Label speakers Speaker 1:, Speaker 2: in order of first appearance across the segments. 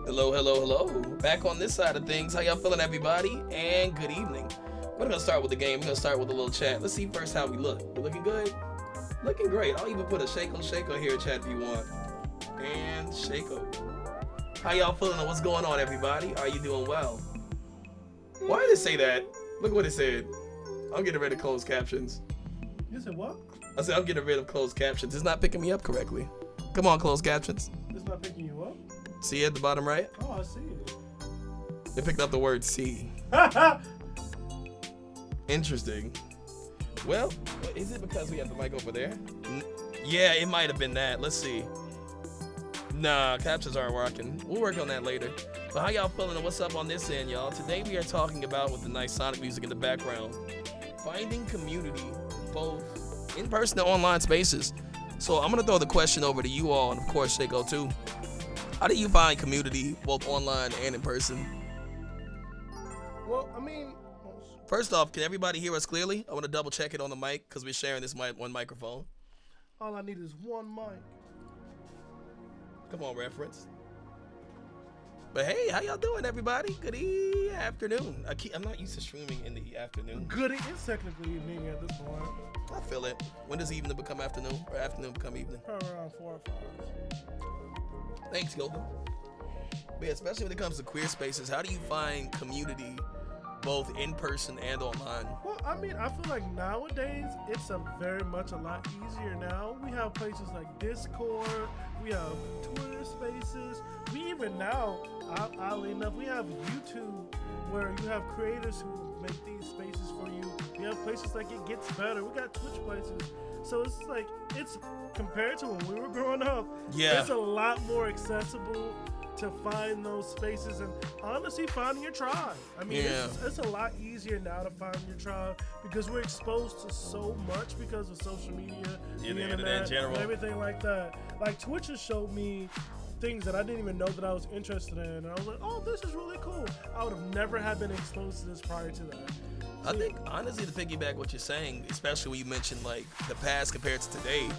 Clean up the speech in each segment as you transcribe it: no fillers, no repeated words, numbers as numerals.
Speaker 1: Hello, hello, hello. Back on this side of things. How y'all feeling, everybody? And good evening. We're gonna start with the game. We're gonna start with a little chat. Let's see first how we look. We're looking good? Looking great. I'll even put a Shako here, chat, if you want. And Shako. How y'all feeling and what's going on, everybody? Are you doing well? Why did it say that? Look what it said. I'm getting rid of closed captions.
Speaker 2: You said what?
Speaker 1: I said I'm getting rid of closed captions. It's not picking me up correctly. Come on, closed captions.
Speaker 2: It's not picking you up?
Speaker 1: See it at the bottom right?
Speaker 2: Oh, I see it.
Speaker 1: It picked up the word "see." Interesting. Well, is it because we have the mic over there? Yeah, it might have been that. Let's see. Nah, captions aren't working. We'll work on that later. But how y'all feeling and what's up on this end, y'all? Today we are talking about, with the nice Sonic music in the background, finding community, both in person and online spaces. So I'm going to throw the question over to you all, and of course, Shako too. How do you find community, both online and in person?
Speaker 2: Well, I mean...
Speaker 1: First off, can everybody hear us clearly? I want to double check it on the mic because we're sharing this one microphone.
Speaker 2: All I need is one mic.
Speaker 1: Come on, reference. But hey, how y'all doing, everybody? Good afternoon. I'm not used to streaming in the afternoon.
Speaker 2: Good, it is technically evening at this point.
Speaker 1: I feel it. When does evening become afternoon, or afternoon become evening?
Speaker 2: Probably around 4 or 5.
Speaker 1: Thanks, Yoga. But yeah, especially when it comes to queer spaces, how do you find community, both in person and online?
Speaker 2: Well, I mean, I feel like nowadays it's very much a lot easier now. We have places like Discord, we have Twitter Spaces, we even now, oddly enough, we have YouTube where you have creators who make these spaces for you. We have places like It Gets Better. We got Twitch places. So it's like, it's compared to when we were growing up,
Speaker 1: Yeah.
Speaker 2: it's a lot more accessible to find those spaces and honestly finding your tribe. I mean,
Speaker 1: Yeah.
Speaker 2: it's a lot easier now to find your tribe because we're exposed to so much because of social media,
Speaker 1: Yeah,
Speaker 2: the
Speaker 1: the internet in general.
Speaker 2: and everything like that. Like Twitch has showed me things that I didn't even know that I was interested in, and I was like, oh, this is really cool. I would have never have been exposed to this prior to that.
Speaker 1: I think, honestly, to piggyback what you're saying, especially when you mentioned, like, the past compared to today,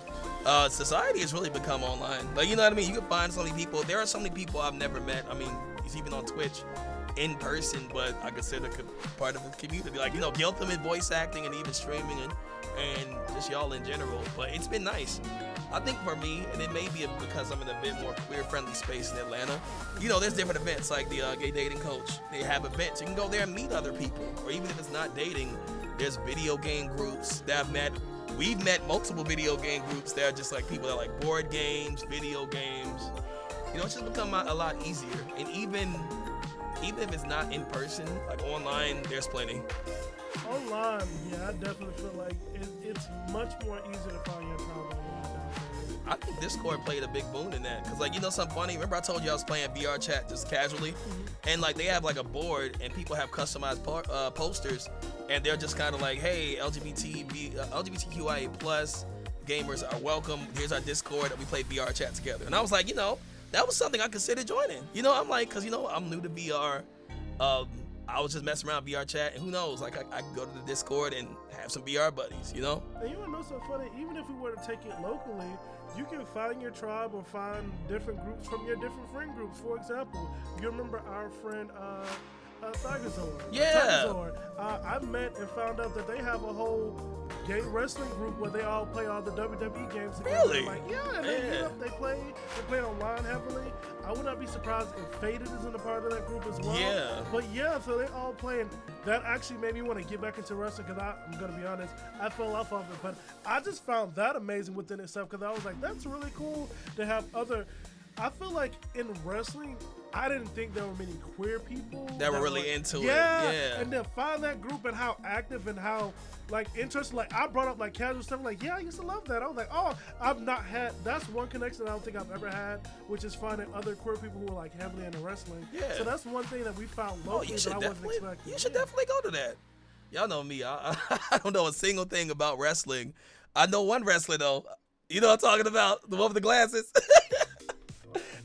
Speaker 1: society has really become online. Like, you know what I mean? You can find so many people. There are so many people I've never met. I mean, it's even on Twitch in person, but I consider part of the community. Like, you know, Giltham voice acting and even streaming and just y'all in general. But it's been nice. I think for me, and it may be because I'm in a bit more queer-friendly space in Atlanta, you know, there's different events like the Gay Dating Coach. They have events. You can go there and meet other people. Or even if it's not dating, there's video game groups that I've met. We've met multiple video game groups that are just like people that like board games, video games. You know, it's just become a lot easier. And even if it's not in person, like online, there's plenty.
Speaker 2: Online, yeah, I definitely feel like it's much more easy to find your tribe online nowadays.
Speaker 1: I think Discord played a big boon in that. Cause like, you know something funny? Remember I told you I was playing VR chat just casually? And like they have like a board and people have customized posters and they're just kind of like, hey, LGBTQIA plus gamers are welcome. Here's our Discord and we play VR chat together. And I was like, you know, that was something I considered joining. You know, I'm like, cause you know, I'm new to VR. I was just messing around VR chat, and who knows? Like, I can go to the Discord and have some VR buddies, you know?
Speaker 2: And you wanna know something funny? Even if we were to take it locally, you can find your tribe or find different groups from your different friend groups. For example, you remember our friend Thygazord?
Speaker 1: Yeah.
Speaker 2: I met and found out that they have a whole gay wrestling group where they all play all the WWE games together.
Speaker 1: Really?
Speaker 2: Like, yeah, they play online heavily. I would not be surprised if Faded isn't a part of that group as well.
Speaker 1: Yeah.
Speaker 2: But yeah, so they all playing. That actually made me want to get back into wrestling because I'm going to be honest, I fell off of it. But I just found that amazing within itself because I was like, that's really cool to have other. I feel like in wrestling, I didn't think there were many queer people
Speaker 1: That were really into it.
Speaker 2: Yeah,
Speaker 1: Yeah.
Speaker 2: and then find that group and how active and how like interested. Like I brought up like casual stuff. Like yeah, I used to love that. I was like, oh, I've not had. That's one connection I don't think I've ever had, which is finding other queer people who are like heavily into wrestling.
Speaker 1: Yeah.
Speaker 2: So that's one thing that we found
Speaker 1: Oh,
Speaker 2: locally
Speaker 1: you
Speaker 2: that
Speaker 1: should
Speaker 2: I wasn't
Speaker 1: definitely.
Speaker 2: expecting.
Speaker 1: You should definitely go to that. Y'all know me. I don't know a single thing about wrestling. I know one wrestler though. You know what I'm talking about? The one with the glasses.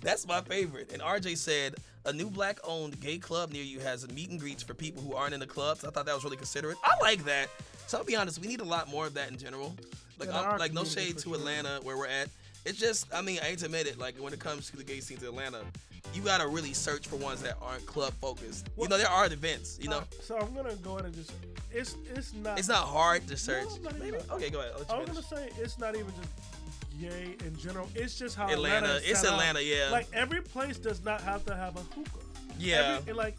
Speaker 1: That's my favorite. And RJ said, a new black-owned gay club near you has meet and greets for people who aren't in the clubs. I thought that was really considerate. I like that. So I'll be honest, we need a lot more of that in general. Like,
Speaker 2: In our
Speaker 1: like no
Speaker 2: community,
Speaker 1: shade
Speaker 2: for
Speaker 1: to
Speaker 2: sure.
Speaker 1: Atlanta where we're at. It's just, I mean, I hate to admit it, like when it comes to the gay scene in Atlanta, you gotta really search for ones that aren't club focused. You know, there are events, you know.
Speaker 2: So I'm gonna go ahead and just it's not
Speaker 1: It's not hard to search.
Speaker 2: No, not even
Speaker 1: Maybe.
Speaker 2: that.
Speaker 1: Okay, go ahead.
Speaker 2: I was gonna say it's not even just gay in general. It's just how
Speaker 1: Atlanta.
Speaker 2: is
Speaker 1: It's
Speaker 2: set up.
Speaker 1: Atlanta, yeah.
Speaker 2: Like every place does not have to have a hookah.
Speaker 1: Yeah.
Speaker 2: Like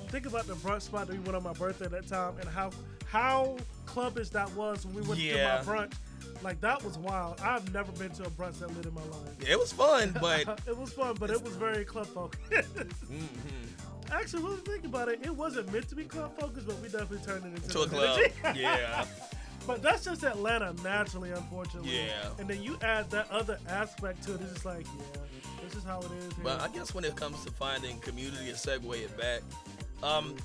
Speaker 2: think about the brunch spot that we went on my birthday that time and how clubbish that was when we went to
Speaker 1: Yeah.
Speaker 2: my brunch. Like that was wild. I've never been to a brunch that lit in my life.
Speaker 1: Yeah, it was fun, but
Speaker 2: It was fun, but it was very club focused. Actually, when we think about it, it wasn't meant to be club focused, but we definitely turned it into
Speaker 1: to a
Speaker 2: the
Speaker 1: club.
Speaker 2: energy.
Speaker 1: Yeah.
Speaker 2: But that's just Atlanta naturally, unfortunately.
Speaker 1: Yeah.
Speaker 2: And then you add that other aspect to it. It's just like, yeah, this is how it is here.
Speaker 1: But I guess when it comes to finding community to segue it back,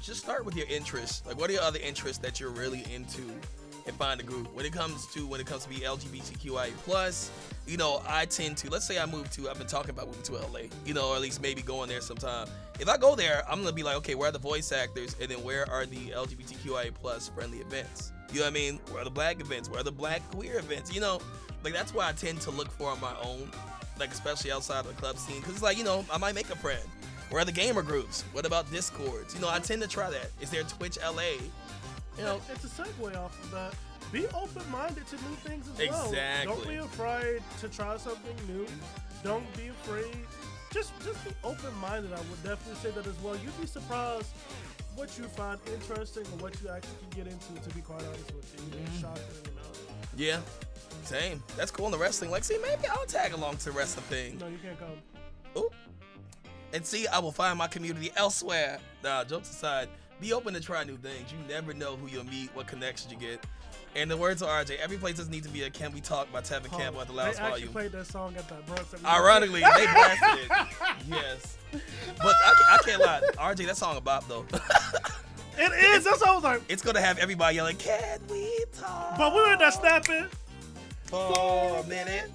Speaker 1: just start with your interests. Like, what are your other interests that you're really into, and find a group. When it comes to be LGBTQIA plus, you know, I tend to, let's say I've been talking about moving to LA, you know, or at least maybe going there sometime. If I go there, I'm gonna be like, okay, where are the voice actors, and then where are the LGBTQIA plus friendly events? You know what I mean? Where are the black events? Where are the black queer events? You know, like that's what I tend to look for on my own, like especially outside of the club scene, because it's like, you know, I might make a friend. Where are the gamer groups? What about Discords? You know, I tend to try that. Is there Twitch LA? You know,
Speaker 2: it's a segue off of that. Be open-minded to new things as well.
Speaker 1: Exactly.
Speaker 2: Don't be afraid to try something new. Don't be afraid. Just be open-minded. I would definitely say that as well. You'd be surprised what you find interesting or what you actually can get into, to be quite honest with you. It's shocking, you know.
Speaker 1: Yeah, same. That's cool in the wrestling. Like, see, maybe I'll tag along to the wrestling thing.
Speaker 2: No, you can't come.
Speaker 1: Ooh. And see, I will find my community elsewhere. Nah, jokes aside, be open to try new things. You never know who you'll meet, what connections you get. And the words of RJ, every place doesn't need to be a Can We Talk by Tevin Campbell at the loudest
Speaker 2: They actually
Speaker 1: volume.
Speaker 2: played that song at that brunch.
Speaker 1: Ironically, they blasted it. Yes. But I can't lie. RJ, that song a bop, though.
Speaker 2: It is. That's what I was like.
Speaker 1: It's going to have everybody yelling, Can we talk?
Speaker 2: But we were in there snapping.
Speaker 1: For a minute.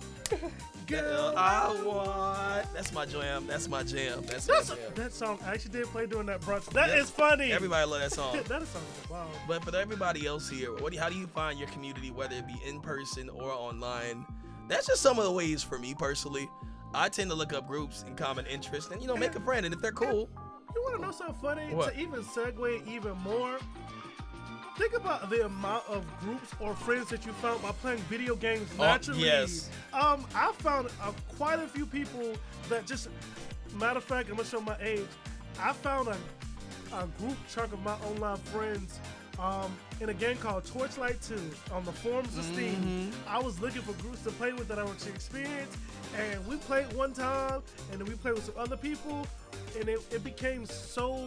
Speaker 1: Girl, I want. That's my jam. That's my jam. That's my jam.
Speaker 2: That song I actually did play during that brunch. That is funny.
Speaker 1: Everybody love that song.
Speaker 2: That is something. Wow.
Speaker 1: But for everybody else here, how do you find your community, whether it be in person or online? That's just some of the ways for me personally. I tend to look up groups in common interest and, you know, make a friend. And if they're cool.
Speaker 2: You want to know something funny?
Speaker 1: What?
Speaker 2: To even segue even more, think about the amount of groups or friends that you found by playing video games naturally.
Speaker 1: Yes.
Speaker 2: I found quite a few people that just, matter of fact, I'm going to show my age. I found a group chunk of my online friends in a game called Torchlight 2 on the forums of Steam. I was looking for groups to play with that I want to experience, and we played one time, and then we played with some other people, and it became so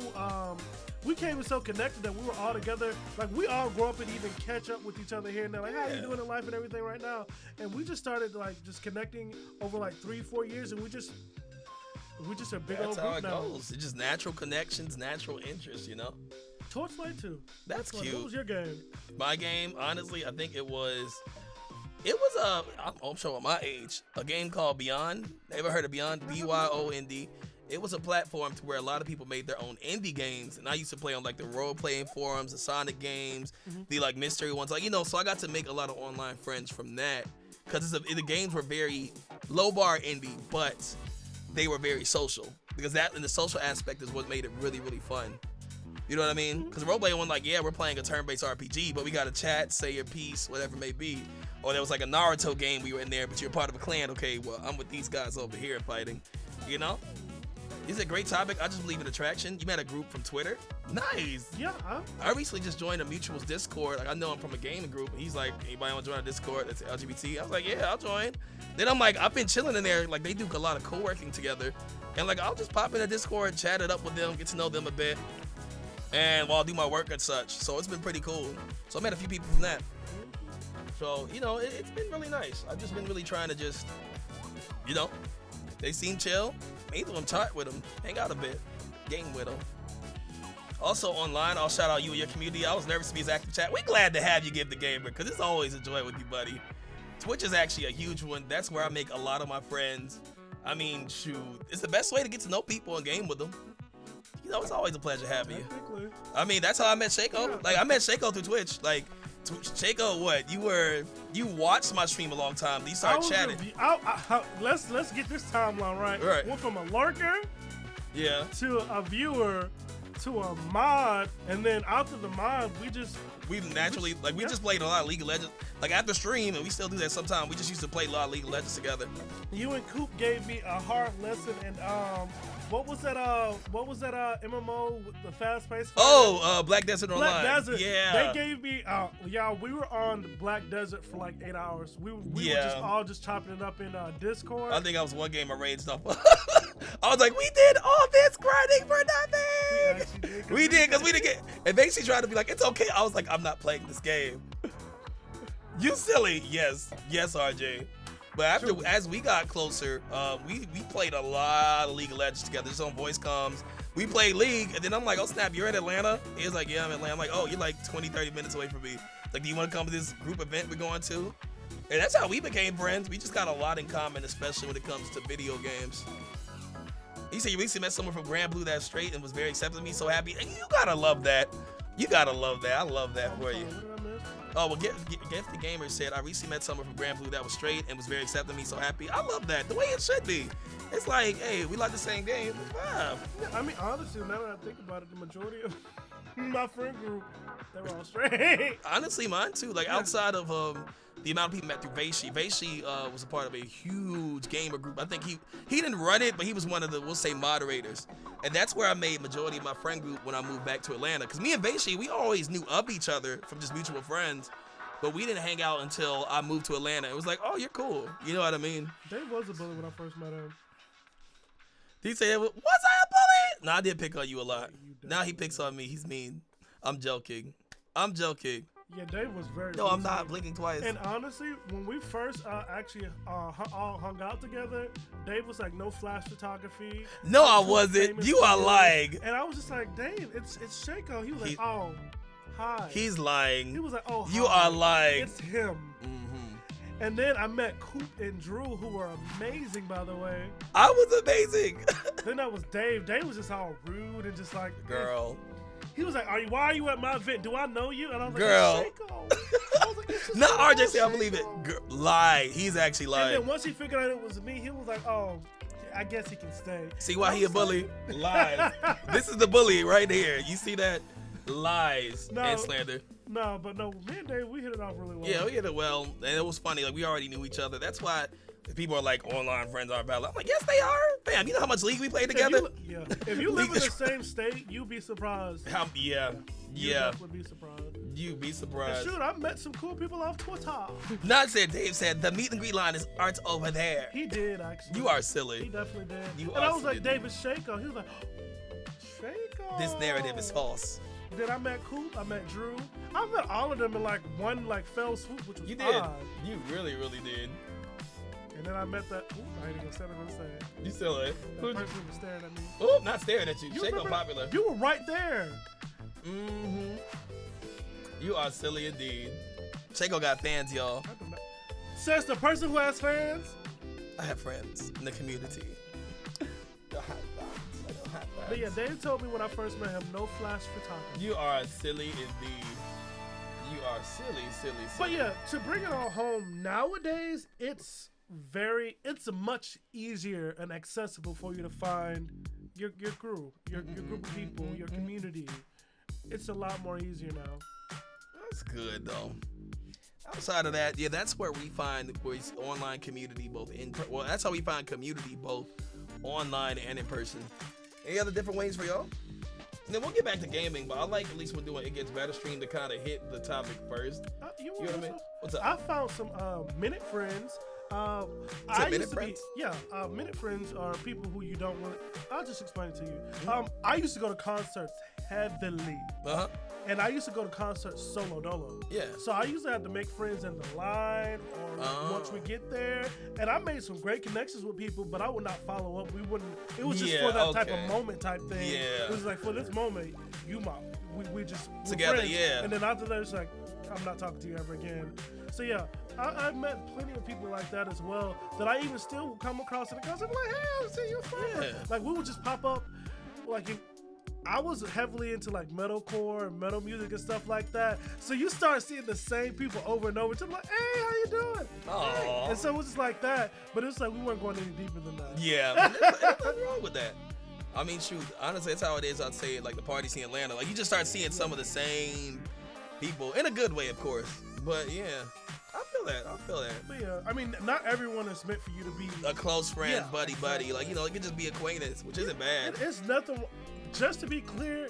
Speaker 2: we became so connected that we were all together. Like, we all grow up and even catch up with each other here and there. Like, how are you doing in life and everything right now? And we just started like just connecting over like 3-4 years, and we just a big old
Speaker 1: That's how
Speaker 2: group
Speaker 1: it
Speaker 2: now.
Speaker 1: goes. It's just natural connections, natural interests, you know?
Speaker 2: Torchlight 2.
Speaker 1: That's
Speaker 2: What
Speaker 1: cute.
Speaker 2: was your game?
Speaker 1: My game, honestly, I think it was I'm showing my age, a game called Beyond. Ever heard of Beyond? BYOND. It was a platform to where a lot of people made their own indie games, and I used to play on like the role-playing forums, the Sonic games, the like mystery ones, like, you know. So I got to make a lot of online friends from that, because the games were very low bar indie, but they were very social, because that and the social aspect is what made it really, really fun. You know what I mean? Because the role-playing one, like, yeah, we're playing a turn-based RPG, but we got to chat, say your piece, whatever it may be. Or there was like a Naruto game we were in there, but you're part of a clan. Okay, well, I'm with these guys over here fighting. You know? It's a great topic. I just believe in attraction. You met a group from Twitter? Nice.
Speaker 2: Yeah.
Speaker 1: I recently just joined a mutual's Discord. Like, I know him from a gaming group. And he's like, anybody want to join a Discord that's LGBT? I was like, yeah, I'll join. Then I'm like, I've been chilling in there. Like, they do a lot of co-working together. And like, I'll just pop in a Discord, chat it up with them, get to know them a bit. And while I do my work and such. So it's been pretty cool. So I met a few people from that. So, you know, it's been really nice. I've just been really trying to just, you know, they seem chill. Me too, I'm tight with them. Hang out a bit. Game with them. Also online, I'll shout out you and your community. I was nervous to be as active chat. We're glad to have you, Give the Gamer, because it's always a joy with you, buddy. Twitch is actually a huge one. That's where I make a lot of my friends. I mean, shoot. It's the best way to get to know people and game with them. You know, it's always a pleasure having you. I mean, that's how I met Shaco. Like, I met Shaco through Twitch. Like, Chaco, what? You watched my stream a long time. You started chatting.
Speaker 2: Let's get this timeline right.
Speaker 1: Right.
Speaker 2: Went from a lurker
Speaker 1: Yeah.
Speaker 2: to a viewer to a mod, and then after the mod, we just
Speaker 1: played a lot of League of Legends. Like after stream, and we still do that sometimes. We just used to play a lot of League of Legends together.
Speaker 2: You and Coop gave me a hard lesson, and what was that MMO with the fast paced?
Speaker 1: Black Desert Online.
Speaker 2: Black Desert.
Speaker 1: Yeah.
Speaker 2: They gave me y'all. We were on Black Desert for like 8 hours. We were just chopping it up in Discord.
Speaker 1: I think I was one game I raged off. I was like, we did all this grinding for nothing. We did because we didn't get. And basically tried to be like, it's okay. I was like, I'm not playing this game. You silly. Yes, RJ. But as we got closer, we played a lot of League of Legends together. Just on voice comms. We played League, and then I'm like, oh snap, you're in Atlanta? He was like, yeah, I'm in Atlanta. I'm like, oh, you're like 20-30 minutes away from me. Like, do you want to come to this group event we're going to? And that's how we became friends. We just got a lot in common, especially when it comes to video games. He said you recently met someone from Grand Blue that's straight and was very accepting of me, so happy. And you gotta love that. You gotta love that. I love that for you. Oh, well, Get the Gamer said, I recently met someone from Grand Blue that was straight and was very accepting of me, so happy. I love that. The way it should be. It's like, hey, we like the same game.
Speaker 2: Yeah, I mean, honestly, now that I think about it, the majority of my friend group, they were all straight.
Speaker 1: Honestly, mine too. Like, outside of the amount of people met through Vaishi. Vaishi was a part of a huge gamer group. I think he didn't run it, but he was one of the, we'll say, moderators. And that's where I made majority of my friend group when I moved back to Atlanta. Because me and Vaishi, we always knew of each other from just mutual friends. But we didn't hang out until I moved to Atlanta. It was like, oh, you're cool. You know what I mean?
Speaker 2: Dave was a bully when I first met him.
Speaker 1: Did he say, was I a bully? No, I did pick on you a lot. Now he picks on me. He's mean. I'm joking.
Speaker 2: Yeah, Dave was very.
Speaker 1: No, I'm not blinking twice.
Speaker 2: And honestly, when we first actually all hung out together, Dave was like, no flash photography.
Speaker 1: No, I wasn't. You are lying.
Speaker 2: And I was just like, Dave, it's Shaco. He was like, oh, hi.
Speaker 1: He's lying.
Speaker 2: He was like, oh, hi.
Speaker 1: You are lying.
Speaker 2: It's him. And then I met Coop and Drew, who were amazing, by the way.
Speaker 1: I was amazing.
Speaker 2: Then that was Dave. Dave was just all rude and just like,
Speaker 1: girl.
Speaker 2: He was like, why are you at my event? Do I know you? And I was like,
Speaker 1: girl.
Speaker 2: I was like, it's
Speaker 1: not RJ say I believe it. Girl, lie. He's actually lying.
Speaker 2: And then once he figured out it was me, he was like, oh, I guess he can stay.
Speaker 1: See why he a bully? Lies. This is the bully right here. You see that? Lies and slander.
Speaker 2: No, me and Dave, we hit it off really well.
Speaker 1: Yeah, we hit it well. And it was funny. Like, we already knew each other. That's why people are like, online friends aren't valid. I'm like, yes, they are. Bam, you know how much League we played together?
Speaker 2: If you live in the same state, you'd be surprised.
Speaker 1: Yeah.
Speaker 2: Would be surprised.
Speaker 1: You'd be surprised.
Speaker 2: And shoot, I've met some cool people off Twitter.
Speaker 1: Not said, Dave said, the meet and greet line is arts over there.
Speaker 2: He did, actually.
Speaker 1: You are silly.
Speaker 2: He definitely did.
Speaker 1: You
Speaker 2: and
Speaker 1: are
Speaker 2: I was
Speaker 1: silly,
Speaker 2: like, David Shaco. He was like, Shaco.
Speaker 1: This narrative is false.
Speaker 2: Then I met Coop, I met Drew. I met all of them in like one fell swoop, which was
Speaker 1: You did.
Speaker 2: odd.
Speaker 1: You really, really did.
Speaker 2: And then I met that. Ooh, I ain't even gonna say what I'm saying.
Speaker 1: You still it?
Speaker 2: That person was staring at me.
Speaker 1: Oh, not staring at you. Shaco
Speaker 2: remember?
Speaker 1: popular.
Speaker 2: You were right there.
Speaker 1: Mm-hmm. You are silly indeed. Shaco got fans, y'all.
Speaker 2: Says the person who has fans.
Speaker 1: I have friends in the community.
Speaker 2: But yeah, Dave told me when I first met him, no flash photography.
Speaker 1: You are silly indeed. You are silly.
Speaker 2: But yeah, to bring it all home, nowadays it's much easier and accessible for you to find your crew, your group of people, your community. It's a lot more easier now.
Speaker 1: That's good though. Outside of that, yeah, that's where we find online community that's how we find community both online and in person. Any other different ways for y'all? And then we'll get back to gaming, but I like at least we're doing It Gets Better stream to kind of hit the topic first.
Speaker 2: You
Speaker 1: know what I mean? What's up?
Speaker 2: I found some Minute Friends.
Speaker 1: Minute Friends?
Speaker 2: Minute Friends are people who you don't really. I'll just explain it to you. I used to go to concerts heavily. And I used to go to concerts solo dolo.
Speaker 1: Yeah.
Speaker 2: So I used to have to make friends in the line or once we get there. And I made some great connections with people, but I would not follow up. We wouldn't. It was just for that type of moment type thing.
Speaker 1: Yeah.
Speaker 2: It was like, for this moment, we just
Speaker 1: together,
Speaker 2: friends.
Speaker 1: yeah.
Speaker 2: And then after that, it's like, I'm not talking to you ever again. So yeah, I've met plenty of people like that as well that I even still come across in the concert. I'm like, hey, I see you forever.
Speaker 1: Yeah.
Speaker 2: Like we would just pop up, like I was heavily into like metalcore and metal music and stuff like that. So you start seeing the same people over and over. So I'm like, hey, how you doing? Hey. And so it was just like that. But it's like we weren't going any deeper than that.
Speaker 1: Yeah, there's nothing wrong with that. I mean, shoot, honestly, that's how it is. I'd say like the parties in Atlanta. Like you just start seeing some of the same people in a good way, of course. But yeah, I feel that.
Speaker 2: But yeah, I mean, not everyone is meant for you to be
Speaker 1: A close friend,
Speaker 2: Yeah,
Speaker 1: buddy. Like, you know, it could just be acquaintance, which isn't bad.
Speaker 2: It's nothing. Just to be clear,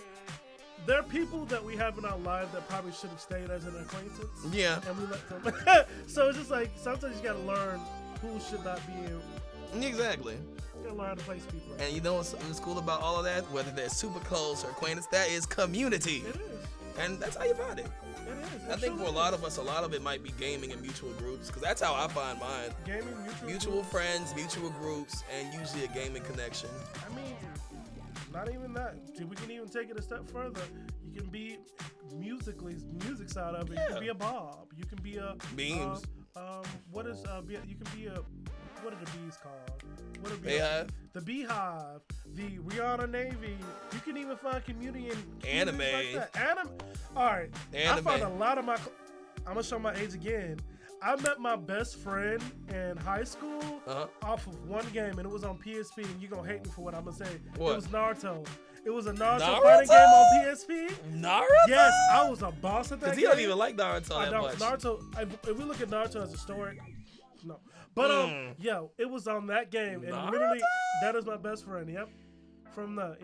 Speaker 2: there are people that we have in our lives that probably should have stayed as an acquaintance.
Speaker 1: Yeah.
Speaker 2: And we let them. So it's just like sometimes you gotta learn who should not be in.
Speaker 1: Exactly.
Speaker 2: You gotta learn how to place people.
Speaker 1: And you know what's cool about all of that? Whether they're super close or acquaintance, that is community.
Speaker 2: It is.
Speaker 1: And that's how you find it.
Speaker 2: It is.
Speaker 1: I think for a lot of us, a lot of it might be gaming and mutual groups, because that's how I find mine.
Speaker 2: Gaming,
Speaker 1: Mutual
Speaker 2: groups.
Speaker 1: friends, mutual groups, and usually a gaming connection.
Speaker 2: I mean, not even that. We can even take it a step further. You can be music side of it. You can be a Bob. You can be a
Speaker 1: Beams.
Speaker 2: You can be a. What are the bees called? What are
Speaker 1: Beehive?
Speaker 2: The Beehive, the Rihanna Navy. You can even find community in
Speaker 1: Anime.
Speaker 2: communities like that. All right.
Speaker 1: Anime.
Speaker 2: I found a lot of my. I'm gonna show my age again. I met my best friend in high school off of one game, and it was on PSP. And you're gonna hate me for what I'm gonna say.
Speaker 1: What?
Speaker 2: It was Naruto. It was a Naruto fighting game on PSP.
Speaker 1: Naruto?
Speaker 2: Yes, I was a boss at that game.
Speaker 1: Because he don't even like Naruto
Speaker 2: I
Speaker 1: that
Speaker 2: don't.
Speaker 1: much.
Speaker 2: Naruto. If we look at Naruto as a story, no. But yeah, it was on that game, and
Speaker 1: Naruto?
Speaker 2: literally, that is my best friend. Yep, from the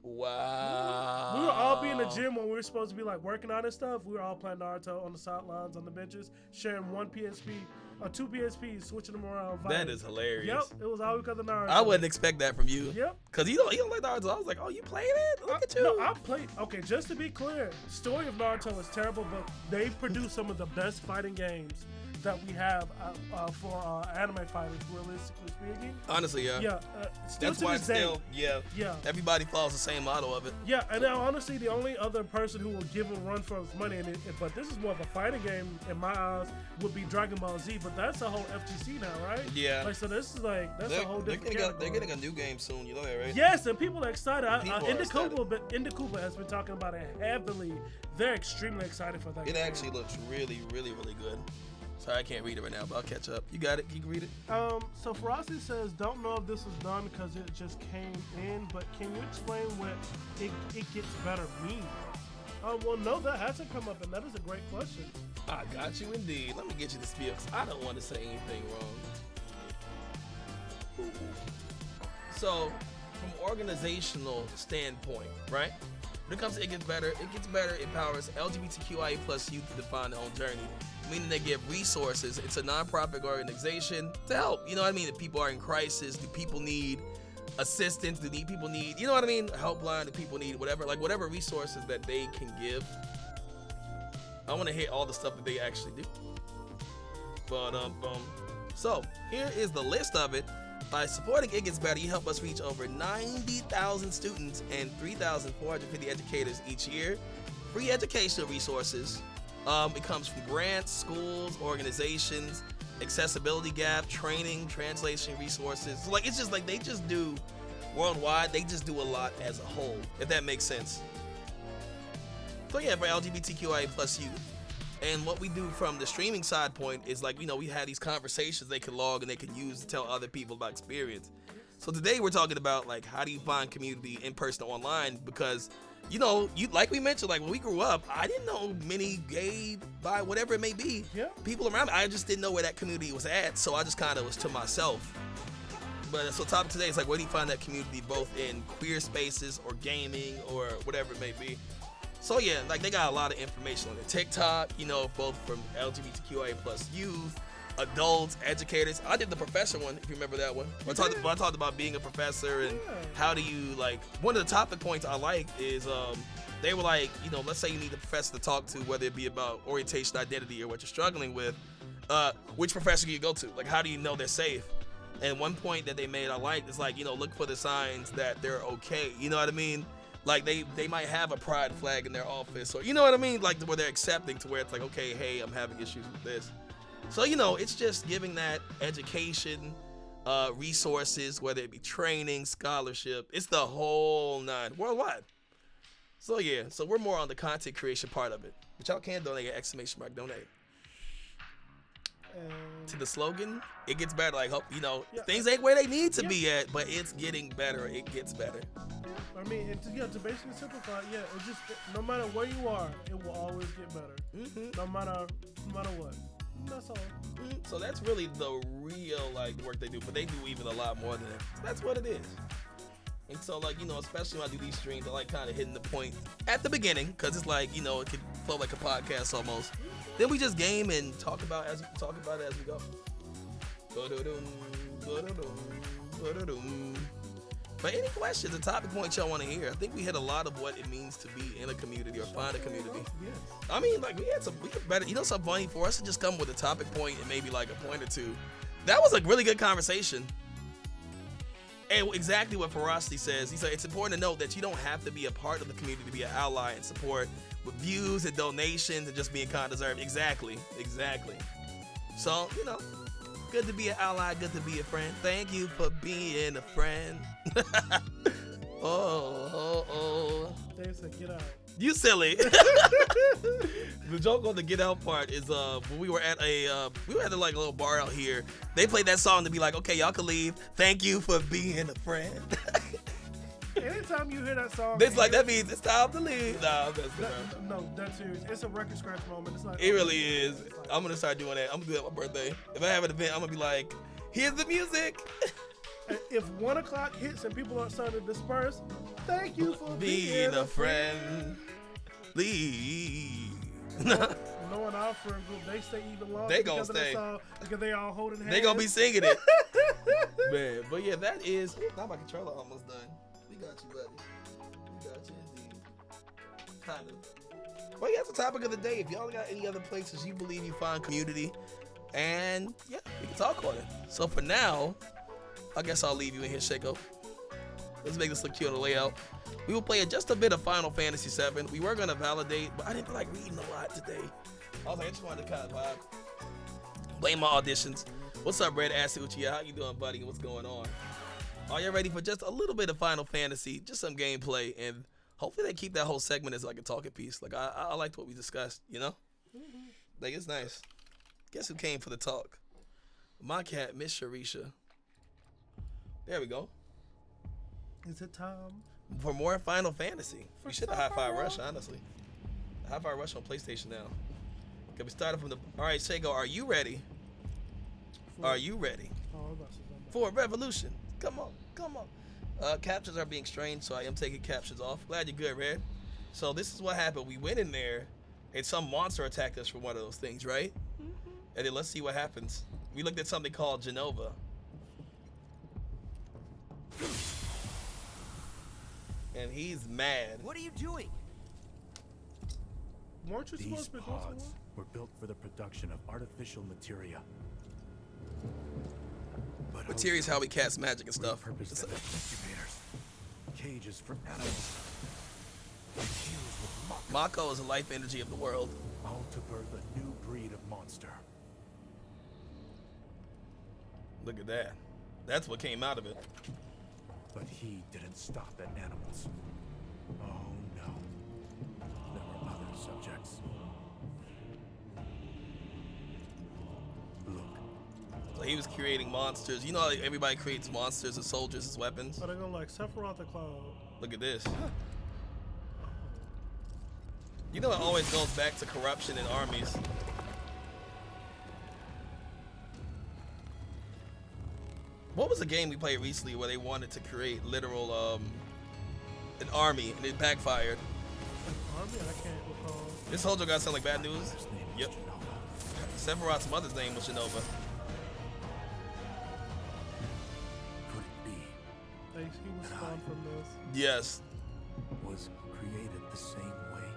Speaker 1: Wow.
Speaker 2: We would all be in the gym when we were supposed to be like working out and stuff. We were all playing Naruto on the sidelines, on the benches, sharing one PSP or two PSPs, switching them around.
Speaker 1: That is hilarious.
Speaker 2: Yep, it was all because of Naruto.
Speaker 1: I wouldn't expect that from you.
Speaker 2: Yep.
Speaker 1: Because you don't like Naruto. I was like, oh, you played it? Look at you.
Speaker 2: No, I played. Okay, just to be clear, story of Naruto is terrible, but they produce some of the best fighting games that we have for anime fighters, realistically speaking.
Speaker 1: Honestly, yeah.
Speaker 2: Yeah, still
Speaker 1: That's
Speaker 2: to
Speaker 1: why
Speaker 2: this
Speaker 1: it's
Speaker 2: day.
Speaker 1: still,
Speaker 2: Yeah.
Speaker 1: Everybody follows the same model of it.
Speaker 2: Yeah, and now honestly, the only other person who will give a run for his money, but this is more of a fighting game in my eyes, would be Dragon Ball Z. But that's a whole FGC now, right?
Speaker 1: Yeah.
Speaker 2: Like, so this is like that's a whole different category.
Speaker 1: They're getting a new game soon. You know that, right?
Speaker 2: Yes, and people are excited.
Speaker 1: People are excited.
Speaker 2: Indie has been talking about it heavily. They're extremely excited for that.
Speaker 1: It
Speaker 2: game.
Speaker 1: actually looks really, really, really good. Sorry, I can't read it right now, but I'll catch up. You got it? You can read it?
Speaker 2: So Ferocity says, don't know if this was done because it just came in, but can you explain what it gets better means? Well, no, that hasn't come up, and that is a great question.
Speaker 1: I got you indeed. Let me get you the spiel, because I don't want to say anything wrong. So, from an organizational standpoint, right? When it comes to It Gets Better empowers LGBTQIA plus youth to define their own journey, meaning they give resources. It's a nonprofit organization to help. You know what I mean? If people are in crisis, do people need assistance? Do people need, you know what I mean? Helpline, do people need whatever resources that they can give. I want to hit all the stuff that they actually do. But so here is the list of it. By supporting It Gets Better, you help us reach over 90,000 students and 3,450 educators each year. Free educational resources. It comes from grants, schools, organizations, accessibility gap, training, translation resources. So it's just like they just do worldwide. They just do a lot as a whole, if that makes sense. So yeah, for LGBTQIA plus youth. And what we do from the streaming side point is we had these conversations they can log and they can use to tell other people about experience. So today we're talking about how do you find community in person or online, because like we mentioned, when we grew up, I didn't know many gay, bi, whatever it may be, people around me. I just didn't know where that community was at, so I just kind of was to myself. But so topic today is where do you find that community, both in queer spaces or gaming or whatever it may be. So yeah, they got a lot of information on their TikTok, both from LGBTQIA plus youth, adults, educators. I did the professor one, if you remember that one. I talked about being a professor and how do you, one of the topic points I liked is they were let's say you need a professor to talk to, whether it be about orientation, identity, or what you're struggling with, which professor can you go to? How do you know they're safe? And one point that they made I liked is look for the signs that they're okay. You know what I mean? They might have a pride flag in their office, or you know what I mean? Where they're accepting, to where it's okay, hey, I'm having issues with this. So, it's just giving that education, resources, whether it be training, scholarship. It's the whole nine, worldwide. So yeah, so we're more on the content creation part of it. But y'all can donate at ! Donate.
Speaker 2: And
Speaker 1: To the slogan, it gets better. Like, hope
Speaker 2: Yeah.
Speaker 1: things ain't where they need to be at, but it's getting better. It gets better.
Speaker 2: I mean, and to basically simplify, no matter where you are, it will always get better. No matter what. That's all.
Speaker 1: So that's really the real work they do, but they do even a lot more than that. That's what it is. And so especially when I do these streams, I like kind of hitting the point at the beginning because it's it could flow like a podcast almost. Then we just game and talk about it as we go. But any questions or topic points y'all want to hear? I think we hit a lot of what it means to be in a community or find a community.
Speaker 2: Yes.
Speaker 1: I mean, we could better. Something funny for us to just come with a topic point and maybe a point or two. That was a really good conversation. And exactly what Ferocity says. He said it's important to note that you don't have to be a part of the community to be an ally and support with views and donations and just being kind of deserved. Exactly. So, good to be an ally, good to be a friend. Thank you for being a friend. Oh.
Speaker 2: They said, get out.
Speaker 1: You silly. The joke on the get out part is when we were at a little bar out here. They played that song to be like, okay, y'all can leave. Thank you for being a friend.
Speaker 2: Anytime you hear that song,
Speaker 1: It's that means it's time to leave. Nah,
Speaker 2: that's serious. It's a record scratch moment. It's like
Speaker 1: it really is. I'm gonna start doing that. I'm gonna do that on my birthday. If I have an event, I'm gonna be like, here's the music.
Speaker 2: If 1 o'clock hits and people are starting to disperse, thank you for
Speaker 1: being a friend. Leave.
Speaker 2: Knowing our friend group, they stay even longer.
Speaker 1: They gonna stay
Speaker 2: because they all holding hands.
Speaker 1: They gonna be singing it, man. But yeah, that is. Now my controller almost done. We got you, buddy. We got you indeed. Kind of. Well, yeah, that's the topic of the day. If y'all got any other places you believe you find community, and yeah, we can talk on it. So for now, I guess I'll leave you in here, Shaco. Let's make this look cute on the layout. We will play just a bit of Final Fantasy VII. We were gonna validate, but I didn't feel like reading a lot today. I was like, I just wanted to kind of vibe. Blame my auditions. What's up, Red Acid Uchiha? How you doing, buddy? What's going on? Are you ready for just a little bit of Final Fantasy, just some gameplay, and hopefully they keep that whole segment as like a talking piece. I liked what we discussed, it's nice. Guess who came for the talk? My cat, Miss Sharisha. There we go.
Speaker 2: Is it time
Speaker 1: for more Final Fantasy? We should have Hi-Fi Rush, honestly. Hi-Fi Rush on PlayStation now. Okay, we started from the. All right, Shago, are you ready? Are you ready for Revolution? Come on. Captions are being strained, so I am taking captions off. Glad you're good, Red. So this is what happened. We went in there, and some monster attacked us from one of those things, right? And then let's see what happens. We looked at something called Genova. And he's mad.
Speaker 3: What are you doing?
Speaker 2: Weren't you supposed to be
Speaker 4: pods were built for the production of artificial materia. But
Speaker 1: materia is how we cast magic and stuff.
Speaker 4: Purpose incubators, cages for animals.
Speaker 1: Mako is the life energy of the world.
Speaker 4: All to birth a new breed of monster.
Speaker 1: Look at that. That's what came out of it.
Speaker 4: But he didn't stop at animals. Oh no. There were other subjects. Look.
Speaker 1: So he was creating monsters. You know how everybody creates monsters and soldiers as weapons?
Speaker 2: Are they gonna like Sephiroth the Cloud?
Speaker 1: Look at this. You know it always goes back to corruption in armies. What was the game we played recently where they wanted to create literal an army and it backfired?
Speaker 2: Army? I can't recall.
Speaker 1: This soldier guy sound like bad news? Yep. Sephiroth's mother's name was Genova.
Speaker 4: Could it be?
Speaker 2: He was spawned from this.
Speaker 1: Yes.
Speaker 4: Was created the same way.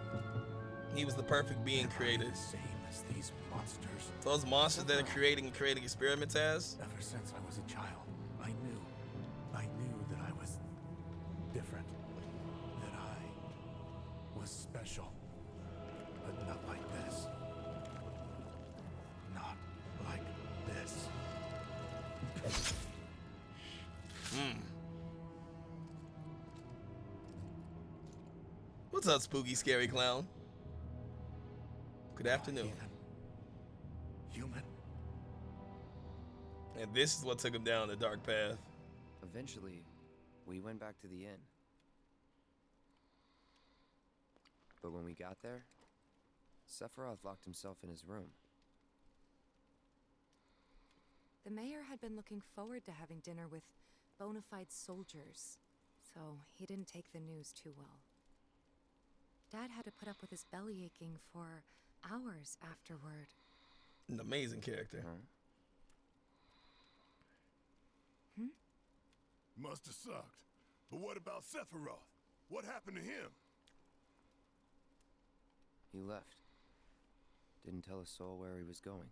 Speaker 1: He was the perfect being created.
Speaker 4: The same as these monsters.
Speaker 1: Those monsters that are creating experiments as?
Speaker 4: Ever since I was a child, I knew that I was different. That I was special. But not like this. Not like this.
Speaker 1: What's up, spooky, scary clown? Good afternoon.
Speaker 4: Human.
Speaker 1: And this is what took him down the dark path.
Speaker 3: Eventually, we went back to the inn. But when we got there, Sephiroth locked himself in his room.
Speaker 5: The mayor had been looking forward to having dinner with bona fide soldiers, so he didn't take the news too well. Dad had to put up with his belly aching for hours afterward.
Speaker 1: An amazing character.
Speaker 6: Must have sucked. But what about Sephiroth? What happened to him?
Speaker 3: He left. Didn't tell a soul where he was going.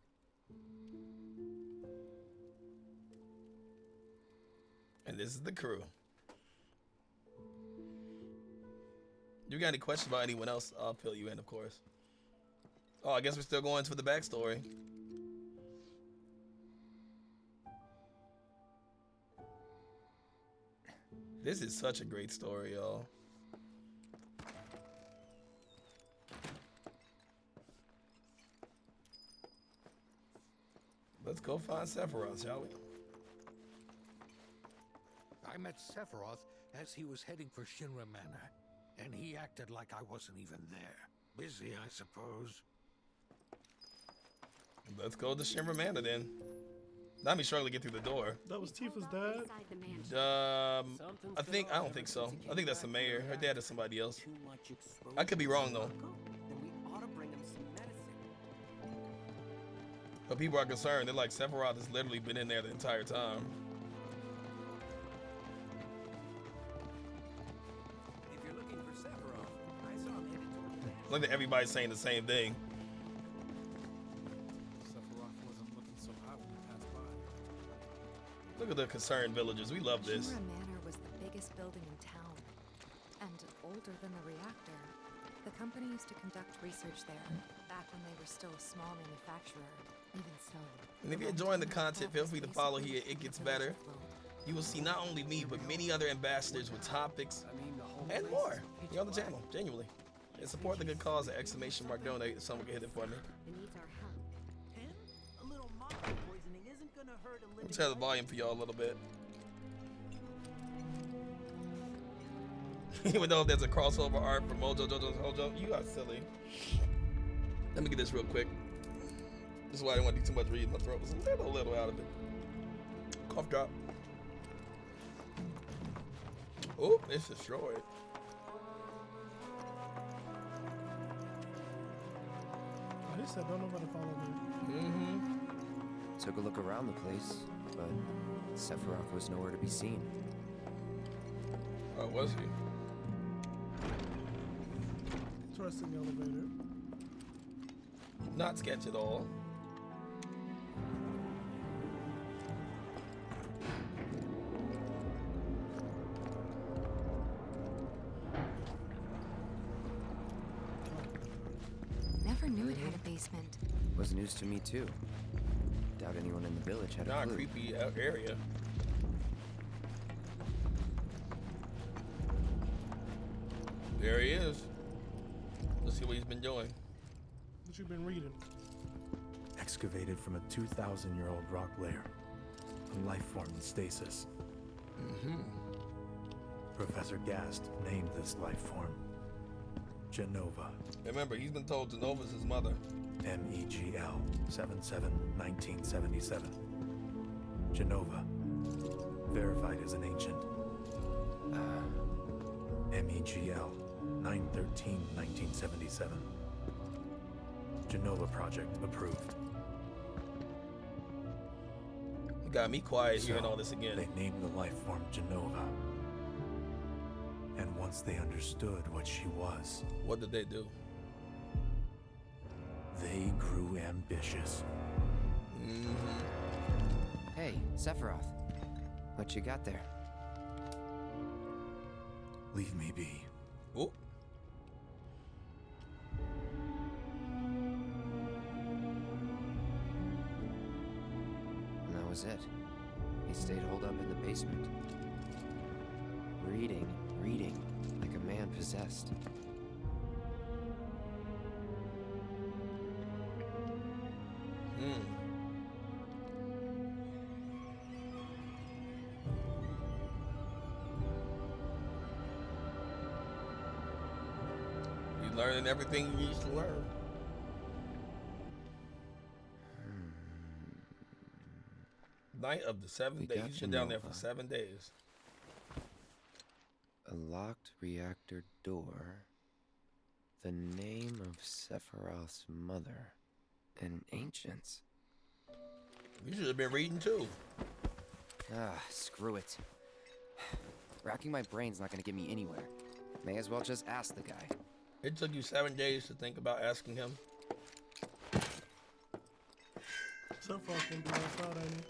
Speaker 1: And this is the crew. You got any questions about anyone else? I'll fill you in, of course. Oh, I guess we're still going for the backstory. This is such a great story, y'all. Let's go find Sephiroth, shall we?
Speaker 7: I met Sephiroth as he was heading for Shinra Manor, and he acted like I wasn't even there. Busy, I suppose.
Speaker 1: Let's go to Shinra Manor then. Not me struggling to get through the door.
Speaker 2: That was Tifa's dad.
Speaker 1: I don't think so. I think that's the mayor. Her dad is somebody else. I could be wrong though. But people are concerned. They're like, Sephiroth has literally been in there the entire time.
Speaker 8: If you're looking for Sephiroth, I saw him headed toward the
Speaker 1: Look at everybody saying the same thing.
Speaker 4: Sephiroth wasn't looking so hot when we passed by.
Speaker 1: Look at the concerned villagers. We love this.
Speaker 5: Shinra Manor was the biggest building in town, and older than the reactor. The company used to conduct research there, back when they were still a small manufacturer. Even so.
Speaker 1: And if you're enjoying the content, feel free to follow here. It gets better. You will see not only me, but many other ambassadors with topics and more here on the channel, genuinely. And support the good cause at !donate if someone can hit it for me.
Speaker 8: It needs our help. And a little monkey poisoning isn't gonna hurt a living.
Speaker 1: Let's have the volume for y'all a little bit. Even though there's a crossover art for Mojo Jojo's Hojo, you are silly. Let me get this real quick. This is why I didn't want to do too much reading. My throat was a little out of it. Cough drop. Oh, it's destroyed.
Speaker 2: Oh, he said, "Don't nobody follow me."
Speaker 1: Mm-hmm.
Speaker 3: Took a look around the place, but Sephiroth was nowhere to be seen.
Speaker 1: Oh, was he?
Speaker 2: Trusting elevator.
Speaker 1: Not sketch at all.
Speaker 5: Never knew it had a basement.
Speaker 3: Was news to me too. Doubt anyone in the village had a
Speaker 1: Not a
Speaker 3: clue.
Speaker 1: creepy area. There he is. Let's see what he's been doing.
Speaker 2: What you been reading?
Speaker 4: Excavated from a 2,000-year-old rock layer. A life form in stasis. Professor Gast named this life form Jenova.
Speaker 1: Remember, he's been told Genova's his mother.
Speaker 4: MEGL 77-1977. Jenova. Verified as an ancient. MEGL 9/13/1977. Jenova project approved.
Speaker 1: You got me quiet
Speaker 4: So,
Speaker 1: hearing all this again.
Speaker 4: They named the life form Jenova. And once they understood what she was,
Speaker 1: What did they do?
Speaker 4: they grew ambitious.
Speaker 3: Hey, Sephiroth. What you got there?
Speaker 4: Leave me be.
Speaker 1: Oh,
Speaker 3: And that was it. He stayed holed up in the basement. Reading, like a man possessed.
Speaker 1: Learning everything you need to learn. Night of the 7th
Speaker 3: We
Speaker 1: day.
Speaker 3: got
Speaker 1: You've been down there for
Speaker 3: Genova.
Speaker 1: 7 days.
Speaker 3: A locked reactor door. The name of Sephiroth's mother. And ancients.
Speaker 1: You should have been reading too.
Speaker 3: Ah, screw it. Racking my brain's not gonna get me anywhere. May as well just ask the guy.
Speaker 1: It took you 7 days to think about asking him.
Speaker 2: So fucking be outside, ain't he?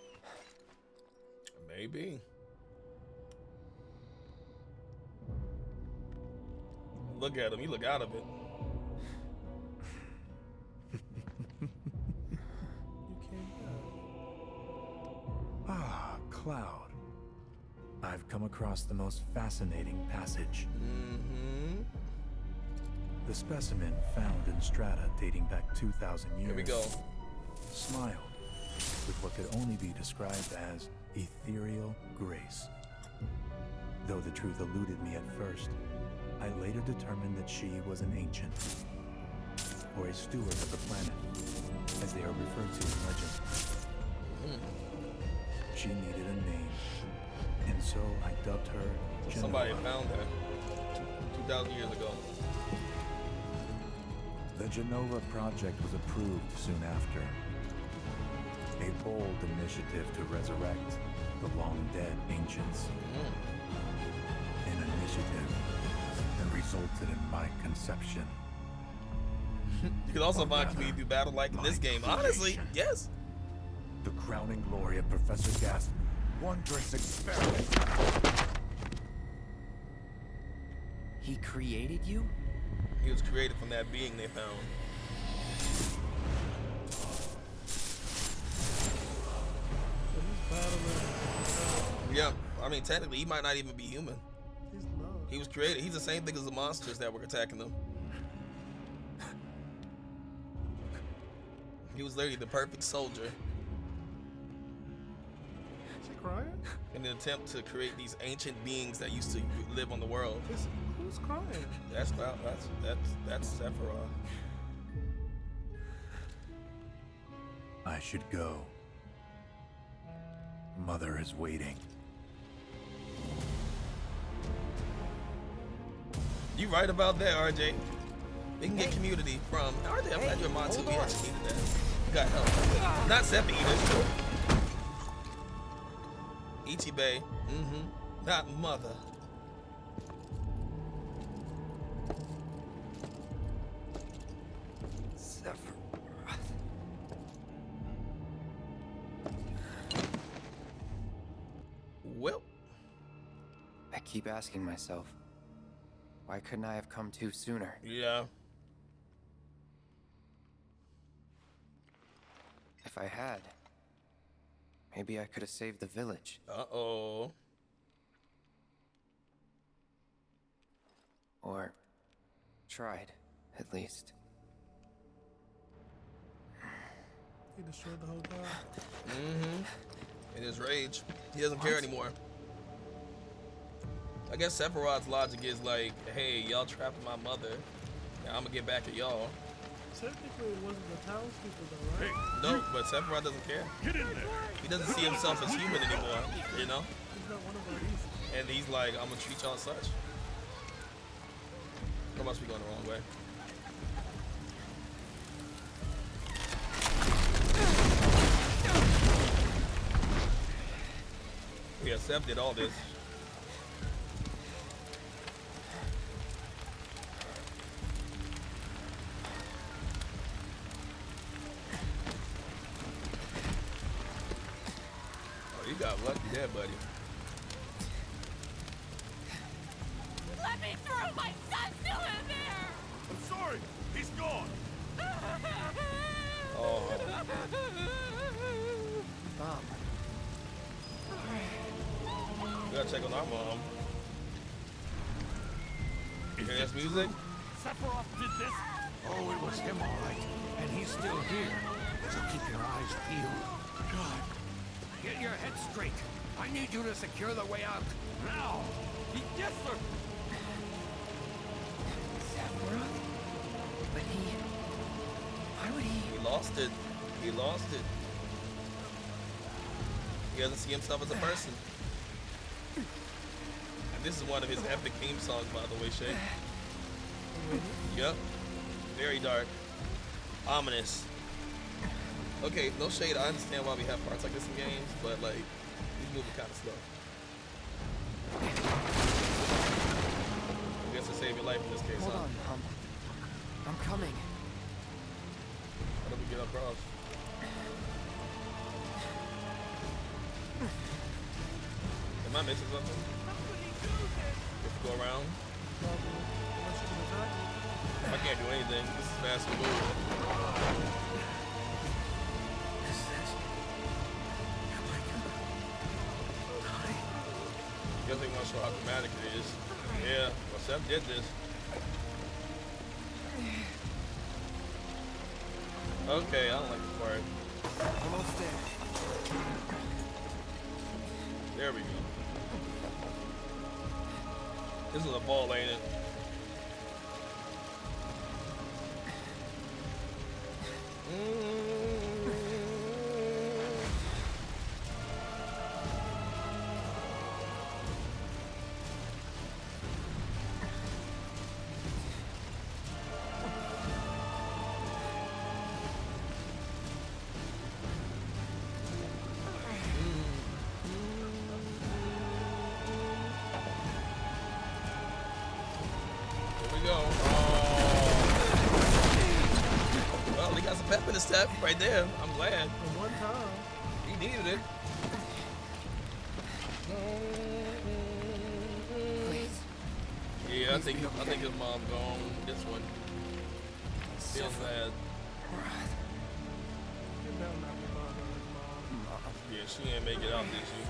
Speaker 1: Maybe. Look at him. He look out of it.
Speaker 2: You can't
Speaker 4: Ah, Cloud. I've come across the most fascinating passage.
Speaker 1: Mm-hmm.
Speaker 4: The specimen found in strata dating back 2,000 years.
Speaker 1: Here we go.
Speaker 4: Smiled with what could only be described as ethereal grace. Though the truth eluded me at first, I later determined that she was an ancient, or a steward of the planet, as they are referred to in legend. She needed a name, and so I dubbed her Genova.
Speaker 1: Somebody found her 2,000 years ago.
Speaker 4: The Genova project was approved soon after. A bold initiative to resurrect the long-dead ancients. An initiative that resulted in my conception.
Speaker 1: You can also find community through battle like in this game. Honestly, yes.
Speaker 4: The crowning glory of Professor Gasp's wondrous experiment.
Speaker 3: He created you?
Speaker 1: He was created from that being they found.
Speaker 2: So he's battling.
Speaker 1: Yeah, I mean, technically, he might not even be human.
Speaker 2: He's not.
Speaker 1: He was created. He's the same thing as the monsters that were attacking them. He was literally the perfect soldier
Speaker 2: Is he crying?
Speaker 1: in an attempt to create these ancient beings that used to live on the world.
Speaker 2: Who's crying?
Speaker 1: That's Sephiroth.
Speaker 4: I should go. Mother is waiting.
Speaker 1: You right about that, RJ. We can get community from RJ. I'm glad you're mine too. We actually needed that. You got help. Not Seppi either. Ichibe. Not mother.
Speaker 3: Sephiroth.
Speaker 1: Well,
Speaker 3: I keep asking myself, why couldn't I have come to sooner?
Speaker 1: yeah.
Speaker 3: If I had, maybe I could have saved the village.
Speaker 1: Uh-oh.
Speaker 3: Or tried, at least.
Speaker 2: He destroyed the whole town.
Speaker 1: In his rage. He doesn't care anymore. I guess Sephiroth's logic is like, hey, y'all trapped my mother. Now I'm gonna get back at y'all.
Speaker 2: Technically, it wasn't the townspeople though, right?
Speaker 1: No, but Sephiroth doesn't care.
Speaker 6: Get in there!
Speaker 1: He doesn't see himself as human anymore, you know?
Speaker 2: He's not one of our these.
Speaker 1: And he's like, I'm gonna treat y'all as such. I must be going the wrong way. Yeah, Sep did all this. Oh, you got lucky there, buddy.
Speaker 9: Let me through! My son's still in there!
Speaker 6: I'm sorry! He's gone!
Speaker 1: Oh,
Speaker 3: Mom,
Speaker 1: we gotta check on our mom. You hear this music?
Speaker 7: Sephiroth did this? Oh, it was him, all right. And he's still here. So keep your eyes peeled. God. Get your head straight. I need you to secure the way out. Now!
Speaker 9: Yes, sir!
Speaker 3: Sephiroth?
Speaker 1: lost it. He lost it. He doesn't see himself as a person. And this is one of his epic theme songs, by the way, Shay. Yep. Very dark. Ominous. Okay, no shade. I understand why we have parts like this in games, but like, he's moving kind of slow. I guess to save your life in this case,
Speaker 3: Hold
Speaker 1: huh?
Speaker 3: on, I'm coming.
Speaker 1: How do we get across? Am I missing something? If we go around? I can't do anything. This is fast and move. You guys want to show how dramatic it is. Yeah, well, Seth did this. Okay, I don't like this part.
Speaker 3: Almost there.
Speaker 1: There we go. This is a ball, ain't it? Pep in the step right there. I'm glad.
Speaker 2: For one time.
Speaker 1: He needed it.
Speaker 3: Please.
Speaker 1: Yeah, I think his mom gone this one. Feels bad.
Speaker 2: You better not be bothering his mom.
Speaker 1: Yeah, she ain't make it out, did she?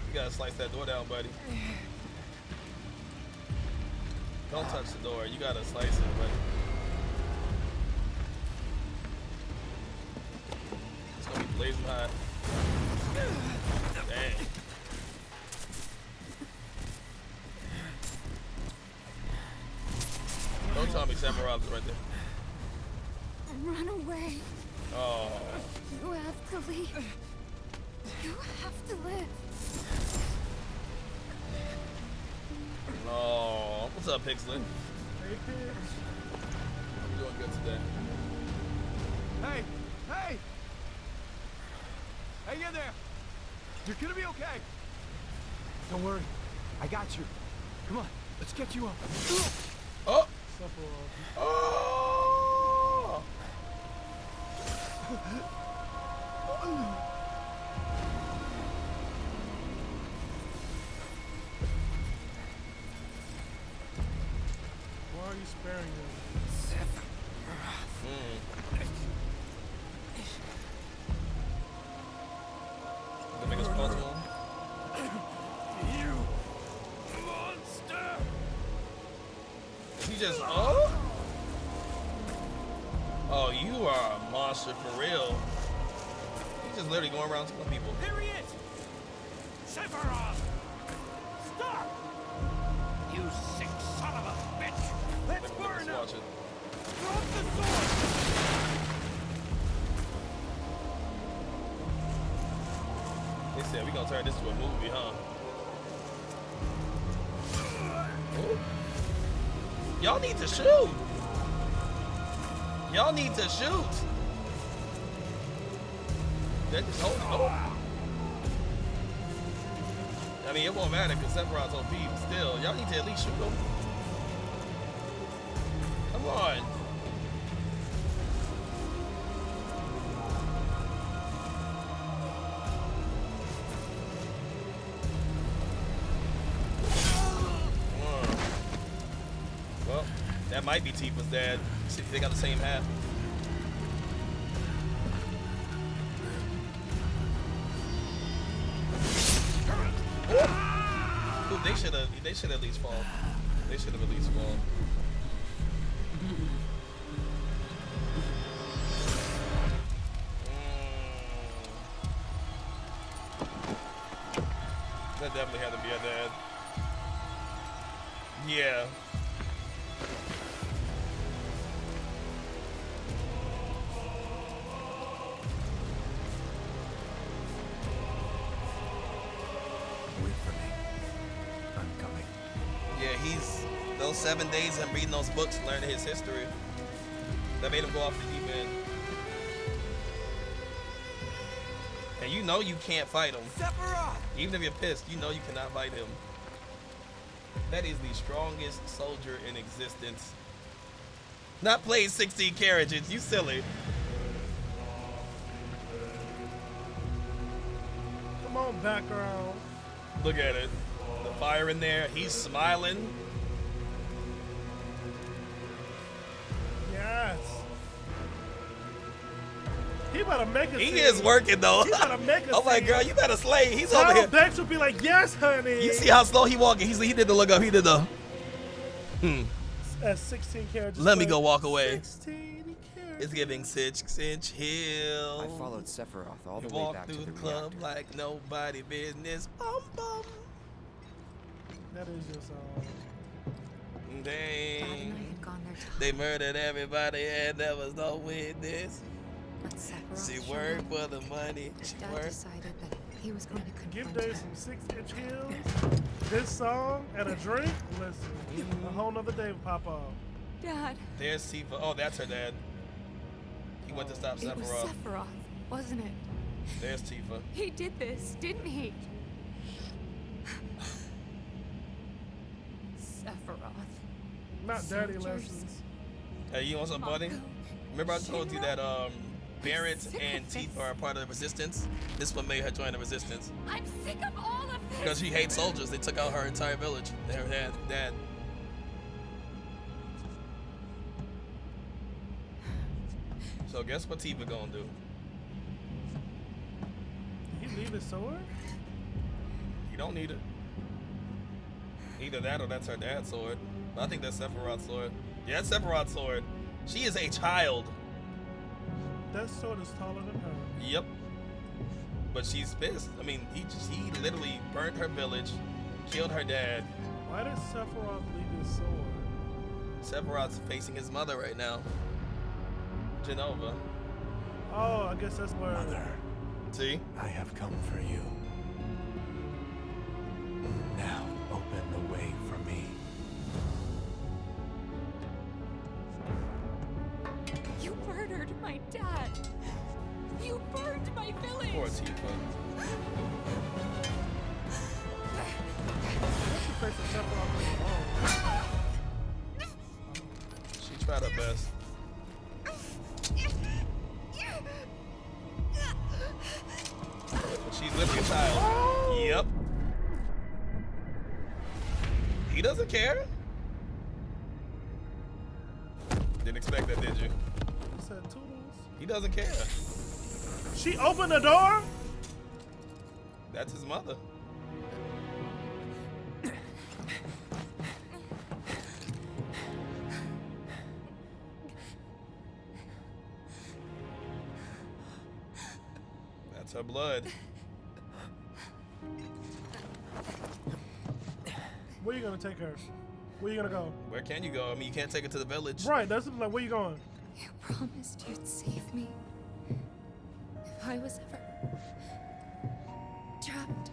Speaker 1: You gotta slice that door down, buddy. Don't touch the door. You gotta slice it, buddy. Blazing hot. Dang. Don't tell me Sephiroth's right there.
Speaker 9: Run away.
Speaker 1: Oh.
Speaker 9: You have to leave. You have to live.
Speaker 1: No. What's up, Pixlin?
Speaker 2: Hey, Pix.
Speaker 1: You doing good today?
Speaker 10: Hey! Hey! Hey, you there! You're gonna be okay! Don't worry. I got you. Come on, let's get you up.
Speaker 1: Oh!
Speaker 2: Sephiroth.
Speaker 1: Oh!
Speaker 2: Why are you sparing him?
Speaker 1: Make us possible.
Speaker 10: You monster!
Speaker 1: He just oh, you are a monster for real. He's just literally going around killing people.
Speaker 10: There he is! Sephiroth! Stop! You sick son of a bitch! Let's burn him!
Speaker 1: Watch it.
Speaker 10: Drop the sword!
Speaker 1: They said we gonna turn this to a movie, huh? Ooh. Y'all need to shoot. Y'all need to shoot. They just hold it. I mean, it won't matter because Sephiroth's OP, but still, y'all need to at least shoot him. Come on. Well, that might be Tifa's dad. See, they got the same hat. Ooh, they should at least fall. They should have at least fall. That definitely had to be a dad. Yeah. he's those 7 days of him reading those books and learning his history that made him go off the deep end. And you know you can't fight him.
Speaker 10: Sephiroth!
Speaker 1: Even if you're pissed, you know you cannot fight him. That is the strongest soldier in existence. Not playing 16 carriages, you silly.
Speaker 2: Come on, background.
Speaker 1: Look at it. The fire in there, he's smiling.
Speaker 2: Yes. He better make a
Speaker 1: He
Speaker 2: scene.
Speaker 1: is working though.
Speaker 2: He better make a
Speaker 1: I'm like,
Speaker 2: scene.
Speaker 1: girl, you better slay. He's over here.
Speaker 2: Bex would be like, yes, honey.
Speaker 1: You see how slow he walking? He did the look up. He did the.
Speaker 2: At 16 carriages.
Speaker 1: Let me go walk away.
Speaker 2: 16 carriages.
Speaker 1: It's giving 6-inch hill.
Speaker 3: I followed Sephiroth all the
Speaker 1: You
Speaker 3: way
Speaker 1: walk
Speaker 3: back
Speaker 1: through
Speaker 3: to
Speaker 1: the
Speaker 3: the
Speaker 1: club
Speaker 3: reactor.
Speaker 1: like nobody business. Bum bum.
Speaker 2: That is your song.
Speaker 5: Dad and I
Speaker 1: Dang.
Speaker 5: had gone there to
Speaker 1: They
Speaker 5: hide,
Speaker 1: murdered everybody and there was no witness.
Speaker 5: but Sephiroth
Speaker 1: She
Speaker 5: showed
Speaker 1: worked
Speaker 5: up.
Speaker 1: for the money. She
Speaker 5: Dad
Speaker 1: worked.
Speaker 5: decided that he was going to
Speaker 2: Give
Speaker 5: confront
Speaker 2: Dave
Speaker 5: her.
Speaker 2: some 6-inch heels, this song, and a drink. Listen, a whole nother day will pop off.
Speaker 5: Dad,
Speaker 1: There's Tifa. Oh, that's her dad. He went to stop
Speaker 5: it was
Speaker 1: Sephiroth.
Speaker 5: Sephiroth, wasn't it?
Speaker 1: There's Tifa.
Speaker 5: He did this, didn't he? Sephiroth.
Speaker 2: Not daddy
Speaker 5: Soldiers.
Speaker 2: lessons.
Speaker 1: Hey, you want some buddy?
Speaker 5: Mako,
Speaker 1: Remember I told you that Barrett
Speaker 5: sick
Speaker 1: and
Speaker 5: of this.
Speaker 1: Tifa are part of the Resistance? This is what made her join the Resistance.
Speaker 9: I'm sick of all of this.
Speaker 1: Because she hates soldiers. They took out her entire village. Her dad. So guess what Tifa gonna do?
Speaker 2: Did he leave his sword?
Speaker 1: You don't need it. Either that or that's her dad's sword. But I think that's Sephiroth's sword. Yeah, that's Sephiroth's sword. She is a child.
Speaker 2: That sword is taller than her.
Speaker 1: Yep. But she's pissed. I mean, he literally burned her village, killed her dad.
Speaker 2: Why did Sephiroth leave his sword?
Speaker 1: Sephiroth's facing his mother right now. Genova.
Speaker 2: Oh, I guess that's where.
Speaker 4: Mother,
Speaker 1: See?
Speaker 4: I have come for you. Now open the way for me.
Speaker 9: You murdered my dad. You burned my village.
Speaker 1: Poor Tifa.
Speaker 2: What's your face of Sephiroth alone?
Speaker 1: She tried her best. But she's literally a child. Yep. He doesn't care. Didn't expect that, did you?
Speaker 2: He said toodles.
Speaker 1: He doesn't care.
Speaker 2: She opened the door?
Speaker 1: That's his mother. That's her blood.
Speaker 2: Where you gonna take her? Where you gonna go?
Speaker 1: Where can you go? I mean, you can't take her to the village.
Speaker 2: Right, that's like, where you going?
Speaker 5: You promised you'd save me. If I was ever trapped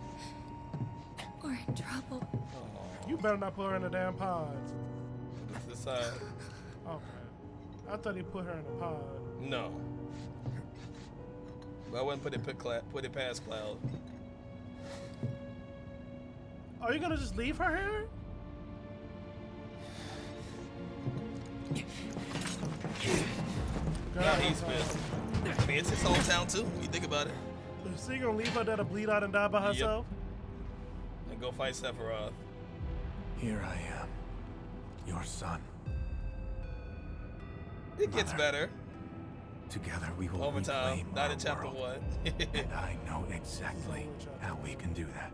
Speaker 5: or in trouble.
Speaker 1: Oh,
Speaker 2: You better not put her in a damn pod.
Speaker 1: it's this side.
Speaker 2: Okay. I thought he put her in a pod.
Speaker 1: No. But I wouldn't put it past Cloud.
Speaker 2: Are you gonna just leave her here?
Speaker 1: Now he's pissed. I mean, it's his hometown too, when you think about it.
Speaker 2: Is she gonna leave her there to bleed out and die by herself?
Speaker 1: And go fight Sephiroth.
Speaker 4: Here I am, your son.
Speaker 1: It gets
Speaker 4: Mother.
Speaker 1: better.
Speaker 4: Together we will
Speaker 1: Over time,
Speaker 4: reclaim
Speaker 1: not
Speaker 4: our
Speaker 1: in chapter
Speaker 4: world.
Speaker 1: 1.
Speaker 4: And I know exactly how we can do that.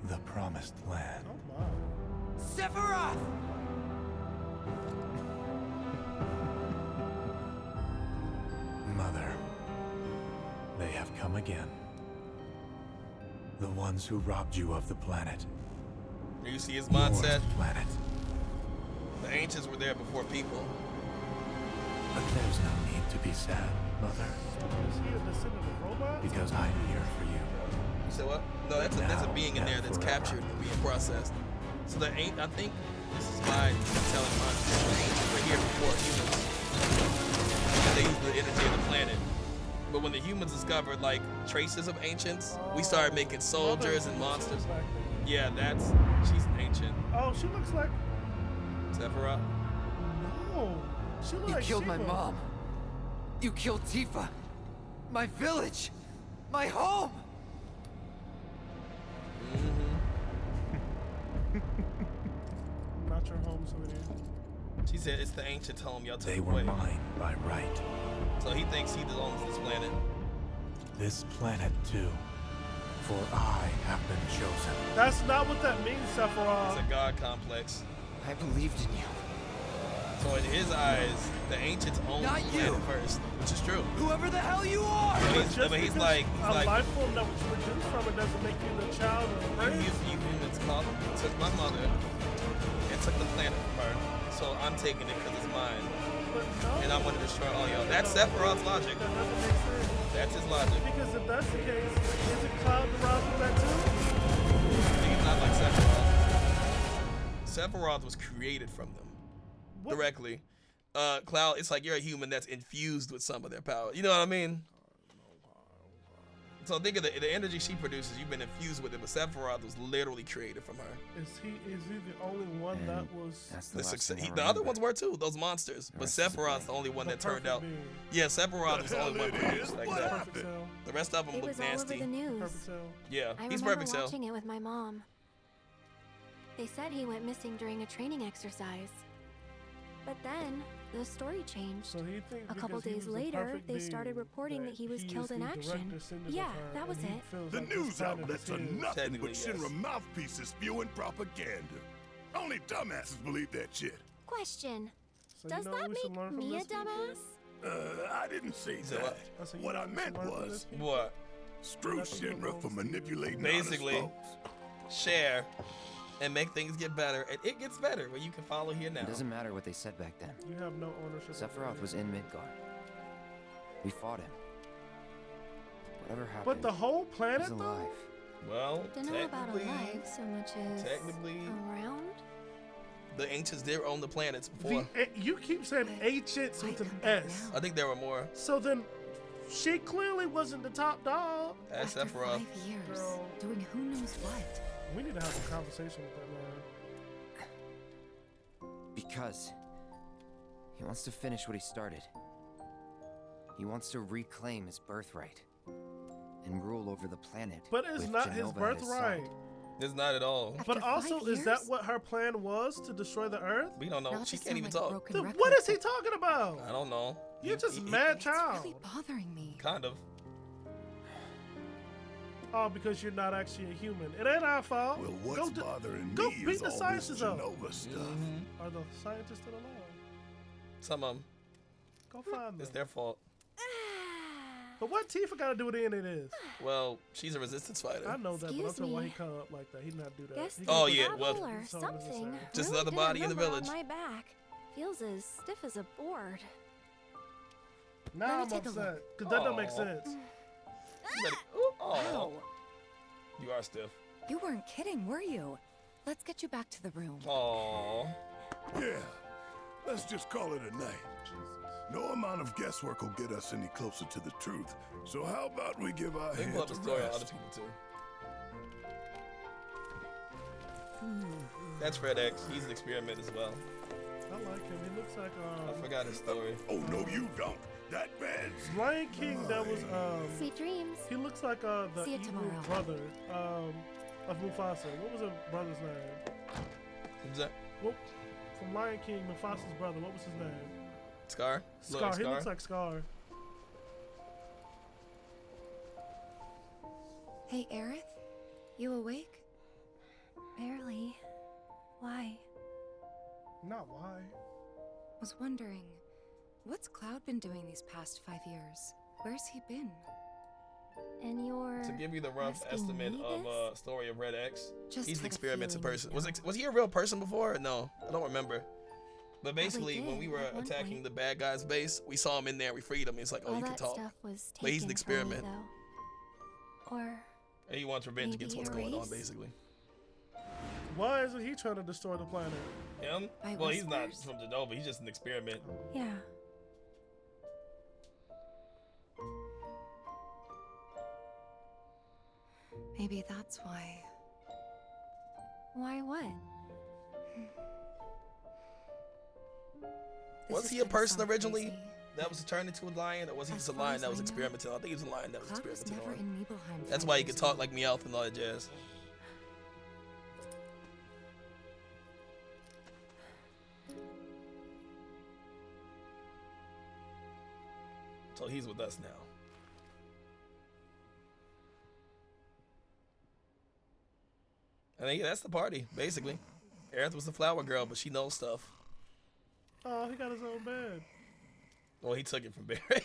Speaker 4: The Promised Land.
Speaker 2: Oh my.
Speaker 10: Sephiroth!
Speaker 4: Mother, they have come again. The ones who robbed you of the planet.
Speaker 1: You see his
Speaker 4: Your
Speaker 1: mindset?
Speaker 4: planet.
Speaker 1: The ancients were there before people.
Speaker 4: But there's no need to be sad, Mother,
Speaker 2: Is he a descendant of robots?
Speaker 4: because I'm here for you.
Speaker 1: You said what? No, there's a being in there that's captured and being processed. So the ain't. I think this is my telling my ancients were here before humans, and they used the energy of the planet. But when the humans discovered like traces of ancients, we started making soldiers and monsters. Yeah, she's an ancient.
Speaker 2: Oh, she looks like.
Speaker 1: Sephiroth.
Speaker 2: No, she looks
Speaker 3: You
Speaker 2: like
Speaker 3: killed my
Speaker 2: Shiva.
Speaker 3: mom. You killed Tifa. My village. My home.
Speaker 2: Not your home, sweetie.
Speaker 1: She said it's the ancient's home. Y'all took
Speaker 4: They
Speaker 1: it
Speaker 4: were
Speaker 1: away.
Speaker 4: mine by right.
Speaker 1: So he thinks he owns this planet.
Speaker 4: This planet too. For I have been chosen.
Speaker 2: That's not what that means,
Speaker 1: It's
Speaker 2: Sephiroth.
Speaker 1: a god complex.
Speaker 3: I believed in you.
Speaker 1: So in his eyes, the ancients own
Speaker 3: Not
Speaker 1: the planet
Speaker 3: you.
Speaker 1: first, which is true.
Speaker 3: Whoever the hell you are.
Speaker 1: But he's like,
Speaker 2: a life form that was produced from it doesn't make you the child of the prince.
Speaker 1: you humans took my mother and took the planet from her. So I'm taking it because it's mine.
Speaker 2: But no,
Speaker 1: And I want to destroy all y'all. That's Sephiroth's logic.
Speaker 2: that doesn't make sense.
Speaker 1: That's his logic.
Speaker 2: Because if that's the case, is it Cloud derived from that too?
Speaker 1: He's not like Sephiroth. Sephiroth was created from them
Speaker 2: What?
Speaker 1: directly. Cloud, it's like you're a human that's infused with some of their power. You know what I mean? So think of the energy she produces. You've been infused with it, but Sephiroth was literally created from her.
Speaker 2: Is he the only one that was
Speaker 3: That's the
Speaker 1: The,
Speaker 3: last
Speaker 1: success,
Speaker 3: thing I
Speaker 1: the other
Speaker 3: remember.
Speaker 1: ones were too, those monsters. But
Speaker 3: rest is a
Speaker 1: Sephiroth's the
Speaker 3: blank.
Speaker 1: only one
Speaker 2: the
Speaker 1: that turned
Speaker 2: perfect
Speaker 1: out.
Speaker 2: being?
Speaker 1: Yeah, Sephiroth was the only one
Speaker 6: hell it
Speaker 1: produced
Speaker 6: is?
Speaker 1: like
Speaker 6: What
Speaker 1: that.
Speaker 2: Perfect
Speaker 6: happened?
Speaker 2: cell.
Speaker 1: The rest of them
Speaker 5: It
Speaker 1: look
Speaker 5: was all over
Speaker 1: nasty.
Speaker 5: the news.
Speaker 2: Perfect cell.
Speaker 1: Yeah,
Speaker 5: I
Speaker 1: he's
Speaker 5: remember
Speaker 1: perfect cell.
Speaker 5: watching it with my mom. They said he went missing during a training exercise. But then, the story changed.
Speaker 2: So he thinks
Speaker 5: A couple
Speaker 2: because he
Speaker 5: days
Speaker 2: was the
Speaker 5: later,
Speaker 2: perfect
Speaker 5: they
Speaker 2: being
Speaker 5: started reporting that he was
Speaker 2: is
Speaker 5: killed in
Speaker 2: the
Speaker 5: action.
Speaker 2: direct descendant of
Speaker 5: Yeah,
Speaker 2: her,
Speaker 5: that was
Speaker 2: and he
Speaker 5: it.
Speaker 2: feels
Speaker 6: The
Speaker 2: like this
Speaker 6: news
Speaker 2: planet
Speaker 6: outlets
Speaker 2: is
Speaker 6: are
Speaker 2: his.
Speaker 6: nothing
Speaker 1: Technically,
Speaker 6: but Shinra
Speaker 1: yes.
Speaker 6: mouthpieces spewing propaganda. Only dumbasses believe that shit.
Speaker 5: Question.
Speaker 2: So
Speaker 5: Does
Speaker 2: you know
Speaker 5: that
Speaker 2: we should
Speaker 5: make
Speaker 2: learn from
Speaker 5: me a
Speaker 2: this?
Speaker 5: dumbass?
Speaker 6: I didn't say
Speaker 1: said
Speaker 6: that.
Speaker 1: what?
Speaker 2: I said, you
Speaker 6: What
Speaker 2: know
Speaker 6: I
Speaker 2: we should
Speaker 6: meant
Speaker 2: learn from
Speaker 6: was,
Speaker 2: this?
Speaker 1: What?
Speaker 6: screw
Speaker 2: That's what
Speaker 6: Shinra for
Speaker 2: I'm
Speaker 6: manipulating
Speaker 1: Basically.
Speaker 6: honest folks.
Speaker 1: Share and make things get better. And it gets better when you can follow here now.
Speaker 3: It doesn't matter what they said back then.
Speaker 2: You have no ownership. of
Speaker 3: Sephiroth
Speaker 2: it.
Speaker 3: was in Midgard. We fought him. Whatever happened,
Speaker 2: But the whole planet,
Speaker 3: he's
Speaker 2: though.
Speaker 3: alive.
Speaker 1: Well,
Speaker 5: Don't know about
Speaker 1: technically,
Speaker 5: alive so much as
Speaker 1: technically-
Speaker 5: around.
Speaker 1: the ancients did own the planets before.
Speaker 2: You keep saying ancients with an
Speaker 5: Why come
Speaker 2: S.
Speaker 5: now?
Speaker 1: I think there were more.
Speaker 2: So then, she clearly wasn't the top dog.
Speaker 1: That's
Speaker 5: After
Speaker 1: Sephiroth.
Speaker 5: 5 years,
Speaker 2: Girl.
Speaker 5: doing who knows what.
Speaker 2: We need to have a conversation with that man.
Speaker 3: Because he wants to finish what he started. He wants to reclaim his birthright and rule over the planet.
Speaker 2: But it's
Speaker 3: with
Speaker 2: not his
Speaker 3: Jenova at his
Speaker 2: birthright.
Speaker 3: side.
Speaker 1: It's not at all.
Speaker 5: After
Speaker 2: But also,
Speaker 5: 5
Speaker 2: is that
Speaker 5: years?
Speaker 2: what her plan was to destroy the Earth?
Speaker 1: We don't know.
Speaker 5: Not
Speaker 1: She
Speaker 5: to
Speaker 1: can't
Speaker 5: sound
Speaker 1: even
Speaker 5: like a
Speaker 1: talk.
Speaker 5: broken
Speaker 2: Then
Speaker 5: record,
Speaker 2: what is he
Speaker 5: but
Speaker 2: talking about?
Speaker 1: I don't know.
Speaker 2: You're just
Speaker 1: He-
Speaker 2: mad
Speaker 5: It's
Speaker 2: child.
Speaker 5: really bothering me.
Speaker 1: Kind of.
Speaker 2: Oh, because you're not actually a human. It ain't our fault.
Speaker 6: Well,
Speaker 2: Go
Speaker 6: what's
Speaker 2: do-
Speaker 6: bothering
Speaker 2: go
Speaker 6: me
Speaker 2: beat
Speaker 6: is
Speaker 2: the
Speaker 6: all this
Speaker 2: scientists up.
Speaker 6: Jenova stuff.
Speaker 1: Mm-hmm.
Speaker 2: Are the scientists still alive?
Speaker 1: Some of them.
Speaker 2: Go find them.
Speaker 1: It's their fault.
Speaker 2: But what Tifa got to do with any of this?
Speaker 1: Well, she's a resistance fighter.
Speaker 2: I know that, but I'm
Speaker 5: Excuse
Speaker 2: talking why he
Speaker 5: me.
Speaker 2: come up like that. He did not do that.
Speaker 5: Guess
Speaker 2: He
Speaker 1: Oh,
Speaker 2: could've
Speaker 1: yeah,
Speaker 2: put
Speaker 1: well-
Speaker 5: or
Speaker 2: something
Speaker 5: something.
Speaker 2: necessary.
Speaker 1: Just
Speaker 5: really
Speaker 1: another
Speaker 5: did a
Speaker 1: body in the
Speaker 5: number
Speaker 1: village.
Speaker 5: On my back feels as stiff as a board.
Speaker 2: Now
Speaker 5: Let me
Speaker 2: I'm
Speaker 5: take a
Speaker 2: upset because that don't make
Speaker 1: Aw.
Speaker 2: sense.
Speaker 1: You better- Ooh, aw.
Speaker 5: Ow!
Speaker 1: You are stiff.
Speaker 5: You weren't kidding, were you? Let's get you back to the room.
Speaker 1: Aww.
Speaker 6: Yeah, let's just call it a night. No amount of guesswork will get us any closer to the truth. So how about we give our
Speaker 1: They pull up
Speaker 6: heads
Speaker 1: the
Speaker 6: a
Speaker 1: story on other
Speaker 6: rest?
Speaker 1: people too. That's Fred X. He's an experiment as well.
Speaker 2: I like him. He looks like
Speaker 1: I forgot his story.
Speaker 6: Oh, no, you don't. That man's...
Speaker 2: Lion King. That was
Speaker 5: Sweet dreams.
Speaker 2: He looks like the
Speaker 5: See you
Speaker 2: evil
Speaker 5: tomorrow.
Speaker 2: brother of Mufasa. What was the brother's name?
Speaker 1: Who's that?
Speaker 2: Well, from Lion King, Mufasa's brother. What was his name?
Speaker 1: Scar? Look
Speaker 2: Scar.
Speaker 1: like
Speaker 2: He looks like Scar.
Speaker 5: Hey, Aerith? You awake? Barely. Why?
Speaker 2: Not why.
Speaker 5: Was wondering, what's Cloud been doing these past 5 years? Where's he been? And you're
Speaker 1: To give you the rough
Speaker 5: asking
Speaker 1: estimate
Speaker 5: me
Speaker 1: of
Speaker 5: this?
Speaker 1: story of Red X,
Speaker 5: Just
Speaker 1: he's an
Speaker 5: had a
Speaker 1: experimental
Speaker 5: feeling
Speaker 1: person.
Speaker 5: you'd know.
Speaker 1: Was he a real person before? No, I don't remember. But
Speaker 5: Probably
Speaker 1: basically, when we
Speaker 5: did
Speaker 1: were
Speaker 5: at one
Speaker 1: attacking
Speaker 5: point.
Speaker 1: the bad guy's base, we saw him in there. We freed him. He's like, oh,
Speaker 5: All
Speaker 1: you can
Speaker 5: that
Speaker 1: talk.
Speaker 5: stuff was
Speaker 1: But he's an
Speaker 5: taken
Speaker 1: experiment.
Speaker 5: from me, though. Or
Speaker 1: And he wants revenge
Speaker 5: maybe
Speaker 1: against what's going on,
Speaker 5: erased?
Speaker 1: basically.
Speaker 2: Why isn't he trying to destroy the planet?
Speaker 1: Him?
Speaker 5: By
Speaker 1: Well, he's not
Speaker 5: whispers?
Speaker 1: from Genova. He's just an experiment.
Speaker 5: Yeah. Maybe that's why. Why what? This
Speaker 1: Was
Speaker 5: is
Speaker 1: he a
Speaker 5: gonna
Speaker 1: person
Speaker 5: sound
Speaker 1: originally
Speaker 5: crazy.
Speaker 1: that was turned into a lion, or was he
Speaker 5: As
Speaker 1: just a
Speaker 5: far
Speaker 1: lion
Speaker 5: as
Speaker 1: that was
Speaker 5: I know,
Speaker 1: experimenting? I think he was a lion that was
Speaker 5: Cloud was
Speaker 1: experimenting
Speaker 5: never
Speaker 1: on.
Speaker 5: in Nibelheim.
Speaker 1: That's
Speaker 5: 5
Speaker 1: why he
Speaker 5: years
Speaker 1: could talk
Speaker 5: ago.
Speaker 1: like Meowth and all that jazz. So he's with us now. I think that's the party, basically. Aerith was the flower girl, but she knows stuff.
Speaker 2: Oh, he got his own bed.
Speaker 1: Well, he took it from Barry.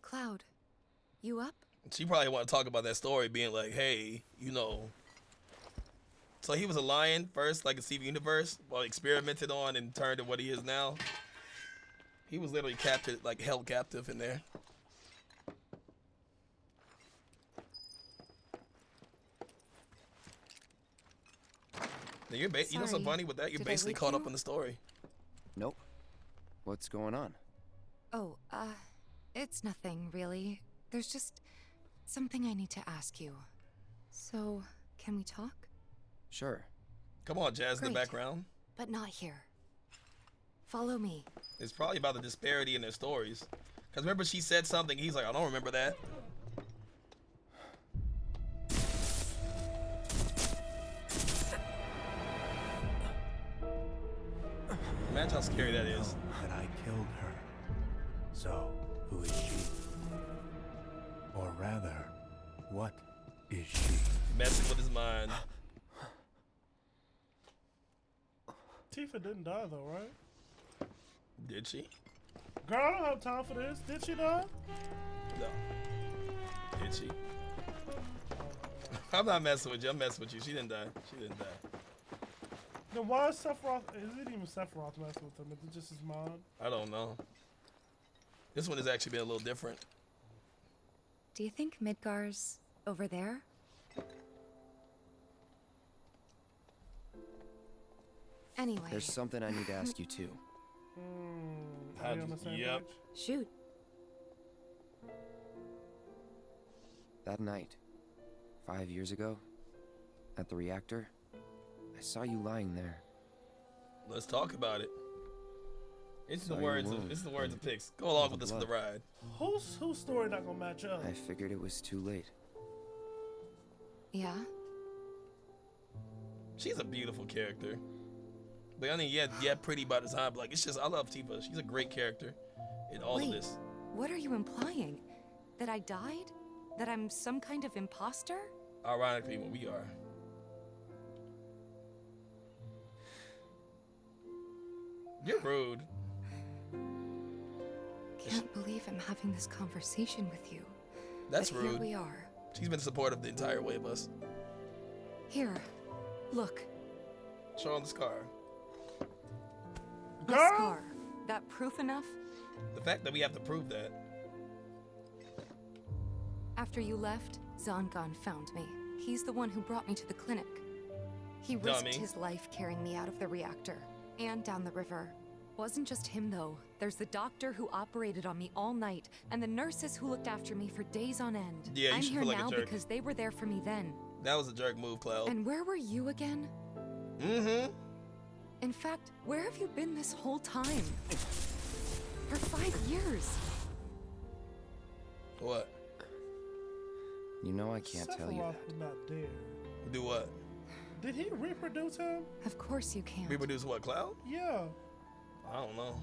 Speaker 5: Cloud, you up?
Speaker 1: She probably want to talk about that story, being like, hey, you know. So he was a lion first, like in Steven Universe, while experimented on and turned to what he is now. He was literally captured, like held captive in there. Now you know what's so
Speaker 5: Sorry.
Speaker 1: funny with that? You're
Speaker 5: Did I
Speaker 1: basically
Speaker 5: wake
Speaker 1: caught
Speaker 5: you?
Speaker 1: up in the story.
Speaker 3: Nope. What's going on?
Speaker 5: Oh, it's nothing really. There's just something I need to ask you. So, can we talk?
Speaker 3: Sure.
Speaker 1: Come on, Jazz in the
Speaker 5: Great.
Speaker 1: background.
Speaker 5: But not here. Follow me.
Speaker 1: It's probably about the disparity in their stories. Because remember, she said something. He's like, I don't remember that. Imagine how scary that is.
Speaker 4: That I killed her. So, who is she? Or rather, what is she?
Speaker 1: Messing with his mind.
Speaker 2: Tifa didn't die though, right?
Speaker 1: Did she?
Speaker 2: Girl, I don't have time for this. Did she die?
Speaker 1: No. Did she? I'm not messing with you. I'm messing with you. She didn't die. She didn't die.
Speaker 2: Then why is Sephiroth? Is it even Sephiroth messing with him? Is it just his mind?
Speaker 1: I don't know. This one has actually been a little different.
Speaker 5: Do you think Midgar's over there? Anyway,
Speaker 3: There's something I need to ask you too.
Speaker 2: Are we on the same
Speaker 1: Yep.
Speaker 2: page?
Speaker 5: shoot.
Speaker 3: That night, 5 years ago, at the reactor, I saw you lying there.
Speaker 1: Let's talk about it. It's the
Speaker 3: Saw your
Speaker 1: words of
Speaker 3: wound
Speaker 1: it's the words of Pix. Go along with
Speaker 3: the
Speaker 1: this for the ride.
Speaker 2: Whose story not gonna match up?
Speaker 3: I figured it was too late.
Speaker 5: Yeah?
Speaker 1: She's a beautiful character. But I mean, yeah, pretty by design. But like, it's just I love Tifa. She's a great character in all of
Speaker 5: Wait,
Speaker 1: this.
Speaker 5: what are you implying? That I died? That I'm some kind of imposter?
Speaker 1: Ironically, what we are. You're rude.
Speaker 5: Can't believe I'm having this conversation with you.
Speaker 1: That's
Speaker 5: but here
Speaker 1: rude.
Speaker 5: we are.
Speaker 1: She's been supportive the entire way of us.
Speaker 5: Here, look.
Speaker 1: Show on the scar.
Speaker 5: A
Speaker 2: Girl!
Speaker 5: scar. That proof enough?
Speaker 1: The fact that we have to prove that.
Speaker 5: After you left, Zangan found me. He's the one who brought me to the clinic. He risked
Speaker 1: Dummy.
Speaker 5: his life carrying me out of the reactor and down the river. Wasn't just him though. There's the doctor who operated on me all night, and the nurses who looked after me for days on end.
Speaker 1: Yeah, you
Speaker 5: I'm
Speaker 1: should
Speaker 5: here
Speaker 1: feel like a
Speaker 5: now
Speaker 1: jerk.
Speaker 5: because they were there for me then.
Speaker 1: That was a jerk move, Cloud.
Speaker 5: And where were you again?
Speaker 1: Mm-hmm.
Speaker 5: In fact, where have you been this whole time? For 5 years.
Speaker 1: What?
Speaker 3: You know I can't tell you
Speaker 2: Sephiroth
Speaker 3: that.
Speaker 2: was not dead.
Speaker 1: Do what?
Speaker 2: Did he reproduce him?
Speaker 5: Of course you can't.
Speaker 1: Reproduce what, Cloud?
Speaker 2: Yeah.
Speaker 1: I don't know.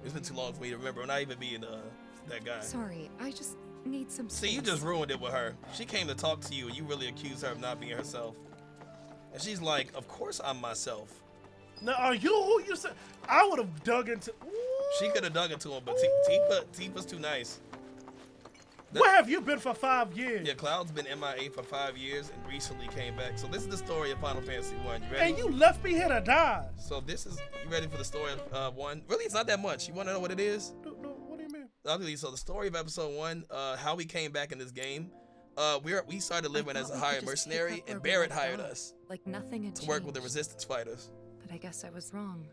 Speaker 1: It's been too long for me to remember. Not even being that guy.
Speaker 5: Sorry, I just need some
Speaker 1: See, you
Speaker 5: space.
Speaker 1: just ruined it with her. She came to talk to you, and you really accused her of not being herself. And she's like, "Of course I'm myself."
Speaker 2: Now, are you who you said? I would have dug into. Ooh.
Speaker 1: She could have dug into him, but Tifa's too nice.
Speaker 2: Where have you been for 5 years?
Speaker 1: Yeah, Cloud's been MIA for 5 years and recently came back. So this is the story of Final Fantasy 1. You ready?
Speaker 2: And you left me here to die.
Speaker 1: So this is, you ready for the story of 1? Really, it's not that much. You want to know what it is?
Speaker 2: No, what do you mean?
Speaker 1: So the story of episode 1, how we came back in this game. We started living as a
Speaker 5: I thought we could
Speaker 1: hired
Speaker 5: just
Speaker 1: mercenary,
Speaker 5: pick up
Speaker 1: and
Speaker 5: where we
Speaker 1: Barrett
Speaker 5: left
Speaker 1: hired
Speaker 5: off.
Speaker 1: us
Speaker 5: Like nothing had
Speaker 1: to work with the
Speaker 5: changed.
Speaker 1: resistance fighters.
Speaker 5: But I guess I was wrong.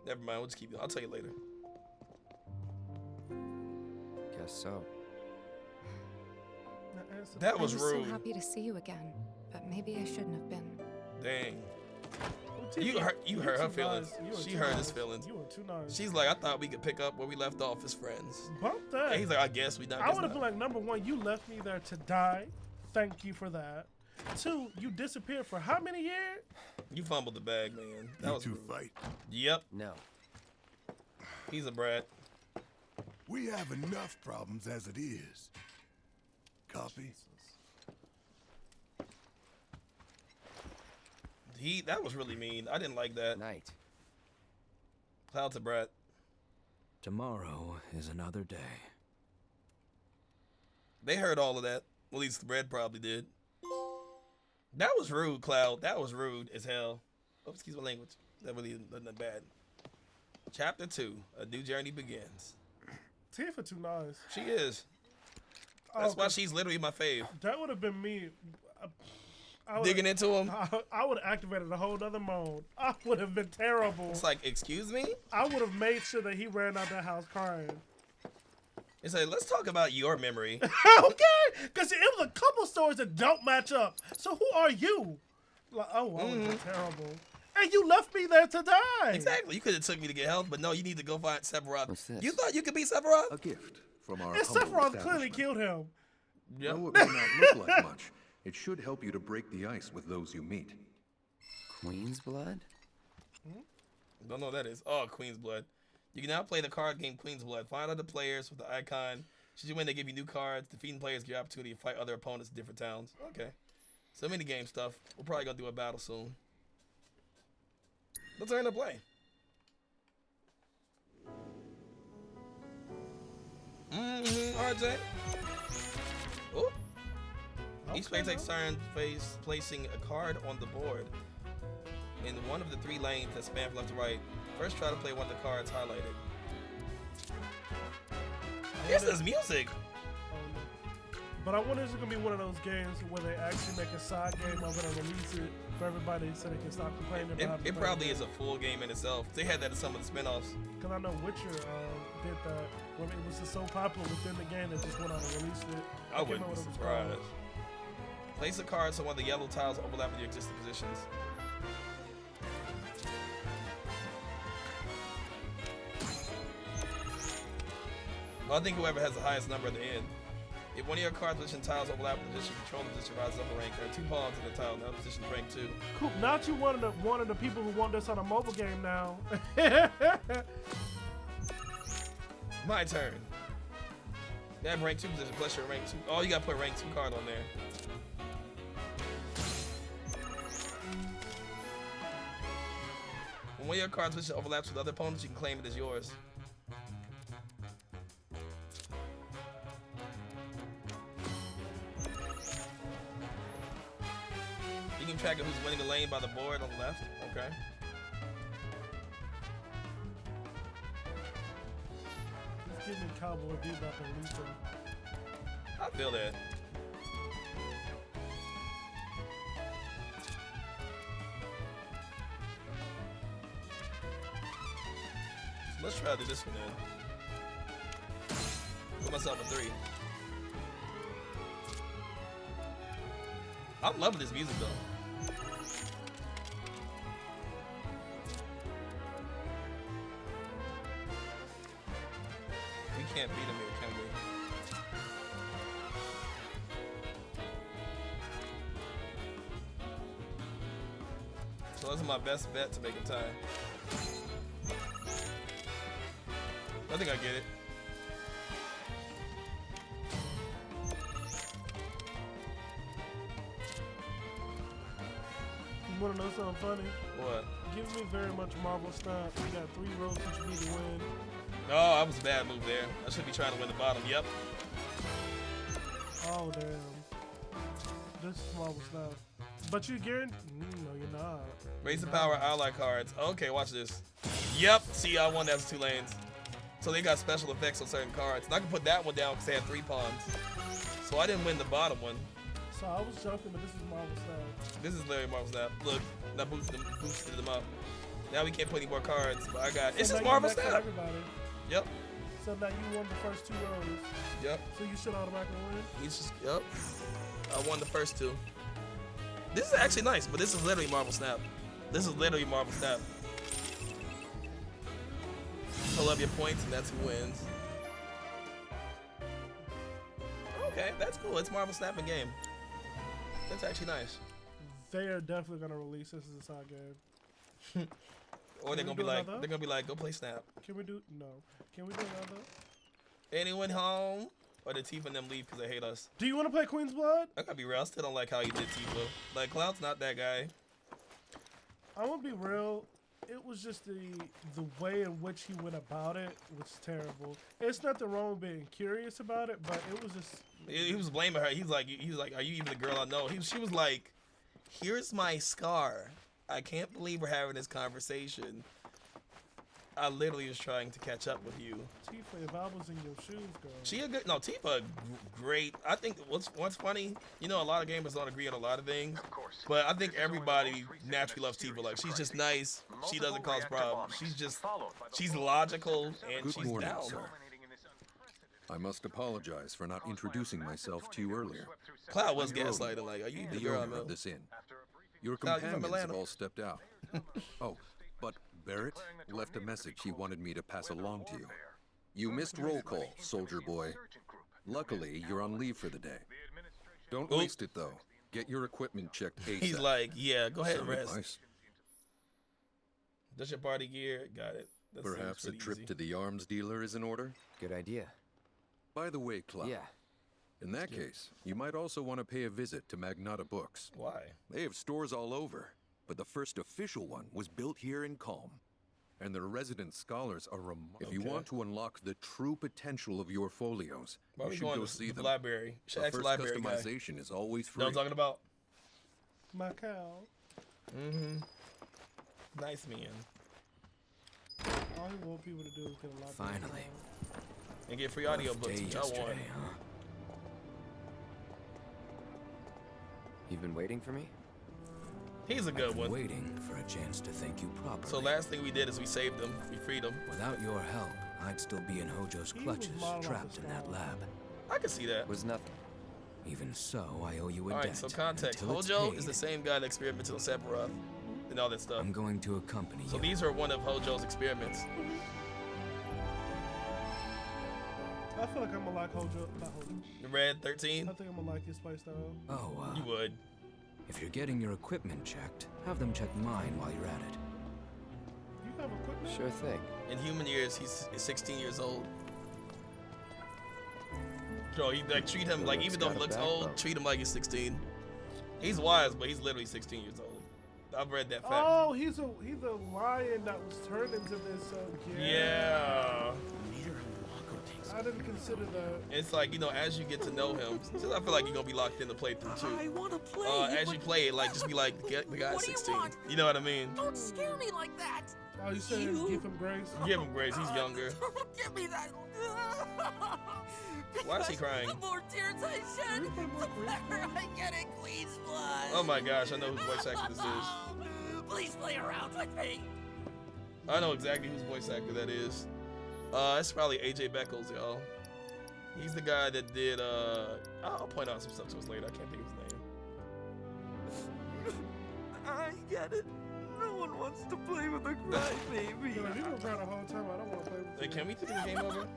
Speaker 1: Never mind, we'll just keep. I'll tell you later.
Speaker 3: Guess so.
Speaker 1: That was
Speaker 5: I was
Speaker 1: rude.
Speaker 5: so happy to see you again, but maybe I shouldn't have been.
Speaker 1: Dang.
Speaker 2: Well,
Speaker 1: You
Speaker 2: Tifa,
Speaker 1: hurt her
Speaker 2: too
Speaker 1: feelings.
Speaker 2: nice. You were
Speaker 1: She
Speaker 2: too
Speaker 1: hurt
Speaker 2: nice.
Speaker 1: his feelings.
Speaker 2: You were too nice.
Speaker 1: She's like, I thought we could pick up where we left off as friends.
Speaker 2: Bump that.
Speaker 1: And he's like, I guess we not.
Speaker 2: I would have been like, number one, you left me there to die. Thank you for that. 2, you disappeared for how many years?
Speaker 1: You fumbled the bag, man. That
Speaker 6: You
Speaker 1: was
Speaker 6: two
Speaker 1: rude.
Speaker 6: fight.
Speaker 1: Yep,
Speaker 3: No.
Speaker 1: he's a brat.
Speaker 6: We have enough problems as it is. Copy?
Speaker 1: That was really mean. I didn't like that.
Speaker 3: Night.
Speaker 1: Cloud's a brat.
Speaker 4: Tomorrow is another day.
Speaker 1: They heard all of that. At least Red probably did. That was rude, Cloud. That was rude as hell. Oh, excuse my language. That really wasn't bad. Chapter 2. A new journey begins.
Speaker 2: Tifa too nice.
Speaker 1: She is. That's
Speaker 2: Oh,
Speaker 1: why she's literally my fave.
Speaker 2: That would have been me. I
Speaker 1: Digging into him.
Speaker 2: I would have activated a whole other mode. I would have been terrible.
Speaker 1: It's like, excuse me?
Speaker 2: I would have made sure that he ran out that house crying.
Speaker 1: It's like, let's talk about your memory.
Speaker 2: Okay, because it was a couple stories that don't match up. So who are you? Like, oh, I would have been terrible. And you left me there to die.
Speaker 1: Exactly. You could have took me to get help, but no, you need to go find Sephiroth.
Speaker 3: What's this?
Speaker 1: You thought you could beat Sephiroth?
Speaker 11: A gift from our
Speaker 2: And
Speaker 11: humble
Speaker 2: Sephiroth clearly
Speaker 11: establishment.
Speaker 2: killed him.
Speaker 1: Yep.
Speaker 11: Though it may not look like much, it should help you to break the ice with those you meet.
Speaker 3: Queen's blood?
Speaker 1: Don't know what that is. Oh, Queen's Blood. You can now play the card game Queen's Blood. Find other players with the icon. Should you win, they give you new cards. Defeating players give you opportunity to fight other opponents in different towns. Okay. So mini game stuff. We're probably going to do a battle soon. Let's learn to play. RJ. Oh. Each player takes turns placing a card on the board in one of the 3 lanes that span from left to right. First, try to play one of the cards highlighted. This is music.
Speaker 2: But I wonder if it's going to be one of those games where they actually make a side game of it and release it for everybody so they can stop complaining about
Speaker 1: It probably is a full game in itself. They had that in some of the spin-offs.
Speaker 2: Because I know Witcher did that when it was just so popular within the game that just went out and released it.
Speaker 1: I
Speaker 2: can't
Speaker 1: wouldn't
Speaker 2: remember
Speaker 1: be
Speaker 2: what it was called.
Speaker 1: surprised. Place a card so one of the yellow tiles overlap with your existing positions. Well, I think whoever has the highest number at the end. If one of your card position tiles overlap with the position controller position rises up a rank, there are 2 pawns in the tile. Now position rank 2.
Speaker 2: Cool. Not you one of the people who want this on a mobile game now.
Speaker 1: My turn. You have rank 2 position plus your rank 2. Oh, you gotta put rank 2 card on there. When one of your cards position overlaps with other opponents, you can claim it as yours. You can track who's winning the lane by the board on the left. Okay.
Speaker 2: Just give me Cowboy Bebop and Luther.
Speaker 1: I feel that. So let's try to do this one then. Put myself a 3. I'm loving this music though. We can't beat him here, can we? So this is my best bet to make him tie. I think I get it.
Speaker 2: You want to know something funny?
Speaker 1: What?
Speaker 2: Give me very much Marvel stuff. We got 3 rows that you need to win.
Speaker 1: Oh, that was a bad move there. I should be trying to win the bottom. Yep.
Speaker 2: Oh, damn. This is Marvel stuff. But you guarantee? No, you're not.
Speaker 1: Raise the power ally cards. Okay, watch this. Yep. See, I won that was 2 lanes. So they got special effects on certain cards. And I can put that one down because they had 3 pawns. So I didn't win the bottom one.
Speaker 2: So I was joking, but this is Marvel Snap.
Speaker 1: This is literally Marvel Snap. Look, that boosted them up. Now we can't put any more cards, but I got. It's just Marvel Snap.
Speaker 2: Everybody.
Speaker 1: Yep.
Speaker 2: So now you won the first 2 rows.
Speaker 1: Yep.
Speaker 2: So you should automatically win.
Speaker 1: He's just. Yep. I won the first 2. This is actually nice, but this is literally Marvel Snap. This is literally Marvel Snap. Pull up your points, and that's who wins. Okay, that's cool. It's Marvel Snap in game. That's actually nice.
Speaker 2: They are definitely gonna release this as a side game.
Speaker 1: Or they're gonna be like, go play Snap.
Speaker 2: Can we do no? Can we do another?
Speaker 1: Anyone home? Or did Tifa and them leave because they hate us?
Speaker 2: Do you want to play Queen's Blood?
Speaker 1: I gotta be real. I still don't like how he did Tifa. Like Cloud's not that guy.
Speaker 2: I'm gonna be real. It was just the way in which he went about it was terrible. It's nothing wrong with being curious about it, but it was just.
Speaker 1: He was blaming her. He's like, are you even the girl I know? She was like, here's my scar. I can't believe we're having this conversation. I literally was trying to catch up with you.
Speaker 2: Tifa, if I was in your shoes, girl.
Speaker 1: She a good, no, Tifa, great. I think what's funny, you know, a lot of gamers don't agree on a lot of things, but I think everybody naturally loves Tifa. Like, she's just nice. She doesn't cause problems. She's logical and
Speaker 11: Good
Speaker 1: she's
Speaker 11: morning,
Speaker 1: down.
Speaker 11: sir. I must apologize for not introducing myself to you earlier.
Speaker 1: Cloud was gaslighting, like, are you the
Speaker 11: The
Speaker 1: girl I
Speaker 11: owner
Speaker 1: know?
Speaker 11: of this inn. Your
Speaker 1: Cloud, you from
Speaker 11: companions have
Speaker 1: Atlanta?
Speaker 11: all stepped out. Oh, but Barrett left a message he wanted me to pass along to you. You missed roll call, soldier boy. Luckily, you're on leave for the day. Don't waste it, though. Get your equipment checked ASAP.
Speaker 1: He's like, yeah, go ahead and
Speaker 11: Sound
Speaker 1: rest.
Speaker 11: advice?
Speaker 1: Does your party gear? Got it. That seems
Speaker 11: Perhaps a
Speaker 1: pretty
Speaker 11: trip
Speaker 1: easy.
Speaker 11: to the arms dealer is in order?
Speaker 3: Good idea.
Speaker 11: By the way, Cloud.
Speaker 3: Yeah.
Speaker 11: In that case, you might also want to pay a visit to Magnata Books.
Speaker 1: Why?
Speaker 11: They have stores all over, but the first official one was built here in Calm. And their resident scholars are If you
Speaker 1: Okay.
Speaker 11: want to unlock the true potential of your folios,
Speaker 1: Why
Speaker 11: you
Speaker 1: we
Speaker 11: should
Speaker 1: going
Speaker 11: go
Speaker 1: to
Speaker 11: see
Speaker 1: the
Speaker 11: them.
Speaker 1: library? Should
Speaker 11: The
Speaker 1: ask the
Speaker 11: first
Speaker 1: library guy.
Speaker 11: customization is always
Speaker 1: You
Speaker 11: free.
Speaker 1: know what I'm talking about?
Speaker 2: My cow.
Speaker 1: Mm-hmm. Nice man.
Speaker 2: All he want people to do is get a lot.
Speaker 3: Finally.
Speaker 1: And get free audio
Speaker 3: Rough
Speaker 1: books,
Speaker 3: day
Speaker 1: which I want.
Speaker 3: yesterday, huh? You've been waiting for me?
Speaker 1: He's a good
Speaker 3: I've been
Speaker 1: one.
Speaker 3: waiting for a chance to thank you properly.
Speaker 1: So last thing we did is we saved him. We freed him.
Speaker 3: Without your help, I'd still be in Hojo's
Speaker 2: He was
Speaker 3: clutches,
Speaker 2: modeled off
Speaker 3: trapped
Speaker 2: the
Speaker 3: in that
Speaker 2: style.
Speaker 3: lab.
Speaker 1: I can see that.
Speaker 3: Was nothing. Even so, I owe you a
Speaker 1: All
Speaker 3: debt.
Speaker 1: right, so context.
Speaker 3: until it's
Speaker 1: Hojo
Speaker 3: paid.
Speaker 1: is the same guy that experimented on Sephiroth and all that stuff.
Speaker 3: I'm going to accompany
Speaker 1: So
Speaker 3: you.
Speaker 1: these are one of Hojo's experiments.
Speaker 2: I feel like I'm gonna like Hojo. Not Hojo.
Speaker 1: The Red 13?
Speaker 2: I think I'm gonna like his playstyle.
Speaker 3: Oh,
Speaker 1: You would.
Speaker 3: if you're getting your equipment checked, have them check mine while you're at it.
Speaker 2: You have equipment?
Speaker 3: Sure thing.
Speaker 1: In human years, he's 16 years old. Bro, you like treat him like, even though he looks old, treat him like he's 16. He's wise, but he's literally 16 years old. I've read that fact.
Speaker 2: Oh, he's a lion that was turned into this.
Speaker 1: Yeah.
Speaker 2: I didn't consider that.
Speaker 1: It's like, you know, as you get to know him, I feel like you're gonna be locked in the playthrough too.
Speaker 9: I want to play.
Speaker 1: As you play it, like, just be like, the guy's
Speaker 9: What do you
Speaker 1: 16.
Speaker 9: want?
Speaker 1: You know what I mean?
Speaker 9: Don't scare me like that.
Speaker 2: Oh, you saying give him grace?
Speaker 1: Give him grace, he's younger.
Speaker 9: Don't give me that.
Speaker 1: Why is he crying?
Speaker 9: The more tears I shed, the better I get in Queen's Blood.
Speaker 1: Oh my gosh, I know whose voice actor this is.
Speaker 9: Please play around with me.
Speaker 1: I know exactly whose voice actor that is. It's probably AJ Beckles, y'all. He's the guy that did, I'll point out some stuff to us later. I can't think of his name.
Speaker 9: I get it. No one wants to play with a crybaby.
Speaker 2: Yo, you gonna cry the whole time. I don't want to play with
Speaker 1: Hey,
Speaker 2: you.
Speaker 1: can we take the game over?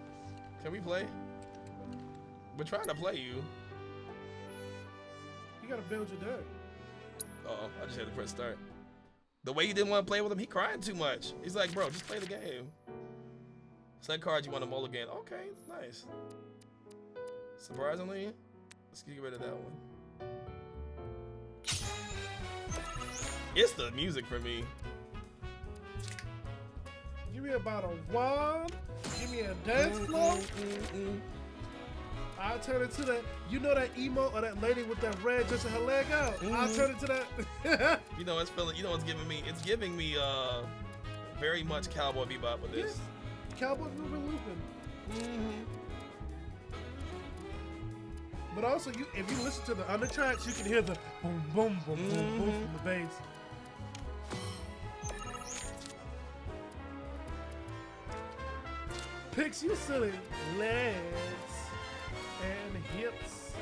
Speaker 1: Can we play? We're trying to play you.
Speaker 2: You gotta build your deck.
Speaker 1: Uh-oh, I just had to press start. The way you didn't want to play with him, he crying too much. He's like, bro, just play the game. Select cards you want to mulligan. Okay, nice. Surprisingly, let's get rid of that one. It's the music for me.
Speaker 2: Give me about a wand. Give me a dance floor. I'll turn it to that. You know that emo or that lady with that red just her leg out. I'll turn it to that.
Speaker 1: You know, it's feeling. You know, what's giving me. It's giving me very much Cowboy Bebop with this.
Speaker 2: Cowboy Bebop and Lupin. But also, if you listen to the undertracks, you can hear the boom, boom, boom, boom, boom from the bass. Picks, you silly legs and hips.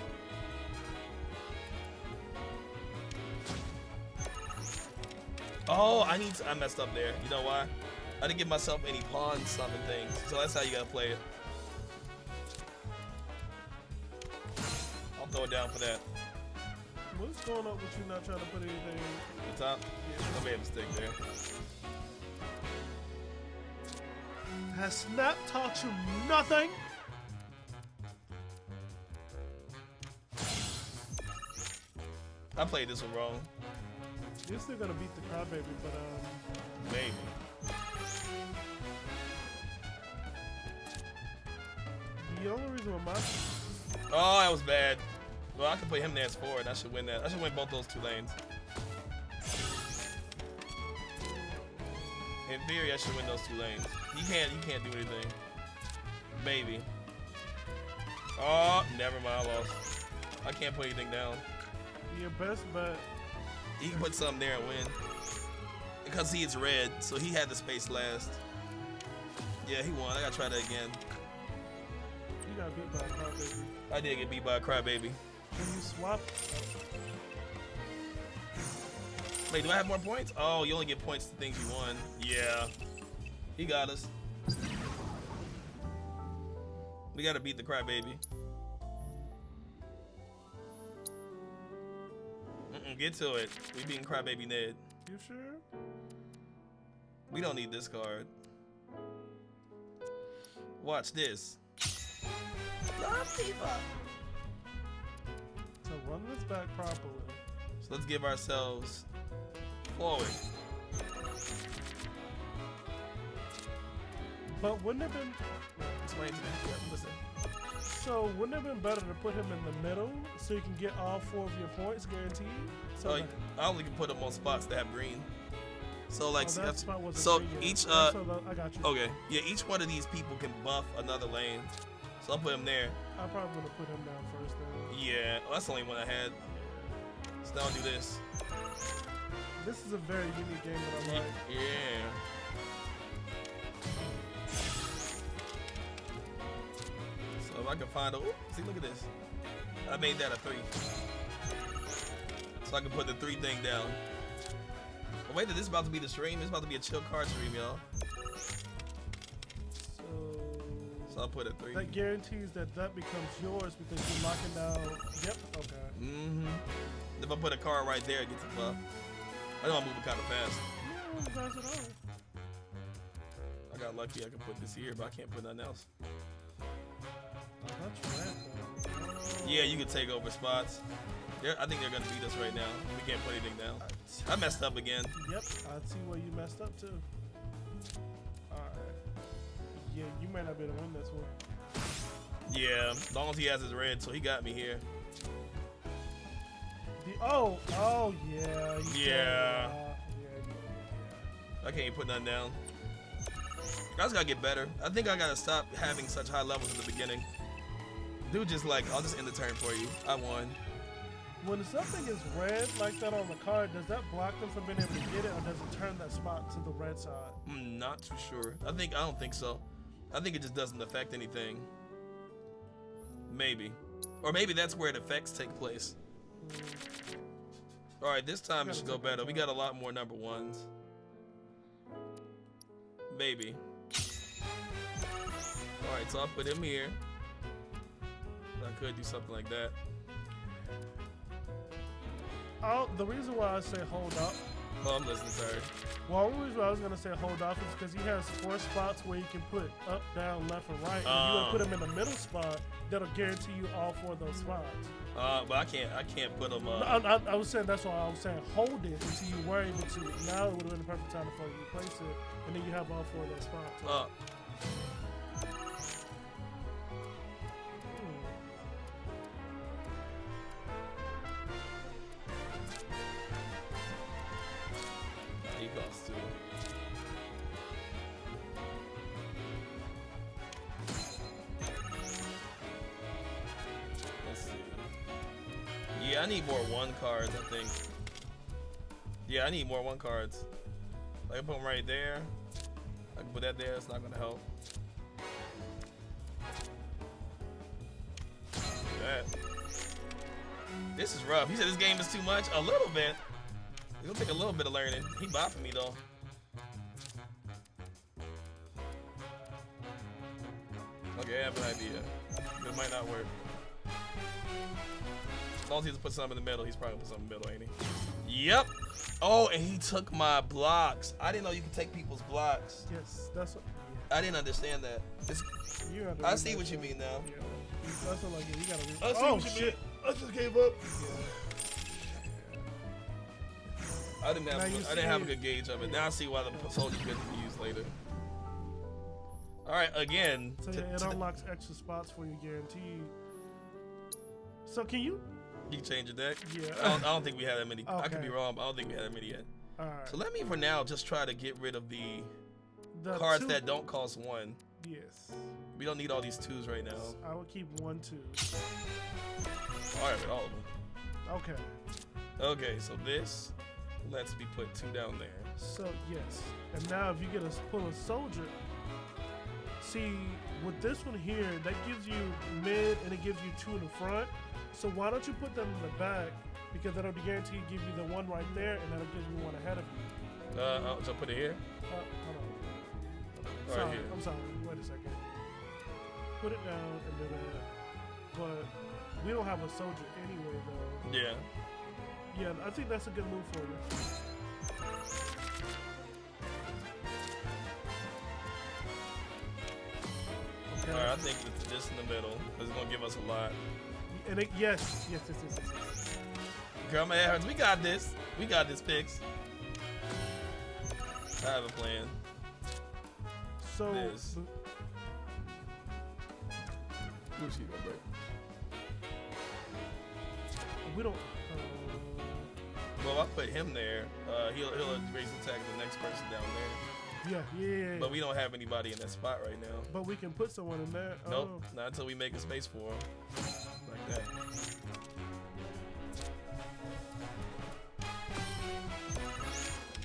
Speaker 1: Oh, I messed up there. You know why? I didn't give myself any pawn summon things. So that's how you gotta play it. I'll throw it down for that.
Speaker 2: What's going on with you not trying to put anything?
Speaker 1: The top? Yeah, no baby stick there.
Speaker 2: Has Snap taught you nothing?
Speaker 1: I played this one wrong.
Speaker 2: You're still gonna beat the Crybaby, but
Speaker 1: maybe.
Speaker 2: The only reason why my
Speaker 1: Oh, that was bad. Well, I can put him there as forward. I should win that. I should win both those 2 lanes. In theory, I should win those 2 lanes. You can't do anything. Maybe. Oh, never mind. I lost. I can't put anything down.
Speaker 2: Your best bet.
Speaker 1: He can put something there and win. Because he is red, so he had the space last. Yeah, he won. I gotta try that again.
Speaker 2: You got beat by a Crybaby.
Speaker 1: I did get beat by a Crybaby.
Speaker 2: Can you swap?
Speaker 1: Wait, do I have more points? Oh, you only get points to things you won. Yeah. He got us. We gotta beat the Crybaby. Get to it. We beating Crybaby Ned.
Speaker 2: You sure?
Speaker 1: We don't need this card. Watch this.
Speaker 2: So run this back properly.
Speaker 1: So let's give ourselves forward.
Speaker 2: But wouldn't it have been?
Speaker 1: Explain to me. Yeah, listen.
Speaker 2: So wouldn't it have been better to put him in the middle so you can get all 4 of your points guaranteed? So
Speaker 1: I only can put them on spots that have green. So like,
Speaker 2: that spot wasn't
Speaker 1: so
Speaker 2: green yet.
Speaker 1: each
Speaker 2: I got you.
Speaker 1: Okay, yeah, each one of these people can buff another lane. So I'll put him there.
Speaker 2: I probably would have put him down first then.
Speaker 1: Yeah, well, that's the only one I had. So now I'll do this.
Speaker 2: This is a very unique game that I like.
Speaker 1: Yeah. So if I can find a, see, look at this. I made that a 3. So I can put the 3 thing down. Oh, wait, this is about to be the stream. It's about to be a chill card stream, y'all. So I'll put a 3.
Speaker 2: That guarantees that becomes yours because you're locking down. Yep. Okay.
Speaker 1: If I put a card right there, it gets a buff. I know I'm moving kind of fast.
Speaker 2: Yeah, it does it all.
Speaker 1: I got lucky. I can put this here, but I can't put nothing else.
Speaker 2: Oh, that's red, though.
Speaker 1: Yeah, you can take over spots. I think they're gonna beat us right now. We can't put anything down. I messed up again.
Speaker 2: Yep, I see where you messed up too. Alright. Yeah, you might not be able to win this one.
Speaker 1: Yeah, as long as he has his red, so he got me here.
Speaker 2: Oh yeah.
Speaker 1: Yeah. I can't even put nothing down. I just gotta get better. I think I gotta stop having such high levels in the beginning. Dude, just like, I'll just end the turn for you. I won.
Speaker 2: When something is red like that on the card, does that block them from being able to get it, or does it turn that spot to the red side?
Speaker 1: I'm not too sure. I don't think so. I think it just doesn't affect anything. Maybe. Or maybe that's where the effects take place. Alright, this time it should go better. We got a lot more number 1s. Maybe. Alright, so I'll put him here. I could do something like that.
Speaker 2: Oh, the reason why I say hold up.
Speaker 1: Oh, I'm listening, sorry.
Speaker 2: Well, the reason why I was gonna say hold off is because he has 4 spots where you can put up, down, left, and right. If you want to put him in the middle spot, that'll guarantee you all 4 of those spots.
Speaker 1: But I can't put him.
Speaker 2: I was saying that's why I was saying hold it until you were able to. Now it would have been the perfect time for you to place it, and then you have all 4 of those spots.
Speaker 1: He costs 2. Yeah, I need more 1 cards, I think. Yeah, I need more 1 cards. I can put them right there. I can put that there. It's not gonna help. That. This is rough. He said this game is too much. A little bit. It'll take a little bit of learning. He bopping me though. Okay, I have an idea. It might not work. As long as he just put something in the middle, he's probably gonna put something in the middle, ain't he? Yep. Oh, and he took my blocks. I didn't know you could take people's blocks.
Speaker 2: Yes, that's what.
Speaker 1: I didn't understand that. I see what you mean now.
Speaker 2: Yeah. That's what, like, you gotta read.
Speaker 1: I see
Speaker 2: Oh,
Speaker 1: what you
Speaker 2: shit.
Speaker 1: mean. I just gave up. I didn't have a good gauge of it. Now I see why the soldiers get to be used later. All right, again.
Speaker 2: So yeah, it unlocks extra spots for you, guaranteed. So can you?
Speaker 1: You can change your deck.
Speaker 2: Yeah.
Speaker 1: I don't think we have that many.
Speaker 2: Okay.
Speaker 1: I could be wrong, but I don't think we have that many yet.
Speaker 2: All right.
Speaker 1: So let me, for now, just try to get rid of the cards that don't cost 1.
Speaker 2: Yes.
Speaker 1: We don't need all these 2s right now.
Speaker 2: I would keep 1, 2.
Speaker 1: All right, with all of them.
Speaker 2: Okay.
Speaker 1: Okay, so this lets me put 2 down there.
Speaker 2: So yes, and now if you get pull a soldier, see with this one here, that gives you mid and it gives you 2 in the front. So why don't you put them in the back? Because that'll be guaranteed to give you the 1 right there, and that'll give you 1 ahead of you.
Speaker 1: So put it here.
Speaker 2: Hold on.
Speaker 1: Right
Speaker 2: Sorry,
Speaker 1: here.
Speaker 2: I'm sorry. Wait a second. Put it down and then but we don't have a soldier anyway though.
Speaker 1: Yeah.
Speaker 2: Yeah, I think that's a good move for you. Okay.
Speaker 1: All right, I think it's this in the middle. It's gonna give us a lot.
Speaker 2: And yes.
Speaker 1: Girl, my head hurts. We got this. We got this, Pix. I have a plan.
Speaker 2: So
Speaker 1: this.
Speaker 2: we don't.
Speaker 1: Well, I put him there. He'll raise attack the next person down there.
Speaker 2: Yeah.
Speaker 1: But we don't have anybody in that spot right now.
Speaker 2: But we can put someone in there.
Speaker 1: Nope, not until we make a space for him. Like that.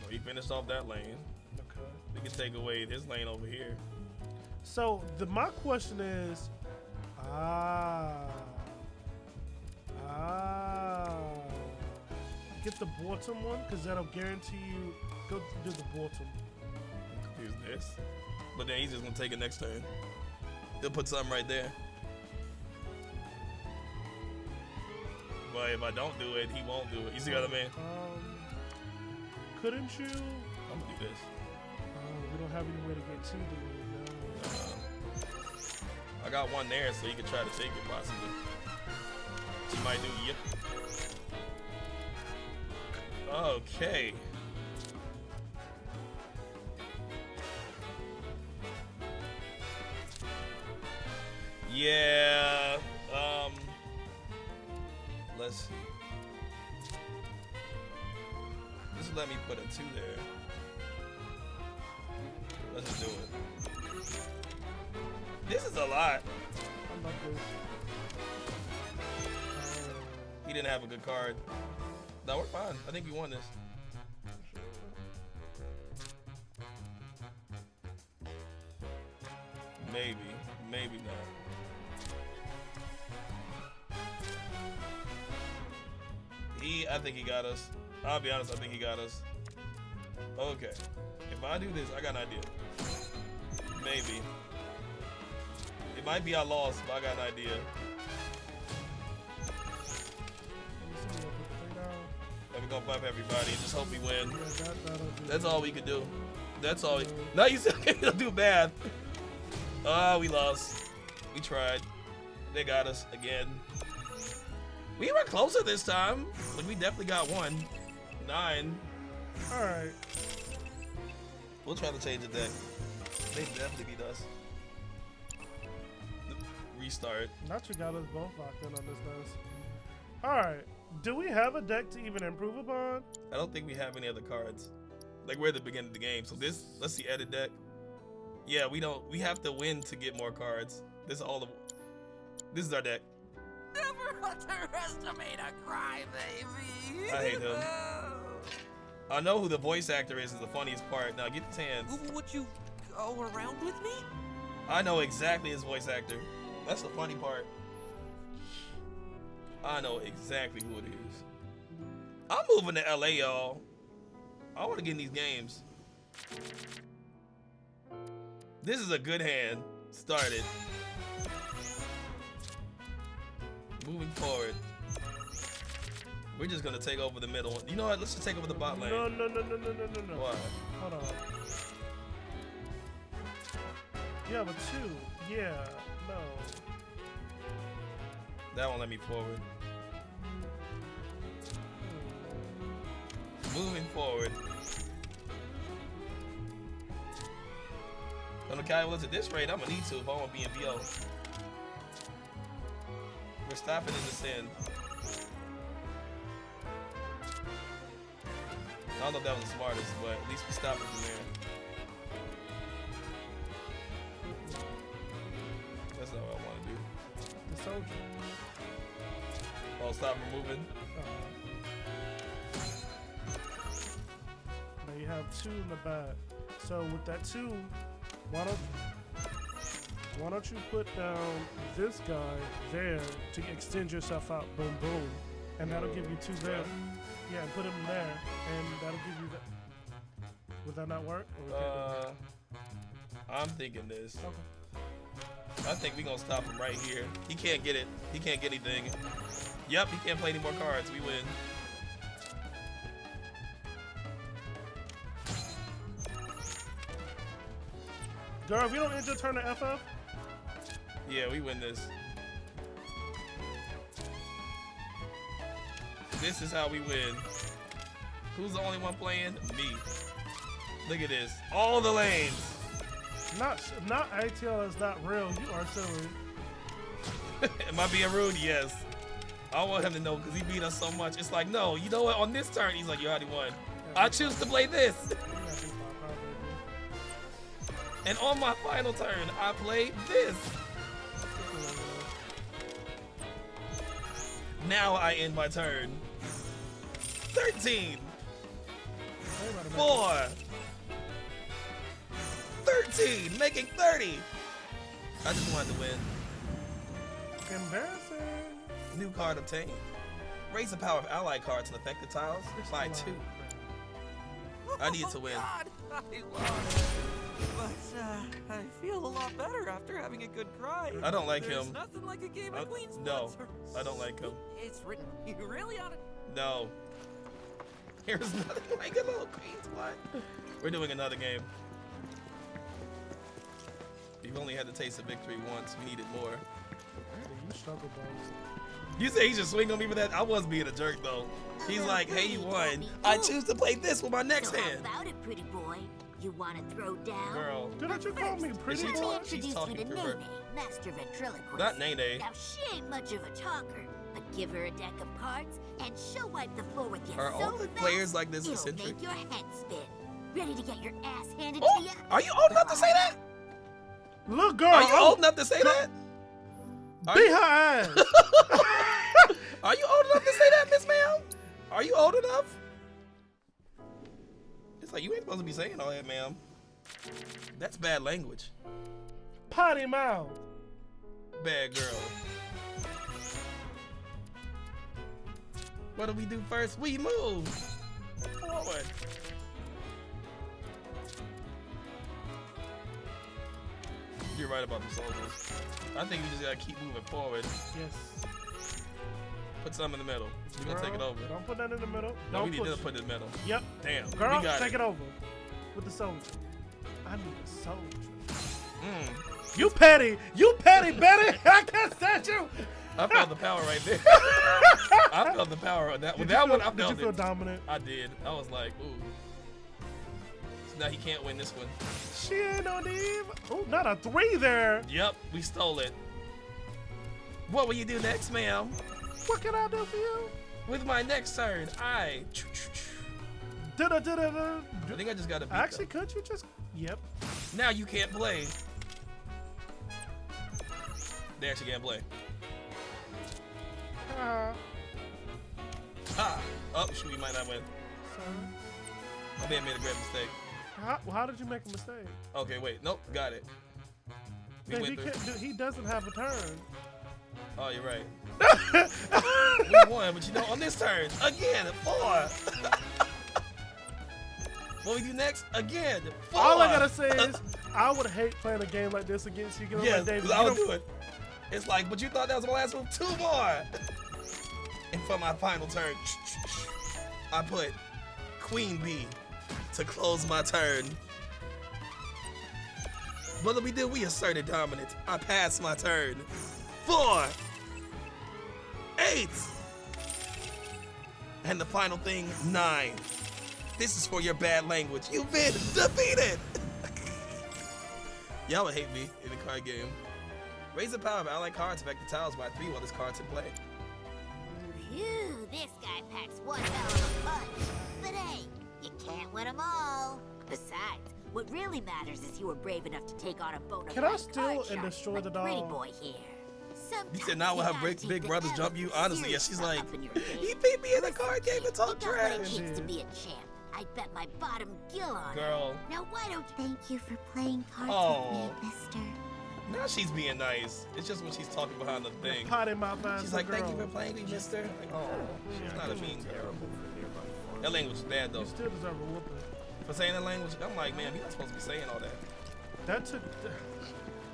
Speaker 1: Well, he finished off that lane.
Speaker 2: Okay.
Speaker 1: We can take away this lane over here.
Speaker 2: So my question is, get the bottom one because that'll guarantee you go do the bottom.
Speaker 1: Use this, but then he's just gonna take it next turn. He'll put something right there. But if I don't do it, he won't do it. You see what I mean?
Speaker 2: Couldn't you?
Speaker 1: I'm gonna do this.
Speaker 2: We don't have any way to get to the
Speaker 1: I got 1 there, so he can try to take it possibly. He might do. Yep. Okay. Yeah. Let's see. Just let me put a 2 there. Let's just do it. This is a lot.
Speaker 2: I'm not good.
Speaker 1: He didn't have a good card. No, we're fine. I think we won this. Maybe. Maybe not. I think he got us. I'll be honest, I think he got us. Okay. If I do this, I got an idea. Maybe. It might be I lost, but I got an idea. And we're gonna bump everybody and just hope we win. That's all we could do. That's all. No, you still can't do bad. Oh, we lost. We tried. They got us again. We were closer this time, but we definitely got 1. 9.
Speaker 2: All right.
Speaker 1: We'll try to change the deck. They definitely beat us. Restart.
Speaker 2: Nacho got us both locked in on this mess. All right. Do we have a deck to even improve upon?
Speaker 1: I don't think we have any other cards. Like, we're at the beginning of the game. So this, let's see, edit deck. Yeah, we don't. We have to win to get more cards. This is all of. This is our deck.
Speaker 9: Never
Speaker 12: underestimate a crybaby.
Speaker 1: I hate him. I know who the voice actor is the funniest part. Now get his hands.
Speaker 12: Would you go around with me?
Speaker 1: I know exactly his voice actor. That's the funny part. I know exactly who it is. I'm moving to LA, y'all. I want to get in these games. This is a good hand. Started. Moving forward. We're just gonna take over the middle. You know what? Let's just take over the bot lane.
Speaker 2: No.
Speaker 1: Why?
Speaker 2: Hold on. Yeah, but 2. Yeah, no.
Speaker 1: That won't let me forward. Moving forward. Okay, well, at this rate, I'm gonna need to if I want to be in VO. We're stopping in the send. I don't know if that was the smartest, but at least we stopped it from there. That's not what I want to do.
Speaker 2: The soldier.
Speaker 1: Oh, stop removing.
Speaker 2: Now you have 2 in the back. So with that 2, why don't you put down this guy there to extend yourself out? Boom, boom, and that'll give you 2 there. Yeah, and put him there, and that'll give you that. Would that not work? Or we can't do that?
Speaker 1: I'm thinking this.
Speaker 2: Okay.
Speaker 1: I think we're gonna stop him right here. He can't get it. He can't get anything. Yep, he can't play any more cards. We win.
Speaker 2: Girl, if you don't end your turn to FF,
Speaker 1: Yeah, we win this. This is how we win. Who's the only one playing? Me. Look at this. All the lanes.
Speaker 2: not ATL is not real. You are silly.
Speaker 1: Am I being rude? Yes. I want him to know because he beat us so much. It's like, no, you know what? On this turn, he's like, you already won. I choose to play this. And on my final turn, I play this. Now I end my turn. 13. 4. 13. Making 30. I just wanted to win.
Speaker 2: Embarrassing.
Speaker 1: New card obtained. Raise the power of ally cards and affected tiles by 2. I need to win.
Speaker 12: God, I lost. But I feel a lot better after having a good cry.
Speaker 1: I don't like
Speaker 12: There's
Speaker 1: him.
Speaker 12: Nothing like a game of Queen's
Speaker 1: No,
Speaker 12: Blood.
Speaker 1: I don't like him.
Speaker 12: It's written. You really ought to.
Speaker 1: No. There's nothing like a little Queen's Blood. We're doing another game. We've only had to taste of victory once. We needed more.
Speaker 2: You struggle, bro.
Speaker 1: You say he should swing on me for that? I was being a jerk though. He's like, hey, you won. I choose to play this with my next
Speaker 13: So
Speaker 1: hand.
Speaker 13: How about it, pretty boy? You want to throw down?
Speaker 1: Girl.
Speaker 2: Didn't you call me pretty
Speaker 13: Let me
Speaker 2: boy?
Speaker 13: introduce you
Speaker 1: talking
Speaker 13: to
Speaker 1: through her.
Speaker 13: Nene, master ventriloquist.
Speaker 1: Not Nene.
Speaker 13: Now she ain't much of a talker, but give her a deck of cards and she'll wipe the floor with you
Speaker 1: Are
Speaker 13: so
Speaker 1: all the
Speaker 13: fast,
Speaker 1: players like this
Speaker 13: it'll
Speaker 1: eccentric?
Speaker 13: make your head spin. Ready to get your ass handed
Speaker 1: Oh,
Speaker 13: to you?
Speaker 1: are you old enough to say that?
Speaker 2: Look, girl.
Speaker 1: Are you old enough to say that?
Speaker 2: Beat her ass.
Speaker 1: Are you old enough to say that, Miss Ma'am? Are you old enough? It's like, you ain't supposed to be saying all that, ma'am. That's bad language.
Speaker 2: Potty mouth.
Speaker 1: Bad girl. What do we do first? We move. Forward. You're right about the soldiers. I think we just gotta keep moving forward.
Speaker 2: Yes.
Speaker 1: Put some in the middle. We're gonna take it over.
Speaker 2: Don't put that in the middle.
Speaker 1: No,
Speaker 2: Don't
Speaker 1: we need to
Speaker 2: push
Speaker 1: put it in the middle.
Speaker 2: Yep.
Speaker 1: Damn.
Speaker 2: Girl,
Speaker 1: we got
Speaker 2: take it over. With the soldier. I need a soldier.
Speaker 1: Mm.
Speaker 2: You petty. You petty, Betty. I can't stand you.
Speaker 1: I felt the power right there. I felt the power on that. With
Speaker 2: Did
Speaker 1: that
Speaker 2: you
Speaker 1: one,
Speaker 2: feel-
Speaker 1: I felt
Speaker 2: Did you feel
Speaker 1: it.
Speaker 2: dominant?
Speaker 1: I did. I was like, ooh. So now he can't win this one.
Speaker 2: She ain't no need. Oh, not a 3 there.
Speaker 1: Yep, we stole it. What will you do next, ma'am?
Speaker 2: What can I do for you?
Speaker 1: With my next turn, I think I just got to beat
Speaker 2: Actually,
Speaker 1: them.
Speaker 2: could you just? Yep.
Speaker 1: Now you can't play. They actually can't play. Oh, shoot, we might not win.
Speaker 2: Son.
Speaker 1: I may have made a great mistake.
Speaker 2: How did you make a mistake?
Speaker 1: Okay, wait. Nope, got it. We
Speaker 2: Man,
Speaker 1: went through.
Speaker 2: he doesn't have a turn.
Speaker 1: Oh, you're right. We won, but you know, on this turn, again, 4. What we do next? Again, 4.
Speaker 2: All I gotta say is, I would hate playing a game like this against you.
Speaker 1: Yes,
Speaker 2: David,
Speaker 1: I would do it. It's like, but you thought that was my last move? 2 more. And for my final turn, I put Queen Bee to close my turn. What did we do? We asserted dominance. I passed my turn. 4, 8, and the final thing, 9. This is for your bad language. You've been defeated. Y'all would hate me in the card game. Raise the power of allied cards affect the tiles by 3 while this card's in play.
Speaker 13: Phew, this guy packs one hell of a punch. But hey, you can't win them all. Besides, what really matters is you were brave enough to take on a bona fide
Speaker 2: Can I steal
Speaker 13: card
Speaker 2: and
Speaker 13: shark
Speaker 2: destroy
Speaker 13: like
Speaker 2: the
Speaker 13: Pretty
Speaker 2: dog?
Speaker 13: boy here.
Speaker 1: You said now we'll have
Speaker 13: Sometimes you
Speaker 1: big
Speaker 13: gotta
Speaker 1: brothers
Speaker 13: take
Speaker 1: jump
Speaker 13: the
Speaker 1: you?
Speaker 13: elements
Speaker 1: Honestly, yeah, she's like,
Speaker 13: seriously up in your
Speaker 1: he
Speaker 13: game.
Speaker 1: beat me in the card game and talk
Speaker 13: You got what it
Speaker 1: trash.
Speaker 13: takes to be a champ. I bet my bottom gill on
Speaker 1: Girl.
Speaker 13: it. Now why don't thank you for playing cards
Speaker 1: Oh.
Speaker 13: with me, mister?
Speaker 1: Now she's being nice. It's just when she's talking behind the thing.
Speaker 2: Potty mouth ass
Speaker 1: She's like, thank you
Speaker 2: girl.
Speaker 1: for playing me, mister. Like, oh, she's not a mean girl. That language is bad, though.
Speaker 2: You still deserve a whooping.
Speaker 1: For saying that language, I'm like, man, you're not supposed to be saying all that.
Speaker 2: That took.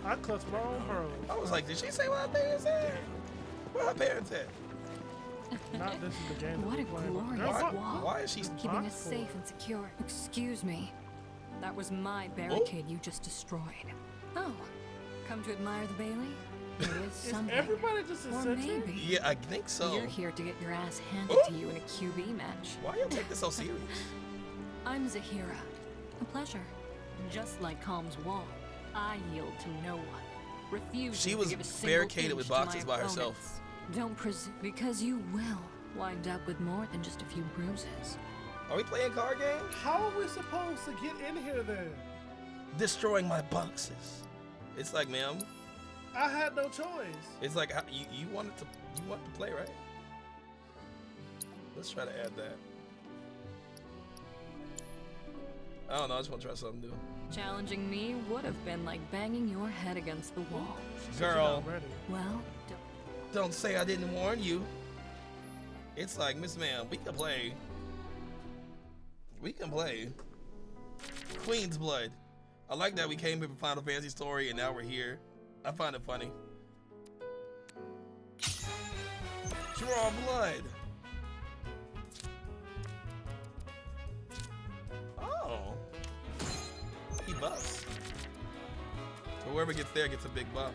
Speaker 2: I clutched my own pearls.
Speaker 1: I was like, did she say what her parents said? Where her parents at?
Speaker 2: Not this is the game.
Speaker 5: What a
Speaker 2: that we're playing.
Speaker 5: glorious
Speaker 2: Girl, what-
Speaker 5: wall.
Speaker 1: Why is she
Speaker 5: Keeping us
Speaker 2: boxed for?
Speaker 5: safe and secure. Excuse me. That was my barricade you just destroyed. Oh, come to admire the Bailey? It is
Speaker 2: Is
Speaker 5: something.
Speaker 2: everybody just
Speaker 5: Or
Speaker 2: eccentric?
Speaker 5: maybe
Speaker 1: Yeah, I think so.
Speaker 5: you're here to get your ass handed to you in a QB match.
Speaker 1: Why y'all take this so serious?
Speaker 5: I'm Zahira. A pleasure. Just like Calm's wall, I yield to no one. Refuse
Speaker 1: She
Speaker 5: to
Speaker 1: was
Speaker 5: give a single
Speaker 1: barricaded with
Speaker 5: inch to my
Speaker 1: boxes by herself.
Speaker 5: opponents. Don't presume, because you will wind up with more than just a few bruises.
Speaker 1: Are we playing card games?
Speaker 2: How are we supposed to get in here then?
Speaker 1: Destroying my boxes. It's like, ma'am,
Speaker 2: I had no choice.
Speaker 1: it's like you wanted to play, right? Let's try to add that. I don't know. I just want to try something new.
Speaker 5: Challenging me would have been like banging your head against the wall.
Speaker 1: Girl,
Speaker 5: Well,
Speaker 1: don't say I didn't warn you. It's like, Miss Ma'am, we can play. We can play. Queen's Blood. I like that we came here for Final Fantasy Story and now we're here. I find it funny. Draw blood. Oh. He buffs. So whoever gets there gets a big buff.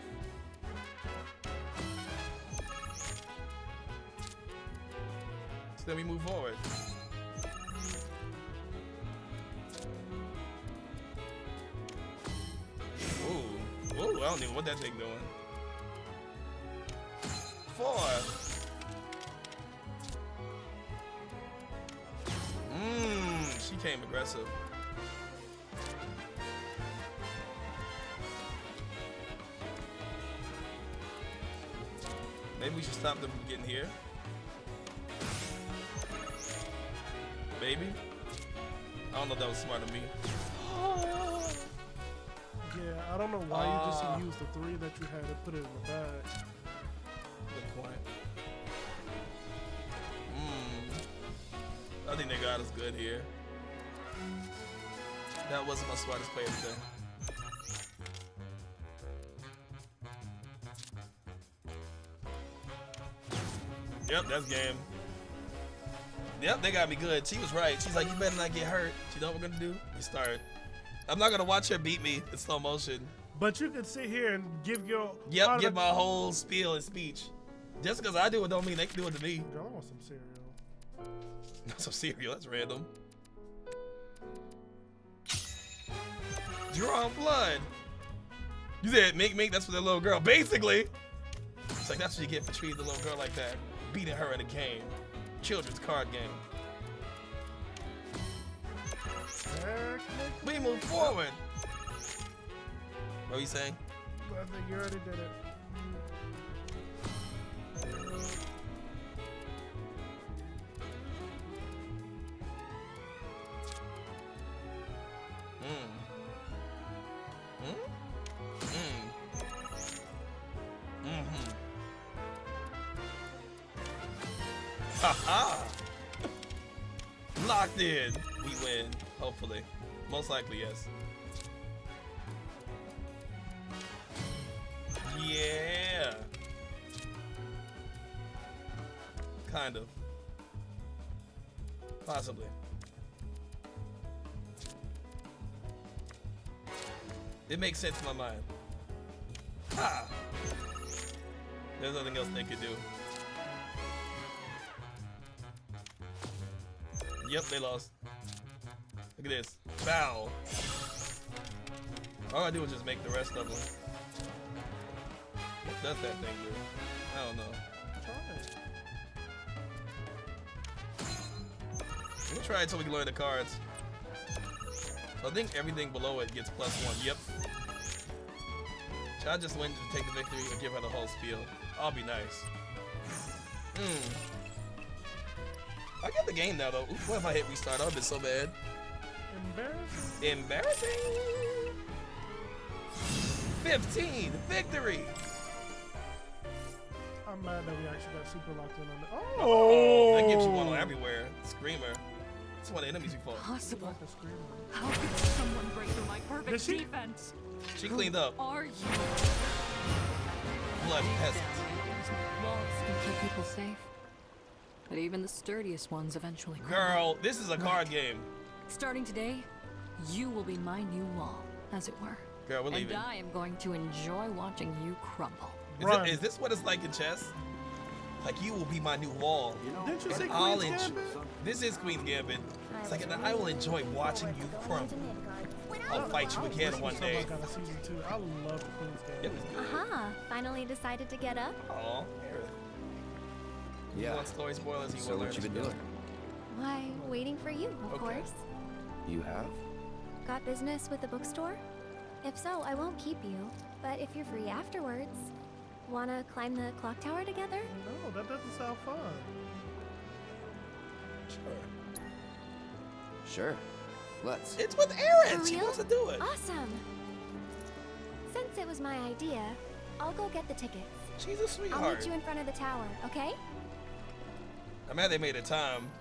Speaker 1: So then we move forward. Ooh. Ooh, I don't even know what that thing doing. 4. She came aggressive. Maybe we should stop them from getting here. Maybe. I don't know if that was smart of me.
Speaker 2: Yeah, I don't know why you just used the 3 that you had and put it in the bag.
Speaker 1: Good point. I think they got us good here. That wasn't my smartest play of the day. Yep, that's game. Yep, they got me good. She was right. She's like, you better not get hurt. You know what we're gonna do? We start. I'm not gonna watch her beat me in slow motion.
Speaker 2: But you can sit here and give your
Speaker 1: Yep, give my whole spiel and speech. Just because I do it don't mean they can do it to me.
Speaker 2: Girl, I want some cereal.
Speaker 1: Some cereal, that's random. Draw blood. You said mink, that's for the little girl. Basically. It's like that's what you get for treating the little girl like that. Beating her in a game. Children's card game. We move forward. What are you saying?
Speaker 2: I think you already did it.
Speaker 1: Haha! Locked in. We win. Hopefully. Most likely, yes. Yeah. Kind of. Possibly. It makes sense in my mind. Ah! There's nothing else they could do. Yep, they lost. Look at this. Foul. All I do is just make the rest of them. What does that thing do? I don't know. Let me try it so we can learn the cards. So I think everything below it gets +1. Yep. Should I just win to take the victory or give her the whole spiel? I'll be nice. I get the game now though. Ooh, what if I hit restart? That would have been so bad.
Speaker 2: Embarrassing.
Speaker 1: Embarrassing. 15. Victory.
Speaker 2: I'm mad that we actually got super locked in on it.
Speaker 1: Oh, that gives you one on everywhere. Screamer. That's one of the enemies you fought.
Speaker 9: Possible. How could someone break through my perfect defense?
Speaker 1: She cleaned up.
Speaker 9: Are you?
Speaker 1: Blood peasant.
Speaker 9: Walls can keep people safe, but even the sturdiest ones eventually crumble.
Speaker 1: Girl, this is a card game.
Speaker 9: Starting today, you will be my new wall, as it were.
Speaker 1: Girl, we're leaving.
Speaker 9: And I am going to enjoy watching you crumble.
Speaker 1: Is this what it's like in chess? Like, you will be my new wall.
Speaker 2: Didn't you say
Speaker 1: I'll
Speaker 2: Queen's Gambit?
Speaker 1: This is Queen's Gambit. It's like, and I will enjoy watching you crumble. I'll fight you again one day.
Speaker 2: Got a season 2. I love Queen's Gambit.
Speaker 1: It was good.
Speaker 14: Aha! Finally decided to get up?
Speaker 1: Aw, Aerith.
Speaker 3: Yeah.
Speaker 1: You want story spoilers? You
Speaker 3: So
Speaker 1: want
Speaker 3: what
Speaker 1: learn
Speaker 3: you been
Speaker 1: the
Speaker 3: doing?
Speaker 14: Why, waiting for you, of
Speaker 1: Okay.
Speaker 14: course.
Speaker 3: You have?
Speaker 14: Got business with the bookstore? If so, I won't keep you. But if you're free afterwards, wanna climb the clock tower together?
Speaker 2: No, that doesn't sound fun.
Speaker 3: Sure. Let's.
Speaker 1: It's with Aerith.
Speaker 14: For
Speaker 1: She
Speaker 14: real?
Speaker 1: wants to do it.
Speaker 14: Awesome. Since it was my idea, I'll go get the tickets.
Speaker 1: She's a
Speaker 14: I'll
Speaker 1: sweetheart.
Speaker 14: meet you in front of the tower, okay?
Speaker 1: I'm mad they made it time.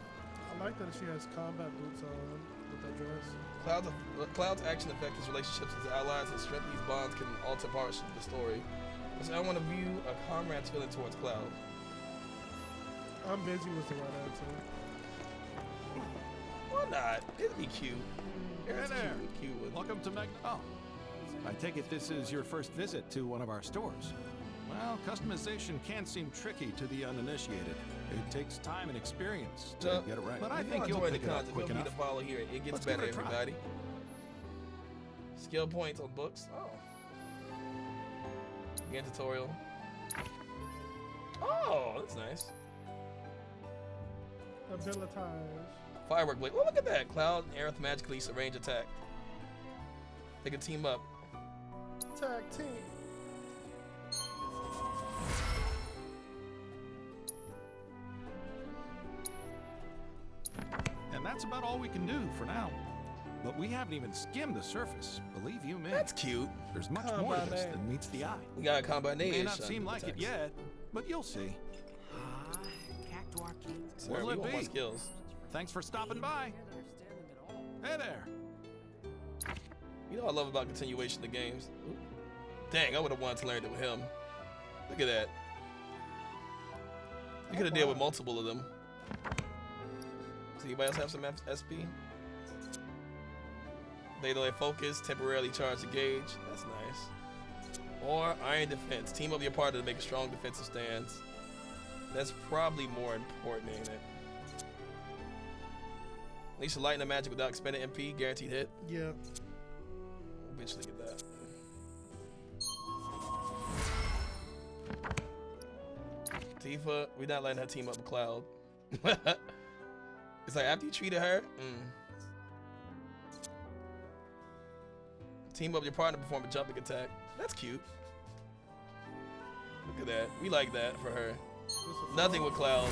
Speaker 2: I like that she has combat boots on with that dress.
Speaker 1: Cloud's action affect his relationships with his allies, and strength these bonds can alter parts of the story. So I want to view a comrade's feeling towards Cloud.
Speaker 2: I'm busy with the right answer.
Speaker 1: Why not? It'd be cute. Aerith's
Speaker 15: Hey there.
Speaker 1: cute one.
Speaker 15: Welcome to Oh, I take it this is your first visit to one of our stores. Well, customization can seem tricky to the uninitiated. It takes time and experience to get it right. But I think you'll
Speaker 1: enjoy the
Speaker 15: pick it up
Speaker 1: content.
Speaker 15: quick
Speaker 1: Feel free to
Speaker 15: enough.
Speaker 1: follow here. It gets
Speaker 15: Let's give
Speaker 1: better,
Speaker 15: it a try.
Speaker 1: everybody. Skill points on books. Oh. Again, tutorial. Oh, that's nice.
Speaker 2: Abilitize.
Speaker 1: Firework blade. Oh, look at that. Cloud and Aerith magically arrange attack. They can team up.
Speaker 2: Tag team.
Speaker 15: And that's about all we can do for now. But we haven't even skimmed the surface, believe you me.
Speaker 1: That's cute.
Speaker 15: There's much more to this
Speaker 2: Combination.
Speaker 15: than meets the eye.
Speaker 1: We got a combination.
Speaker 15: May not seem like it yet, but you'll see.
Speaker 8: Cactuar King.
Speaker 1: Sir,
Speaker 15: What'll
Speaker 1: we
Speaker 15: it
Speaker 1: want more
Speaker 15: be?
Speaker 1: skills.
Speaker 15: Thanks for stopping by. Hey there.
Speaker 1: You know what I love about continuation of games? Ooh. Dang, I would have wanted to learn it with him. Look at that. You could have dealt with multiple of them. Does anybody else have some SP? They delay focus, temporarily charge the gauge. That's nice. Or Iron Defense. Team up your partner to make a strong defensive stance. That's probably more important, ain't it? Unleash a lightning magic without expending MP. Guaranteed hit.
Speaker 2: Yeah.
Speaker 1: Eventually get that. Tifa, we're not letting her team up with Cloud. It's like after you treated her, team up your partner, perform a jumping attack. That's cute. Look at that. We like that for her. Nothing with Cloud.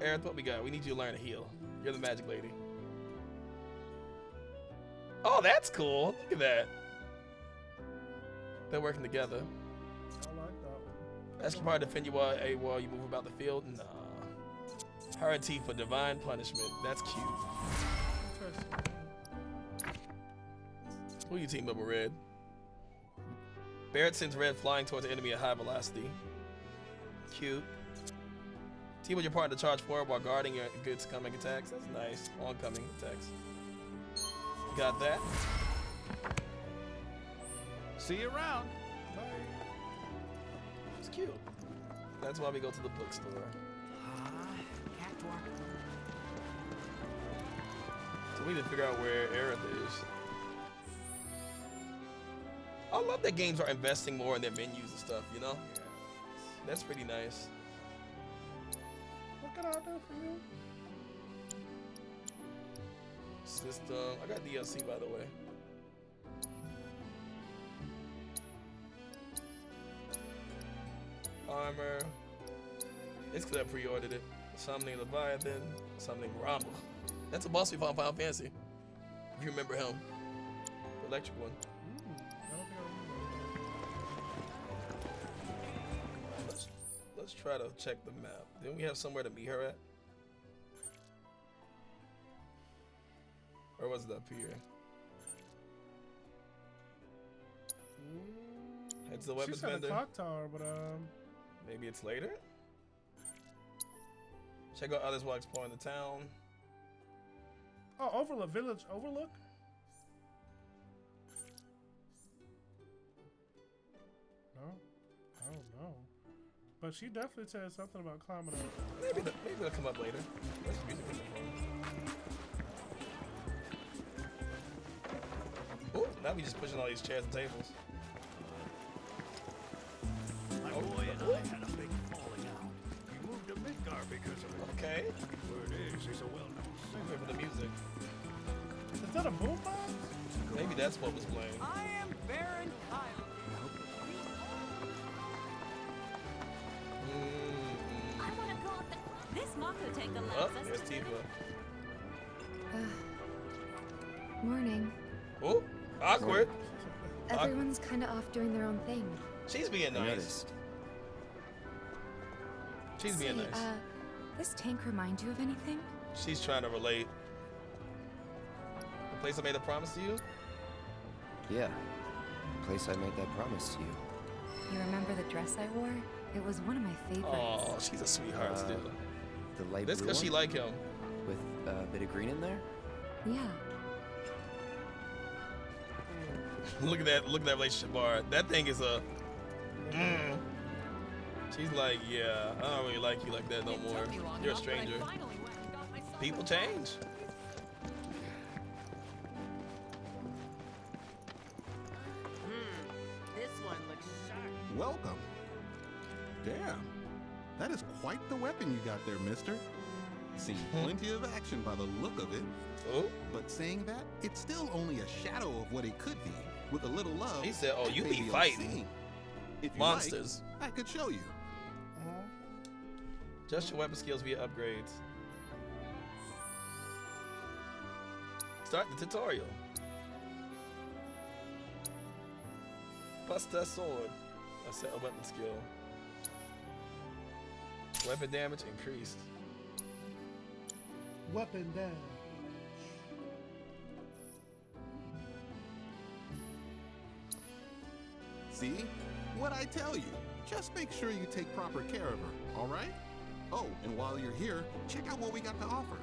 Speaker 1: Aerith, what we got? We need you to learn to heal. You're the magic lady. Oh, that's cool. Look at that. They're working together.
Speaker 2: I like that one.
Speaker 1: Ask your partner to defend you while you move about the field. Nah. Her and Tifa, divine punishment. That's cute. Who you team up with, Red? Barrett sends Red flying towards the enemy at high velocity. Cute. Team with your partner to charge forward while guarding your goods coming attacks. That's nice. Oncoming attacks. Got that.
Speaker 15: See you around.
Speaker 1: It's cute. That's why we go to the bookstore. So we need to figure out where Aerith is. I love that games are investing more in their menus and stuff, you know? That's pretty nice.
Speaker 2: What can I do for you?
Speaker 1: System. I got DLC, by the way. Armor. It's because I pre-ordered it. Something Leviathan. Something Rama. That's a boss we found in Final Fantasy. If you remember him. The electric one. Let's try to check the map. Didn't we have somewhere to meet her at? Or was it up here? Head to the weapons
Speaker 2: She's at
Speaker 1: vendor.
Speaker 2: the clock tower, but
Speaker 1: maybe it's later? Check out others while exploring the town.
Speaker 2: oh, Overlook Village, Overlook. No, I don't know. But she definitely said something about climbing up.
Speaker 1: Maybe they'll come up later. Where's the music from? Oh, now we just pushing all these chairs and tables.
Speaker 10: My boy and I had a big falling out. He moved to Midgar because of it.
Speaker 1: Okay.
Speaker 10: Word is, he's a well-known singer.
Speaker 1: Wait for the music.
Speaker 2: Is that a boombox?
Speaker 1: Maybe that's what was playing.
Speaker 12: I am Baron Kyle.
Speaker 16: I want to go up the... This Mako tank allows
Speaker 1: Oh,
Speaker 16: us
Speaker 1: there's
Speaker 16: to...
Speaker 1: Tifa.
Speaker 5: Morning.
Speaker 1: Oh, awkward.
Speaker 5: Everyone's kind of off doing their own thing.
Speaker 1: She's being nice.
Speaker 3: Noticed.
Speaker 1: She's being
Speaker 5: Say,
Speaker 1: nice.
Speaker 5: This tank remind you of anything?
Speaker 1: She's trying to relate. The place I made a promise to you?
Speaker 3: Yeah. The place I made that promise to you.
Speaker 5: You remember the dress I wore? It was one of my favorites.
Speaker 1: Oh, she's a sweetheart still.
Speaker 3: The light
Speaker 1: That's
Speaker 3: blue
Speaker 1: because she
Speaker 3: one?
Speaker 1: like him.
Speaker 3: With a bit of green in there?
Speaker 5: Yeah.
Speaker 1: Look at that relationship bar. That thing is a She's like, yeah, I don't really like you like that no more. You're a stranger. People change.
Speaker 12: This one looks sharp.
Speaker 17: Welcome. Damn. That is quite the weapon you got there, mister. Seen plenty of action by the look of it.
Speaker 1: Oh.
Speaker 17: But saying that, it's still only a shadow of what it could be. With a little love.
Speaker 1: He said, oh,
Speaker 17: and
Speaker 1: you be
Speaker 17: maybe a
Speaker 1: fighting
Speaker 17: scene. If you
Speaker 1: monsters.
Speaker 17: like, I could show you.
Speaker 1: Just your weapon skills via upgrades. Start the tutorial. Buster sword. A set of weapon skill. Weapon damage increased.
Speaker 2: Weapon damage.
Speaker 17: See? What I tell you. Just make sure you take proper care of her, alright? Oh, and while you're here, check out what we got to offer.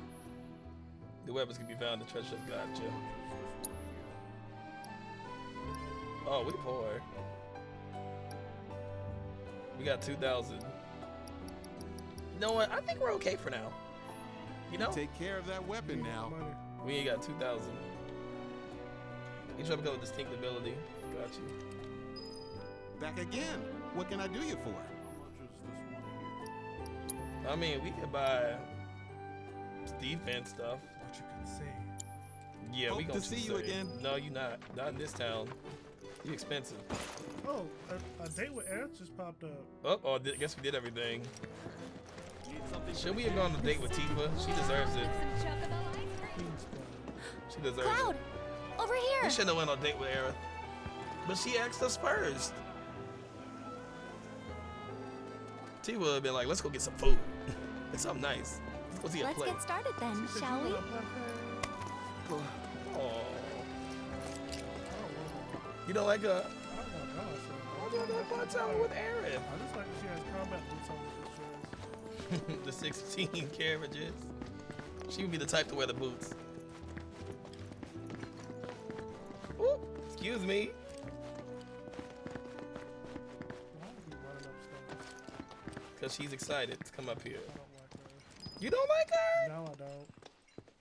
Speaker 1: The weapons can be found in the treasure. Gotcha. Oh, we poor. We got 2,000. You know what? I think we're okay for now. You know?
Speaker 17: Take care of that weapon now.
Speaker 1: We ain't got 2,000. Each weapon comes with distinct ability. Got you.
Speaker 17: Back again. What can I do you for?
Speaker 1: I mean, we could buy defense stuff.
Speaker 2: What you can say.
Speaker 1: Yeah,
Speaker 17: Hope
Speaker 1: we gonna
Speaker 17: to see you again.
Speaker 1: No, you not. Not in this town. You expensive.
Speaker 2: Oh, a date with Aerith just popped up.
Speaker 1: Oh, I guess we did everything. Should we have gone on a date with Tifa? She deserves it. She deserves
Speaker 14: Cloud!
Speaker 1: it.
Speaker 14: Over here!
Speaker 1: We shouldn't have went on a date with Aerith. But she asked us first. T would have been like, let's go get some food. It's something nice. Let's go see a
Speaker 14: Let's
Speaker 1: play.
Speaker 14: get started then, shall we?
Speaker 1: Oh. You don't like a...
Speaker 2: I don't know.
Speaker 1: What's up with Aaron?
Speaker 2: I just like she has combat boots on with this dress.
Speaker 1: The 16 carriages. She would be the type to wear the boots. Ooh, excuse me. Because she's excited to come up here. You don't like her?
Speaker 2: No, I don't.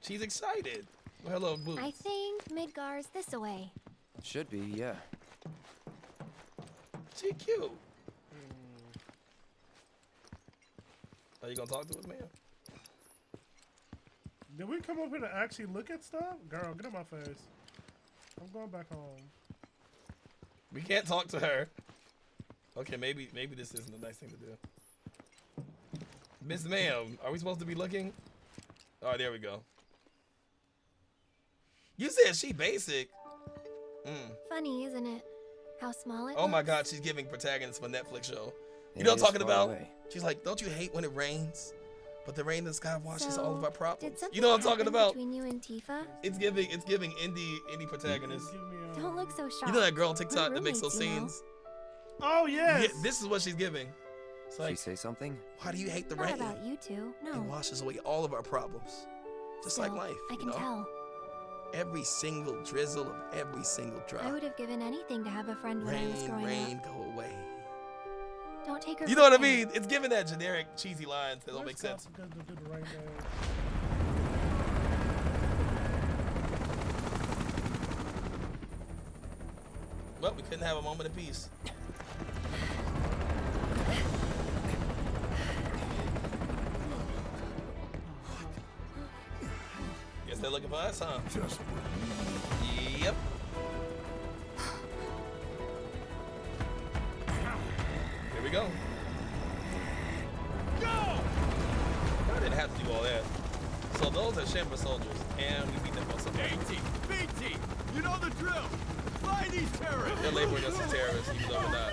Speaker 1: She's excited. Well, hello, boots.
Speaker 14: I think Midgar's this away.
Speaker 3: Should be, yeah.
Speaker 1: She cute. Are you gonna talk to us, man?
Speaker 2: Did we come up here to actually look at stuff? Girl, get on my face. I'm going back home.
Speaker 1: We can't talk to her. Okay, maybe this isn't a nice thing to do. Miss Ma'am, are we supposed to be looking? Oh, there we go. You said she basic.
Speaker 14: Funny, isn't it? How small it
Speaker 1: Oh my
Speaker 14: looks?
Speaker 1: God, she's giving protagonist for a Netflix show. You
Speaker 3: Yeah,
Speaker 1: know what
Speaker 3: he
Speaker 1: I'm
Speaker 3: is
Speaker 1: talking
Speaker 3: far
Speaker 1: about?
Speaker 3: away.
Speaker 1: She's like, don't you hate when it rains? But the rain in the sky washes all of our
Speaker 14: Did
Speaker 1: problems.
Speaker 14: something
Speaker 1: You know what I'm talking
Speaker 14: happen
Speaker 1: about?
Speaker 14: between you and Tifa?
Speaker 1: It's giving indie protagonist.
Speaker 14: Don't look so shocked.
Speaker 1: You know that girl on TikTok
Speaker 14: We're
Speaker 1: that makes those
Speaker 14: roommates, you know.
Speaker 1: scenes?
Speaker 2: Oh, yes.
Speaker 1: Yeah, this is what she's giving. It's
Speaker 3: She
Speaker 1: like,
Speaker 3: say something?
Speaker 1: why do you hate the
Speaker 14: Not
Speaker 1: rain?
Speaker 14: about you two,
Speaker 1: It
Speaker 14: no.
Speaker 1: washes away all of our problems. Just like
Speaker 14: Still,
Speaker 1: life.
Speaker 14: I
Speaker 1: you
Speaker 14: can
Speaker 1: know?
Speaker 14: tell.
Speaker 1: Every single drizzle of every single drop.
Speaker 14: I would have given anything to have a friend when I was growing
Speaker 1: Rain,
Speaker 14: up.
Speaker 1: go away.
Speaker 14: Don't take her
Speaker 1: You
Speaker 14: for
Speaker 1: know what I
Speaker 14: granted.
Speaker 1: mean? It's giving that generic cheesy lines that don't make
Speaker 2: Where's
Speaker 1: sense.
Speaker 2: Scott because to do the rain dance?
Speaker 1: Well, we couldn't have a moment of peace. Guess they're looking for us, huh? Yep. Here we go. Go! I didn't have to do all that. So those are Shinra soldiers, and we beat them on some
Speaker 10: AT, BT, you know the drill. Find these terrorists.
Speaker 1: They're labeling us as terrorists, even though we're not.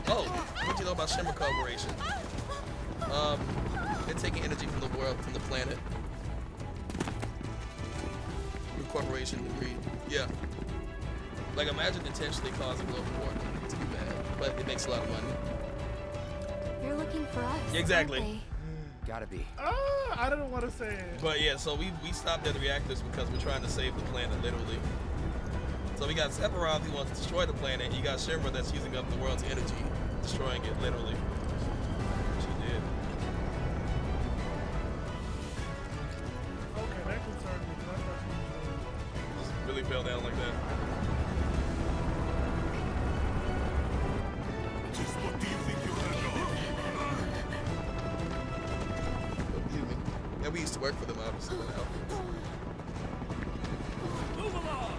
Speaker 1: Oh, what do you know about Shinra Corporation? They're taking energy from the world, from the planet. The corporation agreed. Yeah. Like, imagine intentionally causing global warming. It's too bad, but it makes a lot of money.
Speaker 14: They're looking for us.
Speaker 1: Exactly.
Speaker 14: aren't they?
Speaker 3: Gotta be.
Speaker 2: I didn't want to say it.
Speaker 1: But yeah, so we stopped at the reactors because we're trying to save the planet, literally. So we got Sephiroth who wants to destroy the planet, and you got Shinra that's using up the world's energy, destroying it, literally. She did.
Speaker 2: Okay, that concerned me. 'Cause I thought she was
Speaker 1: Just really fell down like that.
Speaker 6: Just what do you think you're gonna
Speaker 1: Excuse me. Yeah, we used to work for them, obviously. Now.
Speaker 10: Move along.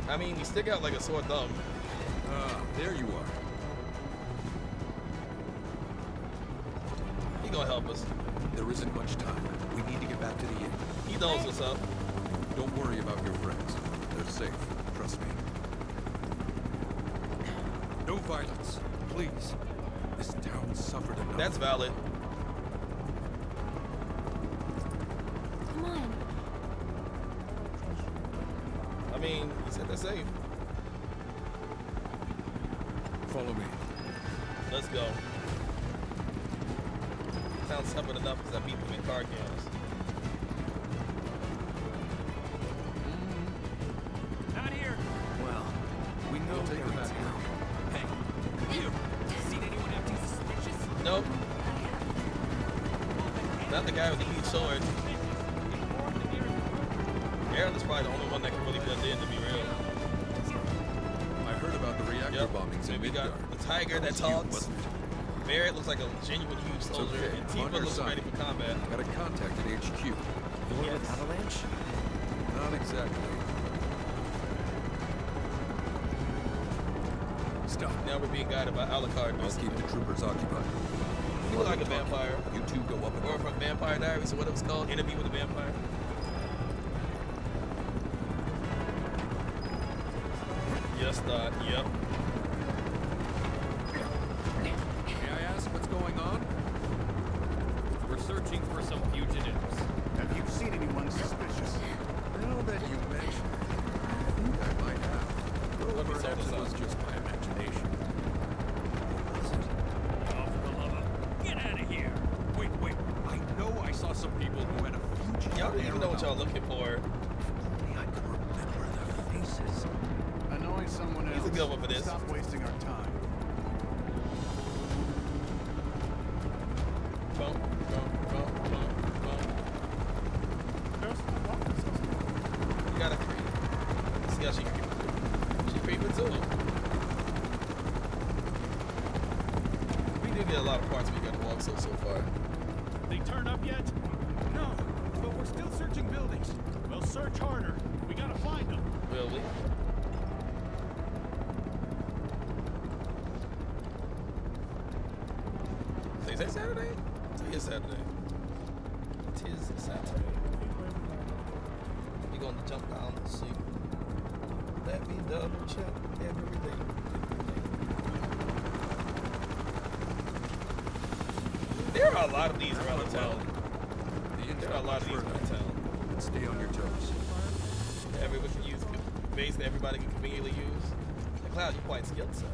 Speaker 1: I mean, we stick out like a sore thumb.
Speaker 11: There you are.
Speaker 1: He gonna help us.
Speaker 11: There isn't much time. We need to get back to the inn.
Speaker 1: He knows what's up.
Speaker 11: Don't worry about your friends. They're safe. Trust me. No violence, please. This town suffered enough.
Speaker 1: That's valid.
Speaker 14: Come on.
Speaker 1: I mean, he said they're safe.
Speaker 11: Follow me.
Speaker 1: Let's go. Town suffered enough because I beat them in card games.
Speaker 10: Not here.
Speaker 15: Well, we know
Speaker 11: We'll take
Speaker 15: they're
Speaker 11: her
Speaker 15: in
Speaker 11: back.
Speaker 15: town.
Speaker 10: Hey, you. Seen anyone acting suspicious?
Speaker 1: Nope. Not the guy with the huge sword. Aaron is probably the only one that can really blend in, to be real.
Speaker 11: I heard about the reactor bombings in
Speaker 1: We got
Speaker 11: Midgar.
Speaker 1: the tiger that
Speaker 11: It was you,
Speaker 1: talks.
Speaker 11: wasn't it?
Speaker 1: Barrett looks like a genuine huge
Speaker 11: It's
Speaker 1: soldier,
Speaker 11: okay.
Speaker 1: and
Speaker 11: I'm on
Speaker 1: Tifa
Speaker 11: your
Speaker 1: looks
Speaker 11: side.
Speaker 1: ready for combat.
Speaker 11: Got a contact at HQ.
Speaker 3: The one with Avalanche?
Speaker 11: Not exactly. Stop.
Speaker 1: Now we're being guided by Alucard.
Speaker 11: I'll keep the troopers occupied.
Speaker 1: You look like a vampire.
Speaker 11: You two go up and
Speaker 1: Or from Vampire Diaries, or what it was called, Interview with a Vampire. Yes, yep.
Speaker 10: searching for some fugitives.
Speaker 17: Have you seen anyone suspicious?
Speaker 11: Now that you mention it, I think I might have. Though perhaps it was just my imagination.
Speaker 10: Oh, for the love of... Get out of here!
Speaker 11: Wait. I know I saw some people who had a fugitive.
Speaker 1: Y'all don't even know what y'all looking for.
Speaker 11: I could remember their faces.
Speaker 17: Annoy someone else.
Speaker 1: He's a good one for this.
Speaker 17: Stop wasting our time.
Speaker 1: Boom, boom, boom, boom, boom.
Speaker 2: There's the walking system.
Speaker 1: You gotta creep. See how she creeping. She creeping too. We do get a lot of parts we gotta walk so far.
Speaker 10: They turn up yet? No, but we're still searching buildings. We'll search harder. We gotta find them.
Speaker 1: Will we? So is that Saturday? It is Saturday. Tis Saturday. We gonna jump down and see. Let me double check everything. There are a lot of these around the town. There are a lot of these around town.
Speaker 11: Stay on your toes.
Speaker 1: Everyone can use, basically everybody can conveniently use. And Cloud, you're quite skilled, sir.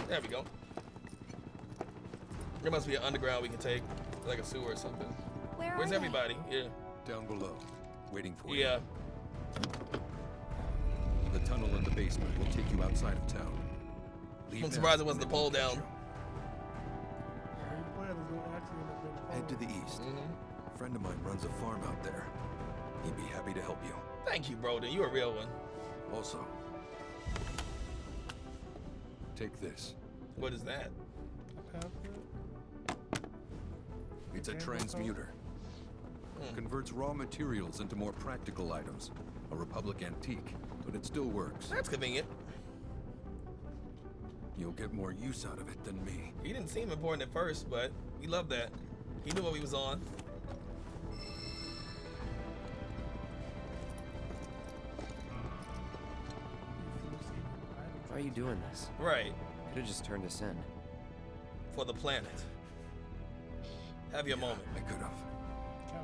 Speaker 1: There we go. There must be an underground we can take, like a sewer or something. Where's everybody? Yeah.
Speaker 11: Down below, waiting for you.
Speaker 1: Yeah.
Speaker 11: The tunnel in the basement will take you outside of town. Leave
Speaker 1: I'm
Speaker 11: now.
Speaker 1: surprised it wasn't the pole down.
Speaker 11: Head to the east. A friend of mine runs a farm out there. He'd be happy to help you.
Speaker 1: Thank you, Broden. You a real one.
Speaker 11: Also, take this.
Speaker 1: What is that?
Speaker 11: It's a transmuter. Converts raw materials into more practical items. A Republic antique, but it still works.
Speaker 1: That's convenient.
Speaker 11: You'll get more use out of it than me.
Speaker 1: He didn't seem important at first, but we love that. He knew what he was on.
Speaker 3: Why are you doing this?
Speaker 1: Right.
Speaker 3: Could have just turned us in.
Speaker 1: For the planet. Have your moment.
Speaker 11: I could have.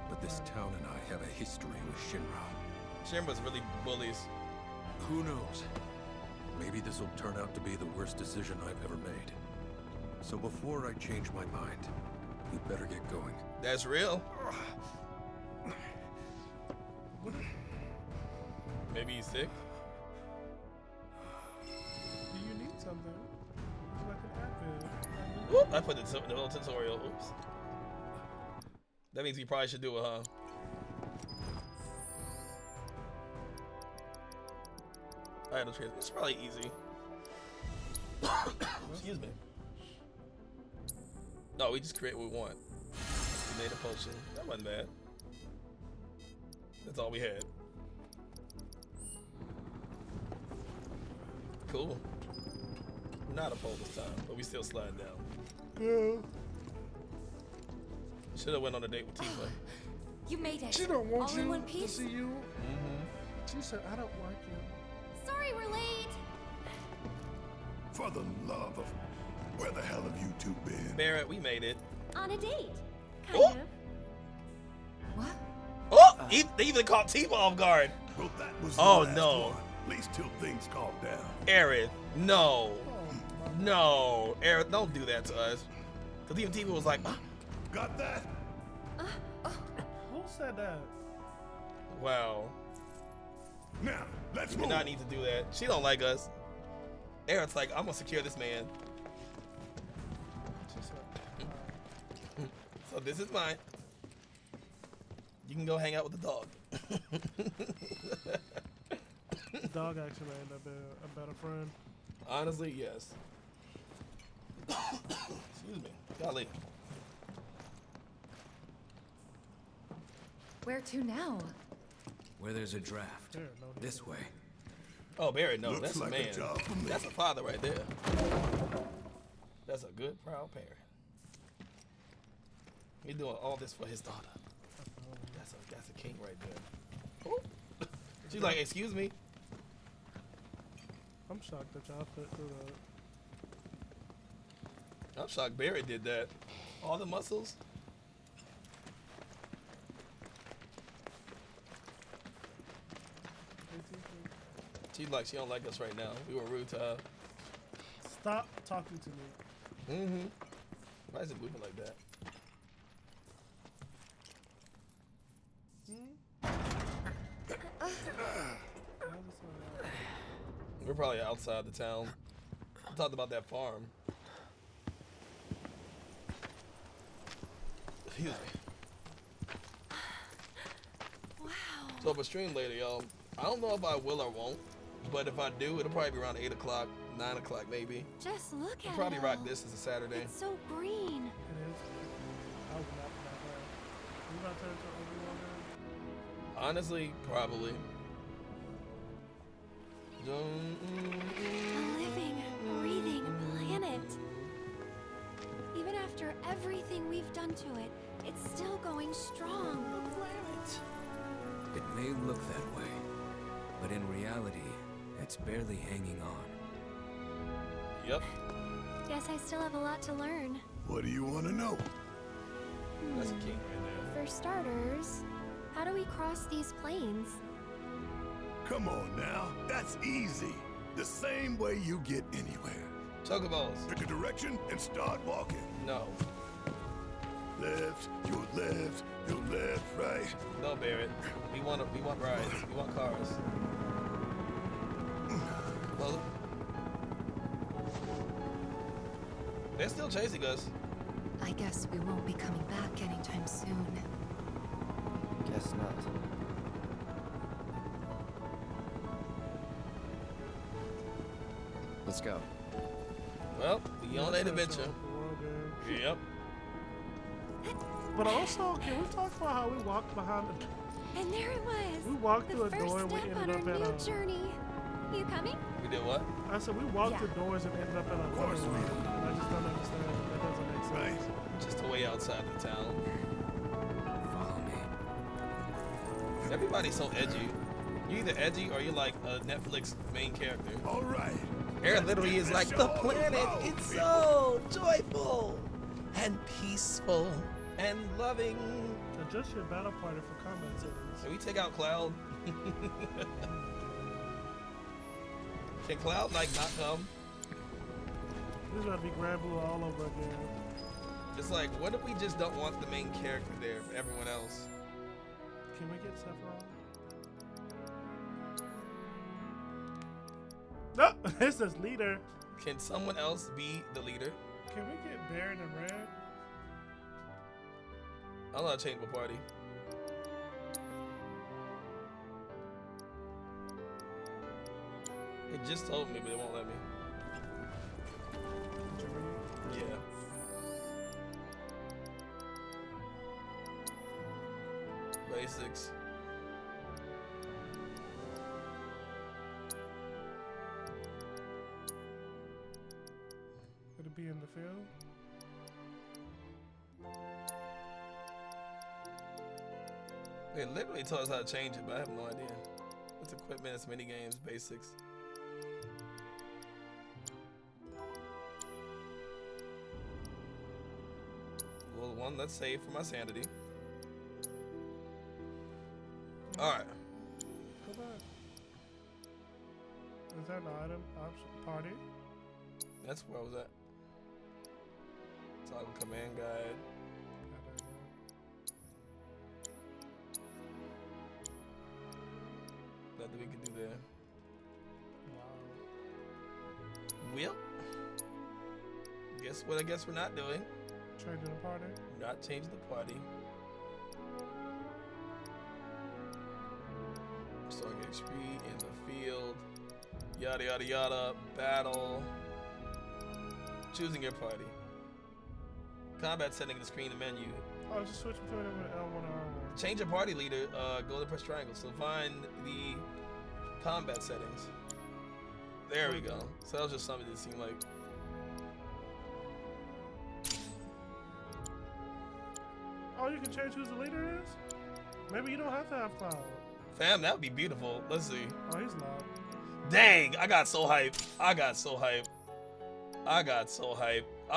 Speaker 11: But this town and I have a history with Shinra.
Speaker 1: Shinra's really bullies.
Speaker 11: Who knows? Maybe this will turn out to be the worst decision I've ever made. So before I change my mind, you better get going.
Speaker 1: That's real. Maybe he's sick.
Speaker 2: Do you need something? It's like an advent.
Speaker 1: Whoop, I put the little tutorial. Oops. That means we probably should do it, huh? Item transfer. It's probably easy. Excuse me. No, we just create what we want. We made a potion. That wasn't bad. That's all we had. Cool. Not a pole this time, but we still sliding down.
Speaker 2: Yeah.
Speaker 1: Should have went on a date with Tifa.
Speaker 5: You made it.
Speaker 2: She don't want
Speaker 5: All in
Speaker 2: you
Speaker 5: one
Speaker 2: to
Speaker 5: piece.
Speaker 2: see you. She said, I don't like you.
Speaker 14: Sorry we're late.
Speaker 6: For the love of... Where the hell have you two been?
Speaker 1: Barrett, we made it.
Speaker 14: On a date. Kind of.
Speaker 1: Oh! They even caught Tifa off guard.
Speaker 6: Well, that was the
Speaker 1: Oh
Speaker 6: last
Speaker 1: no.
Speaker 6: one. At least till things calm down.
Speaker 1: Aaron, no. No. Aaron, don't do that to us. Because even Tifa was like,
Speaker 6: Got that?
Speaker 2: Who said that?
Speaker 1: wow.
Speaker 6: Now, let's
Speaker 1: You do
Speaker 6: move.
Speaker 1: not need to do that. She don't like us. Aaron's like, I'm gonna secure this man.
Speaker 2: She said,
Speaker 1: So this is mine. You can go hang out with the dog.
Speaker 2: the dog actually ended up being a better friend.
Speaker 1: Honestly, yes. Excuse me. Golly.
Speaker 5: Where to now?
Speaker 7: Where there's a draft. This way.
Speaker 1: Oh, Barry, no,
Speaker 6: Looks
Speaker 1: that's
Speaker 6: like
Speaker 1: a
Speaker 6: a
Speaker 1: man.
Speaker 6: job for me.
Speaker 1: That's a father right there. That's a good, proud parent. He's doing all this for his daughter. That's a king right there. Ooh. She's like, excuse me.
Speaker 2: I'm shocked that y'all fit through that.
Speaker 1: I'm shocked Barrett did that. All the muscles. She's like, she don't like us right now. We were rude to her.
Speaker 2: Stop talking to me.
Speaker 1: Mm-hmm. Why is it moving like that? We're probably outside the town. I talked about that farm. Excuse me.
Speaker 5: Wow.
Speaker 1: So for stream later, y'all, I don't know if I will or won't, but if I do, it'll probably be around 8 o'clock, 9 o'clock maybe.
Speaker 5: Just look
Speaker 1: I'll
Speaker 5: at
Speaker 1: probably
Speaker 5: it.
Speaker 1: rock
Speaker 5: all.
Speaker 1: this as a Saturday.
Speaker 5: It's so green.
Speaker 2: It is. I would not put that. You about to turn to Obi-Wan?
Speaker 1: Honestly, probably.
Speaker 14: A living, breathing planet. Even after everything we've done to it, it's still going strong. The planet.
Speaker 18: It may look that way, but in reality, it's barely hanging on.
Speaker 1: Yep.
Speaker 14: Guess I still have a lot to learn.
Speaker 6: What do you want to know?
Speaker 1: That's a king right there.
Speaker 14: For starters, how do we cross these plains?
Speaker 6: Come on now, that's easy. The same way you get anywhere.
Speaker 1: Chocobos.
Speaker 6: Pick a direction and start walking.
Speaker 1: No.
Speaker 6: Left, you left, right.
Speaker 1: No, Barrett. We want rides. We want cars. Well, they're still chasing us.
Speaker 5: I guess we won't be coming back anytime soon.
Speaker 3: Guess not. Let's go.
Speaker 1: Well, we on that adventure. Yep.
Speaker 2: But also, can we talk about how we walked behind the...
Speaker 14: And there it was.
Speaker 2: We walked
Speaker 14: the
Speaker 2: through a
Speaker 14: first
Speaker 2: door and we
Speaker 14: step
Speaker 2: ended
Speaker 14: on
Speaker 2: up
Speaker 14: our
Speaker 2: at
Speaker 14: new
Speaker 2: a...
Speaker 14: journey. You coming?
Speaker 1: We did what?
Speaker 2: I said we walked
Speaker 14: Yeah.
Speaker 2: through doors and ended up at a... Of
Speaker 6: course we did.
Speaker 2: I just don't understand. That doesn't make sense.
Speaker 6: Right.
Speaker 1: Just a way outside the town.
Speaker 18: Follow me.
Speaker 1: Everybody's so edgy. You either edgy or you're like a Netflix main character.
Speaker 6: All right.
Speaker 1: Aaron literally is like, the planet, it's so joyful and peaceful and loving.
Speaker 2: Adjust your battle party for combat settings.
Speaker 1: Can we take out Cloud? Can Cloud like not come?
Speaker 2: This is gonna be Grand Blue all over again.
Speaker 1: It's like, what if we just don't want the main character there, but everyone else?
Speaker 2: Can we get Sephiroth? No, it says leader.
Speaker 1: Can someone else be the leader?
Speaker 2: Can we get Baron and Red?
Speaker 1: I'm not changing my party. It just told me, but it won't let me. Yeah. Basics.
Speaker 2: Could it be in the field?
Speaker 1: They literally told us how to change it, but I have no idea. It's equipment, it's mini games, basics. Well, one, let's save for my sanity. Alright.
Speaker 2: Go back. Is that an item option party?
Speaker 1: That's where I was at. Toggle command guide. Nothing we can do there. Well, guess what I guess we're not doing?
Speaker 2: Changing the party?
Speaker 1: Not changing the party. Storing XP in the field. Yada yada yada. Battle. Choosing your party. Combat setting the screen, the menu.
Speaker 2: Oh, just switch between them with L1 or R1.
Speaker 1: Change your party leader, go to press triangle. So find the combat settings. There we go. So that was just something that seemed like.
Speaker 2: Oh, you can change who the leader is? Maybe you don't have to have Cloud.
Speaker 1: Fam, that would be beautiful. Let's see.
Speaker 2: Oh, he's not.
Speaker 1: Dang, I got so hyped. I got so hyped. I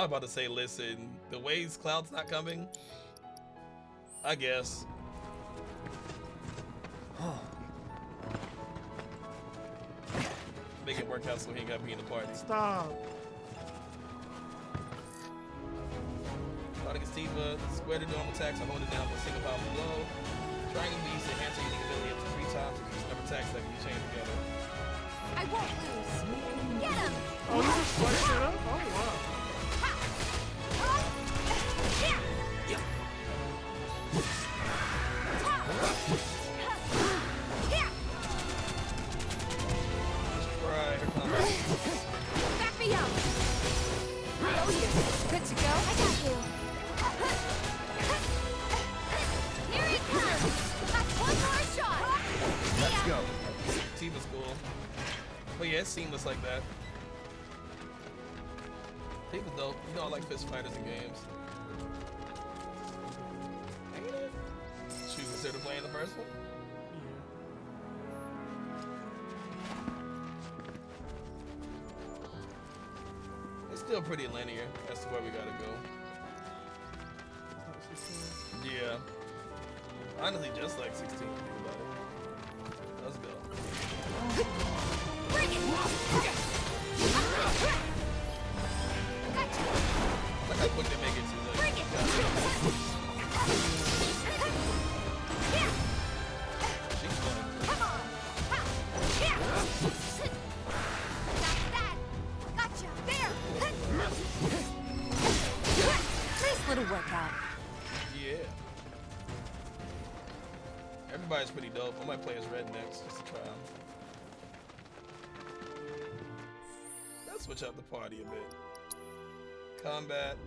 Speaker 1: was about to say, listen, the ways Cloud's not coming, I guess. Make it work out so he ain't got to be in the party.
Speaker 2: Stop.
Speaker 1: Fighting against Tifa, square to normal attacks, I hold it down for a single powerful blow. Triangle beast enhance your unique ability up to 3 times if you never attacks that can be chained together.
Speaker 14: I won't lose. Get him!
Speaker 2: Oh, you just sliced it up? Oh, wow.
Speaker 14: Back me up! Oh, you. Good to go? I got you. Here he comes! That's one more shot!
Speaker 1: Let's go. Tifa's cool. But yeah, it's seamless like that. Tifa's dope. You know I like fist fighters in games. Ain't it? Should you consider playing the first one? It's still pretty linear as to where we gotta go. Yeah. Honestly, just like 16. Think about it. Let's go.
Speaker 14: Bring it!
Speaker 1: Like I quick they make it too late.
Speaker 14: Bring it!
Speaker 1: She's fun.
Speaker 14: Come on! That's that! Gotcha! There! Nice little workout.
Speaker 1: Yeah. Everybody's pretty dope. I might play as Red next just to try them. Let's switch up the party a bit. Combat.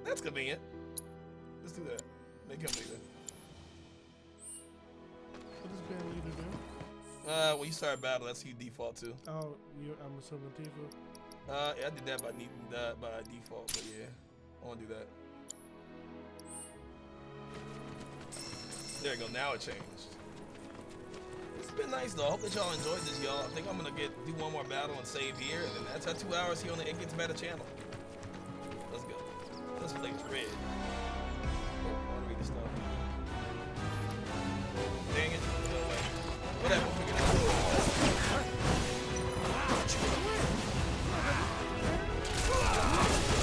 Speaker 1: That's convenient. Let's do that. Make him leader.
Speaker 2: What does band leader do?
Speaker 1: When you start a battle, that's who you default to.
Speaker 2: Oh, I'm assuming Tifa.
Speaker 1: Yeah, I did that by default, but yeah, I want to do that. There you go. Now it changed. It's been nice though. I hope that y'all enjoyed this, y'all. I think I'm gonna do one more battle and save here, and then that's our 2 hours here on the It Gets Better channel. Let's go. Let's play as Red. Oh, I wanna read this stuff. Dang it. Whatever. We'll figure it out.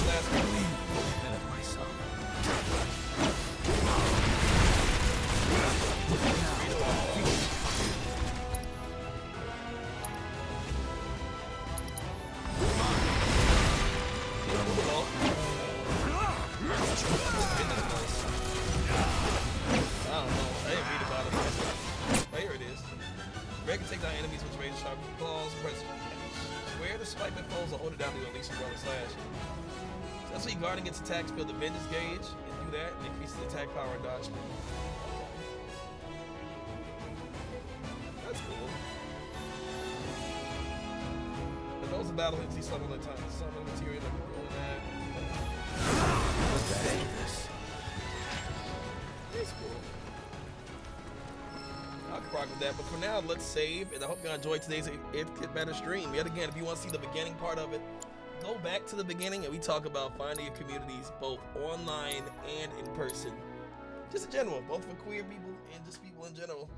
Speaker 1: Last one. Ahead of myself. Take down enemies with razor sharp claws. Press square to swipe at foes or hold it down to release a brother slash. Successfully guarding its attacks, fill the vengeance gauge, and do that, and increase the attack power and dodge speed. That's cool. But those are battle hits, summon the time. Summon material like we're doing that. What's that? It's cool. I can rock with that, but for now, let's save, and I hope y'all enjoyed today's It Get Better stream. Yet again, if you want to see the beginning part of it, go back to the beginning, and we talk about finding your communities, both online and in person. Just in general, both for queer people and just people in general.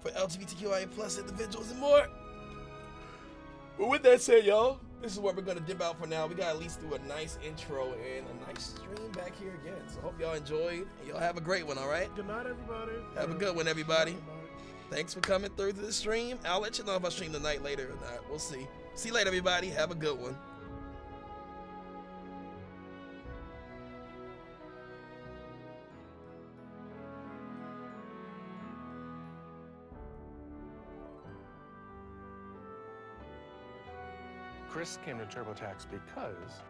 Speaker 1: For LGBTQIA plus individuals and more. But with that said, y'all, this is where we're going to dip out for now. We got to at least do a nice intro and a nice stream back here again. So I hope y'all enjoyed, and y'all have a great one, all right?
Speaker 2: Good night, everybody.
Speaker 1: Have a good one, everybody. Thanks for coming through to the stream. I'll let you know if I stream tonight later or not. We'll see. See you later, everybody. Have a good one.
Speaker 19: Chris came to TurboTax because